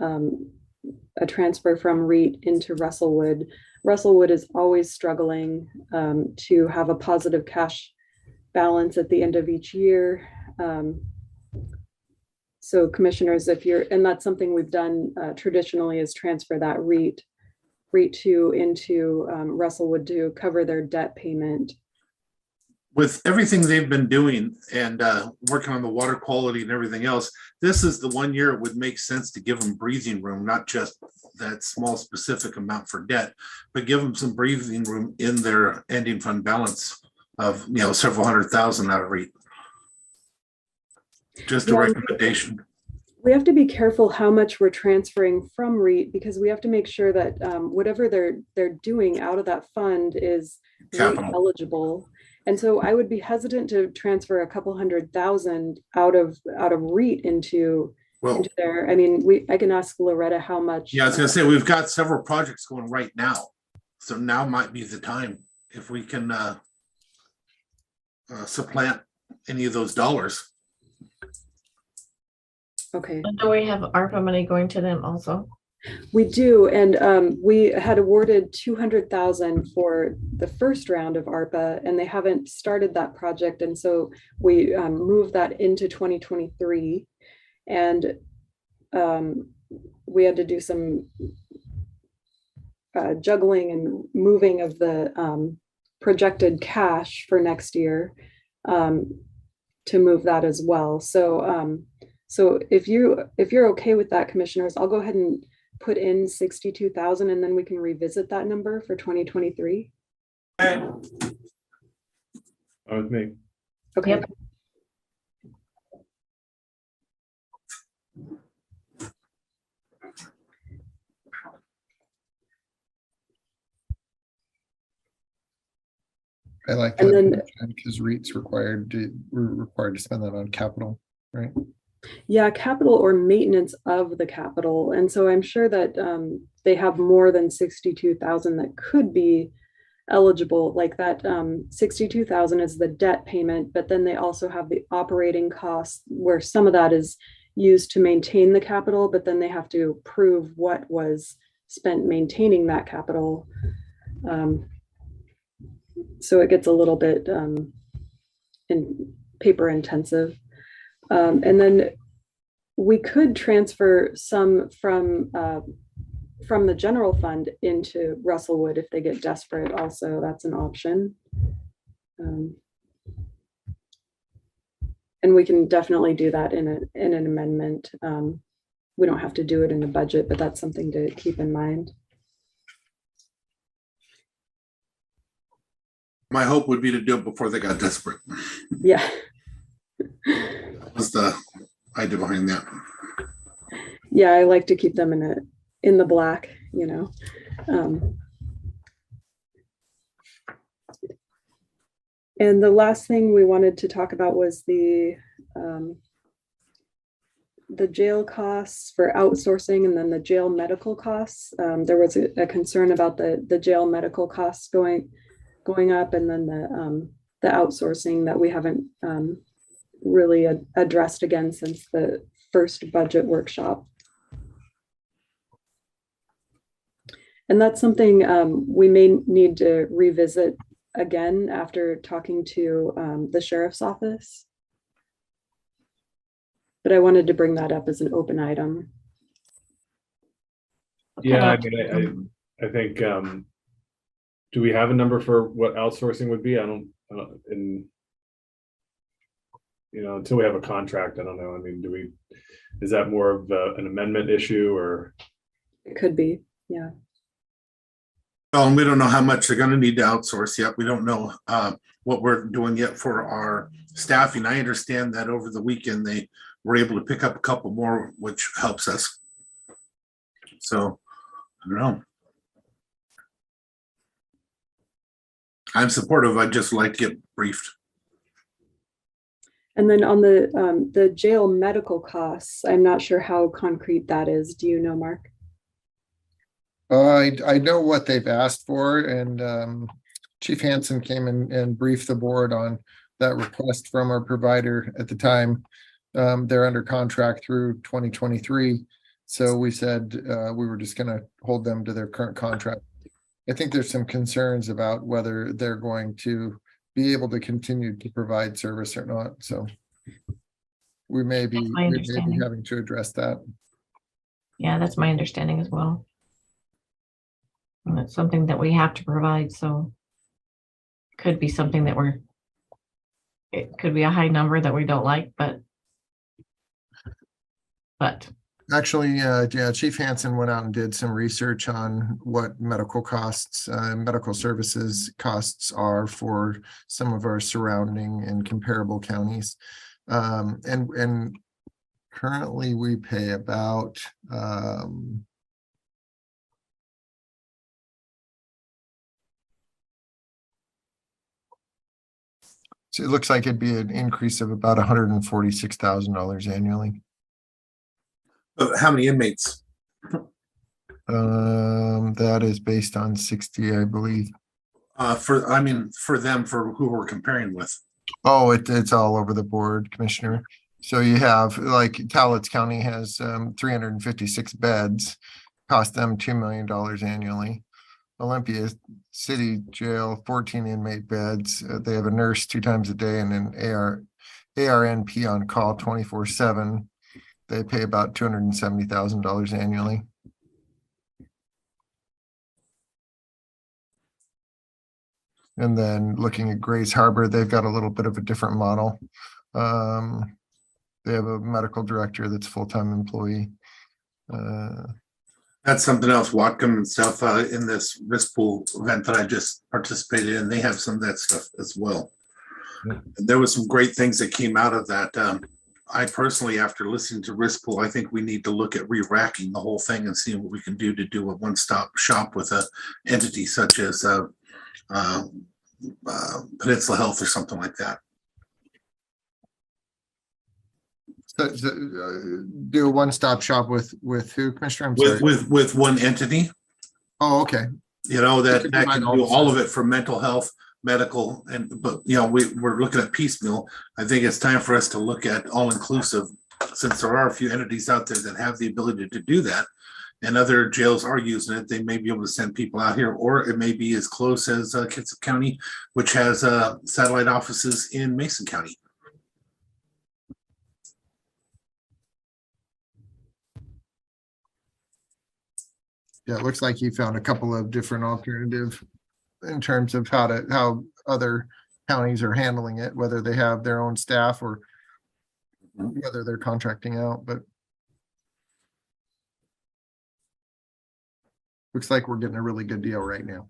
a transfer from REIT into Russellwood. Russellwood is always struggling to have a positive cash balance at the end of each year. So commissioners, and that's something we've done traditionally, is transfer that REIT into Russellwood to cover their debt payment. With everything they've been doing and working on the water quality and everything else, this is the one year it would make sense to give them breathing room, not just that small specific amount for debt, but give them some breathing room in their ending fund balance of, you know, several $100,000 out of REIT. Just a recommendation. We have to be careful how much we're transferring from REIT, because we have to make sure that whatever they're doing out of that fund is REIT eligible. And so I would be hesitant to transfer a couple $100,000 out of REIT into there. I mean, I can ask Loretta how much. Yeah, I was gonna say, we've got several projects going right now. So now might be the time if we can supplant any of those dollars. Okay. And do we have ARPA money going to them also? We do, and we had awarded 200,000 for the first round of ARPA, and they haven't started that project, and so we moved that into 2023, and we had to do some juggling and moving of the projected cash for next year to move that as well. So so if you're okay with that, commissioners, I'll go ahead and put in 62,000, and then we can revisit that number for 2023. With me. Okay. Yep. I like And that then, because REIT's we're required to spend that on capital, right? yeah, capital or maintenance of the capital. And so I'm sure that they have more than 62,000 that could be eligible, like that 62,000 is the debt payment, but then they also have the operating costs where some of that is used to maintain the capital, but then they have to prove what was spent maintaining that capital. So it gets a little bit in paper intensive. And then we could transfer some from the general fund into Russellwood if they get desperate. Also, that's an option. And we can definitely do that in an amendment. We don't have to do it in the budget, but that's something to keep in mind. My hope would be to do it before they got desperate. Yeah. That was the idea behind that. Yeah, I like to keep them in the black, you know. And the last thing we wanted to talk about was the jail costs for outsourcing and then the jail medical costs. There was a concern about the jail medical costs going up, and then the outsourcing that we haven't really addressed again since the first budget workshop. And that's something we may need to revisit again after talking to the sheriff's office. But I wanted to bring that up as an open item. Yeah, I mean, I think, do we have a number for what outsourcing would be? I don't until we have a contract, I don't know. I mean, is that more of an amendment issue, or? It could be, yeah. Well, we don't know how much they're going to need to outsource yet. We don't know what we're doing yet for our staffing. I understand that over the weekend they were able to pick up a couple more, which helps us. So I don't know. I'm supportive. I'd just like to get briefed. And then on the jail medical costs, I'm not sure how concrete that is. Do you know, Mark? I know what they've asked for, and Chief Hansen came in and briefed the board on that request from our provider at the time. They're under contract through 2023. So we said we were just going to hold them to their current contract. I think there's some concerns about whether they're going to be able to continue to provide service or not. So we may be having to address that. Yeah, that's my understanding as well. And it's something that we have to provide, so could be something that it could be a high number that we don't like, but actually, yeah, Chief Hansen went out and did some research on what medical costs, medical services costs are for some of our surrounding and comparable counties. And currently we pay about so it looks like it'd be an increase of about $146,000 annually. How many inmates? That is based on 60, I believe. For them, for who we're comparing with. Oh, it's all over the board, Commissioner. So you have, like, Cowlitz County has 356 beds, cost them $2 million annually. Olympia City Jail, 14 inmate beds. They have a nurse 2 times a day and an ARNP on call 24/7. They pay about $270,000 annually. And then looking at Grays Harbor, they've got a little bit of a different model. They have a medical director that's a full-time employee. That's something else, Watcom and stuff in this risk pool event that I just participated in. They have some of that stuff as well. Yeah. There was some great things that came out of that. I personally, after listening to risk pool, I think we need to look at re-racking the whole thing and seeing what we can do to do a one-stop shop with a entity such as Peninsula Health or something like that. Do a one-stop shop with who, Commissioner? I'm sorry. With one entity, Oh, okay. you know, that can can provide do all the all of it for mental health, medical, but you know, we're looking at piecemeal. I think it's time for us to look at all inclusive, since there are a few entities out there that have the ability to do that. And other jails are using it. They may be able to send people out here, or it may be as close as Kitsap County, which has satellite offices in Mason County. Yeah, it looks like you found a couple of different alternative in terms of how other counties are handling it, whether they have their own staff or whether they're contracting out, but looks like we're getting a really good deal right now.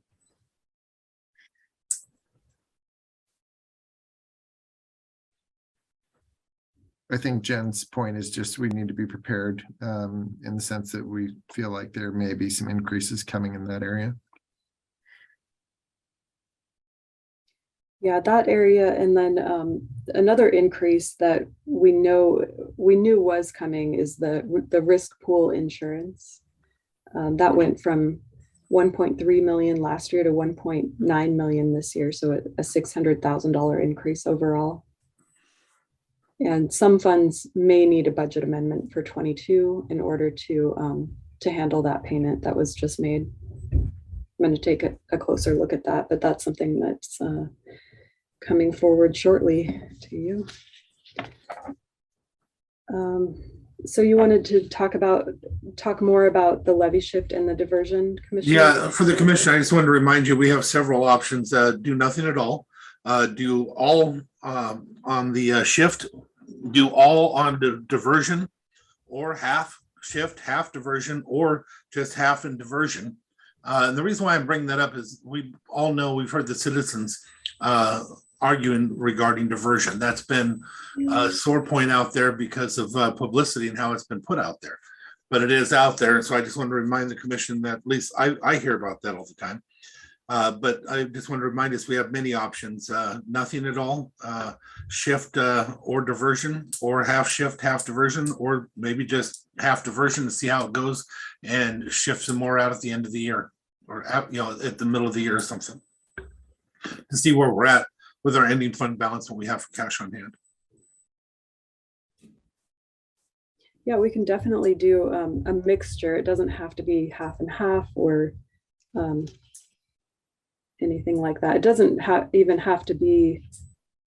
I think Jen's point is just we need to be prepared in the sense that we feel like there may be some increases coming in that area. Yeah, that area. And then another increase that we knew was coming is the risk pool insurance. That went from 1.3 million last year to 1.9 million this year. So a $600,000 increase overall. And some funds may need a budget amendment for 22 in order to handle that payment that was just made. I'm going to take a closer look at that, but that's something that's coming forward shortly to you. So you wanted to talk more about the levy shift and the diversion, Commissioner? Yeah, for the commission, I just wanted to remind you, we have several options. Do nothing at all. Do all on the shift, do all on the diversion, or half shift, half diversion, or just half in diversion. And the reason why I'm bringing that up is we all know, we've heard the citizens arguing regarding diversion. That's been a sore point out there because of publicity and how it's been put out there. But it is out there. So I just want to remind the commission that, at least I hear about that all the time. But I just want to remind us, we have many options, nothing at all, shift or diversion, or half shift, half diversion, or maybe just half diversion to see how it goes and shift some more out at the end of the year, or at the middle of the year or something, to see where we're at with our ending fund balance, what we have for cash on hand. Yeah, we can definitely do a mixture. It doesn't have to be half and half or anything like that. It doesn't even have to be,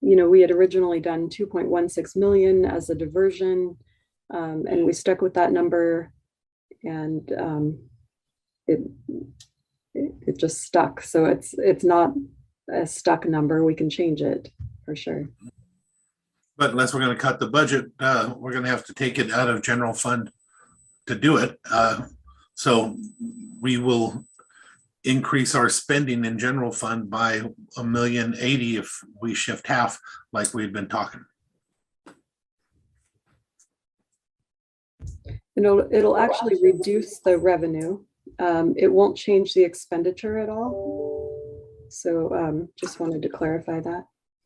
we had originally done 2.16 million as a diversion, and we stuck with that number, and it just stuck. So it's not a stuck number. We can change it for sure. But unless we're going to cut the budget, we're going to have to take it out of general fund to do it. So we will increase our spending in general fund by $1,080,000 if we shift half, like we've been talking. It'll actually reduce the revenue. It won't change the expenditure at all. So just wanted to clarify that.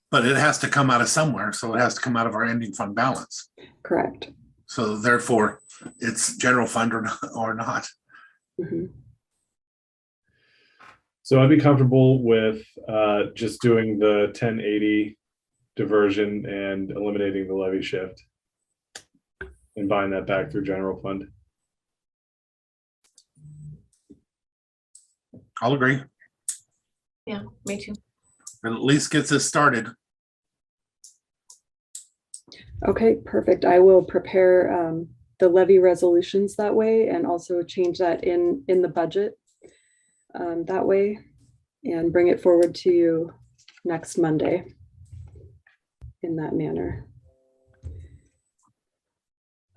But it has to come out of somewhere, so it has to come out of our ending fund balance. Correct. So therefore, it's general fund or not. Mm-hmm. So I'd be comfortable with just doing the 1080 diversion and eliminating the levy shift and buying that back through general fund. I'll agree. Yeah, me too. It at least gets us started. Okay, perfect. I will prepare the levy resolutions that way, and also change that in the budget that way, and bring it forward to you next Monday in that manner.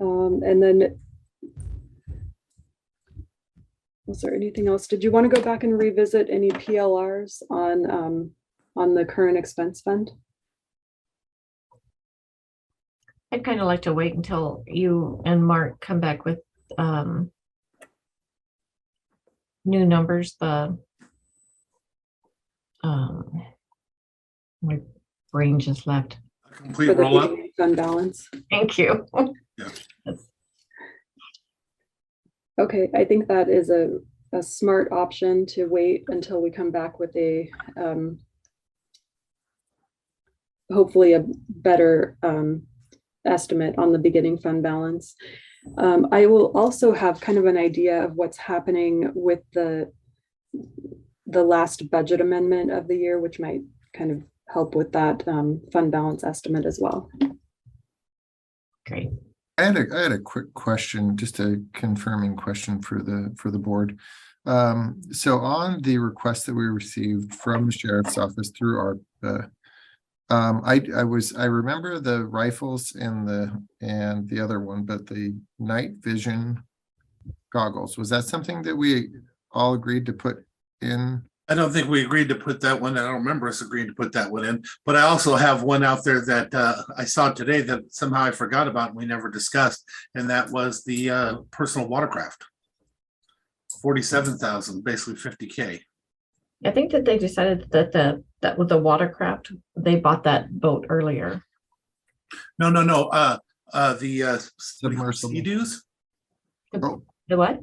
And then, was there anything else? Did you want to go back and revisit any PLRs on the current expense fund? I'd kind of like to wait until you and Mark come back with new numbers. My brain just left. A complete For the roll up. beginning fund balance. Thank you. Okay, I think that is a smart option to wait until we come back with a hopefully a better estimate on the beginning fund balance. I will also have kind of an idea of what's happening with the last budget amendment of the year, which might kind of help with that fund balance estimate as well. Great. I had a quick question, just a confirming question for the board. So on the request that we received from the sheriff's office through our, I remember the rifles and the other one, but the night vision goggles, was that something that we all agreed to put in? I don't think we agreed to put that one. I don't remember us agreeing to put that one in, but I also have one out there that I saw today that somehow I forgot about and we never discussed. And that was the personal watercraft. 47,000, basically 50K. I think that they decided that that with the watercraft, they bought that boat earlier. No. The Submersible. Sea-Doos? Oh. The what?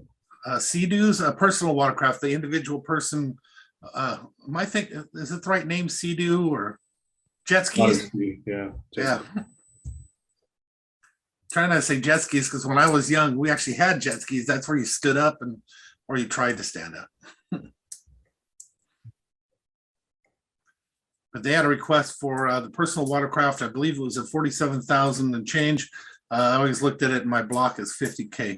Sea-Doos, a personal watercraft, the individual person. I think, is it the right name, Sea-Doo or jet skis? Yeah. Yeah. Trying not to say jet skis because when I was young, we actually had jet skis. That's where you stood up and or you tried to stand up. But they had a request for the personal watercraft. I believe it was at 47,000 and change. I always looked at it in my block as 50K.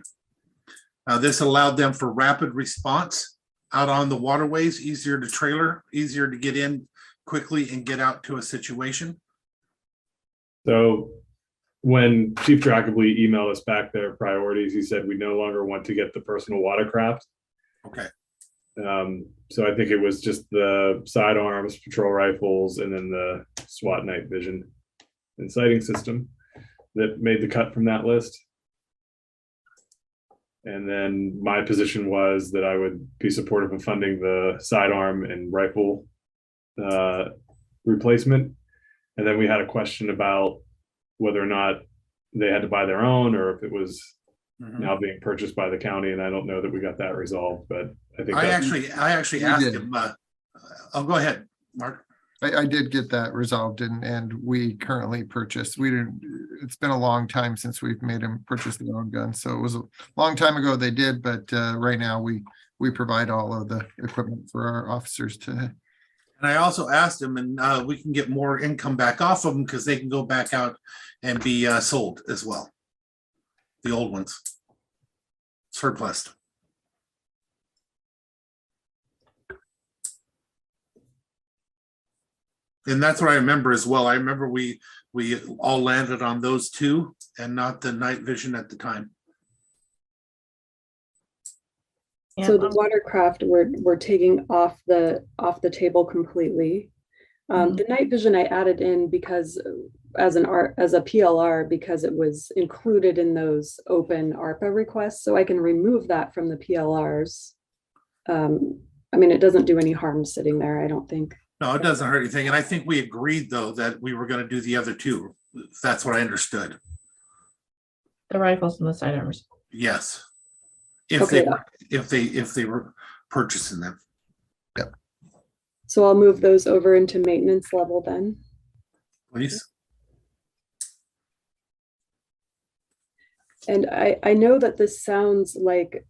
This allowed them for rapid response out on the waterways, easier to trailer, easier to get in quickly and get out to a situation. So when Chief Drackley emailed us back their priorities, he said we no longer want to get the personal watercraft. Okay. So I think it was just the sidearms, patrol rifles, and then the SWAT night vision and sighting system that made the cut from that list. And then my position was that I would be supportive of funding the sidearm and rifle replacement. And then we had a question about whether or not they had to buy their own or if it was now being purchased by the county. And I don't know that we got that resolved, but I think I actually asked him, I'll go ahead, Mark. I did get that resolved and we currently purchased, it's been a long time since we've made them purchase their own guns. So it was a long time ago they did, but right now we provide all of the equipment for our officers to. And I also asked him, and we can get more income back off of them because they can go back out and be sold as well. The old ones. Surplus. And that's what I remember as well. I remember we all landed on those two and not the night vision at the time. So the watercraft we're taking off the table completely. The night vision I added in because as a PLR because it was included in those open ARPA requests, so I can remove that from the PLRs. I mean, it doesn't do any harm sitting there, I don't think. No, it doesn't hurt anything. And I think we agreed though that we were going to do the other two. That's what I understood. The rifles and the sidearms. Yes. If they were purchasing them. Yep. So I'll move those over into maintenance level then. Please. And I know that this sounds like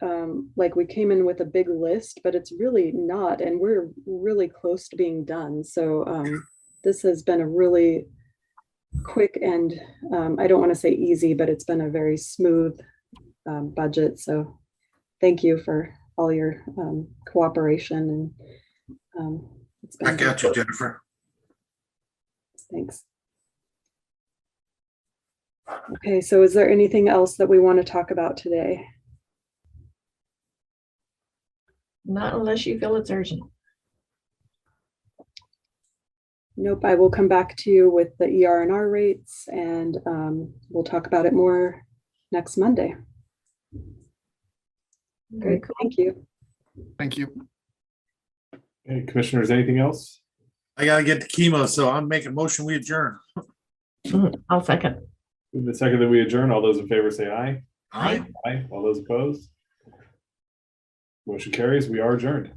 we came in with a big list, but it's really not, and we're really close to being done. So this has been a really quick and I don't want to say easy, but it's been a very smooth budget. So thank you for all your cooperation and it's been. I got you, Jennifer. Thanks. Okay, so is there anything else that we want to talk about today? Not unless you feel it's urgent. Nope, I will come back to you with the ER&R rates and we'll talk about it more next Monday. Great, thank you. Thank you. Hey, commissioners, anything else? I gotta get to chemo, so I'm making motion, we adjourn. I'll second. In the second that we adjourn, all those in favor say aye. Aye. Aye. All those opposed? Motion carries. We are adjourned.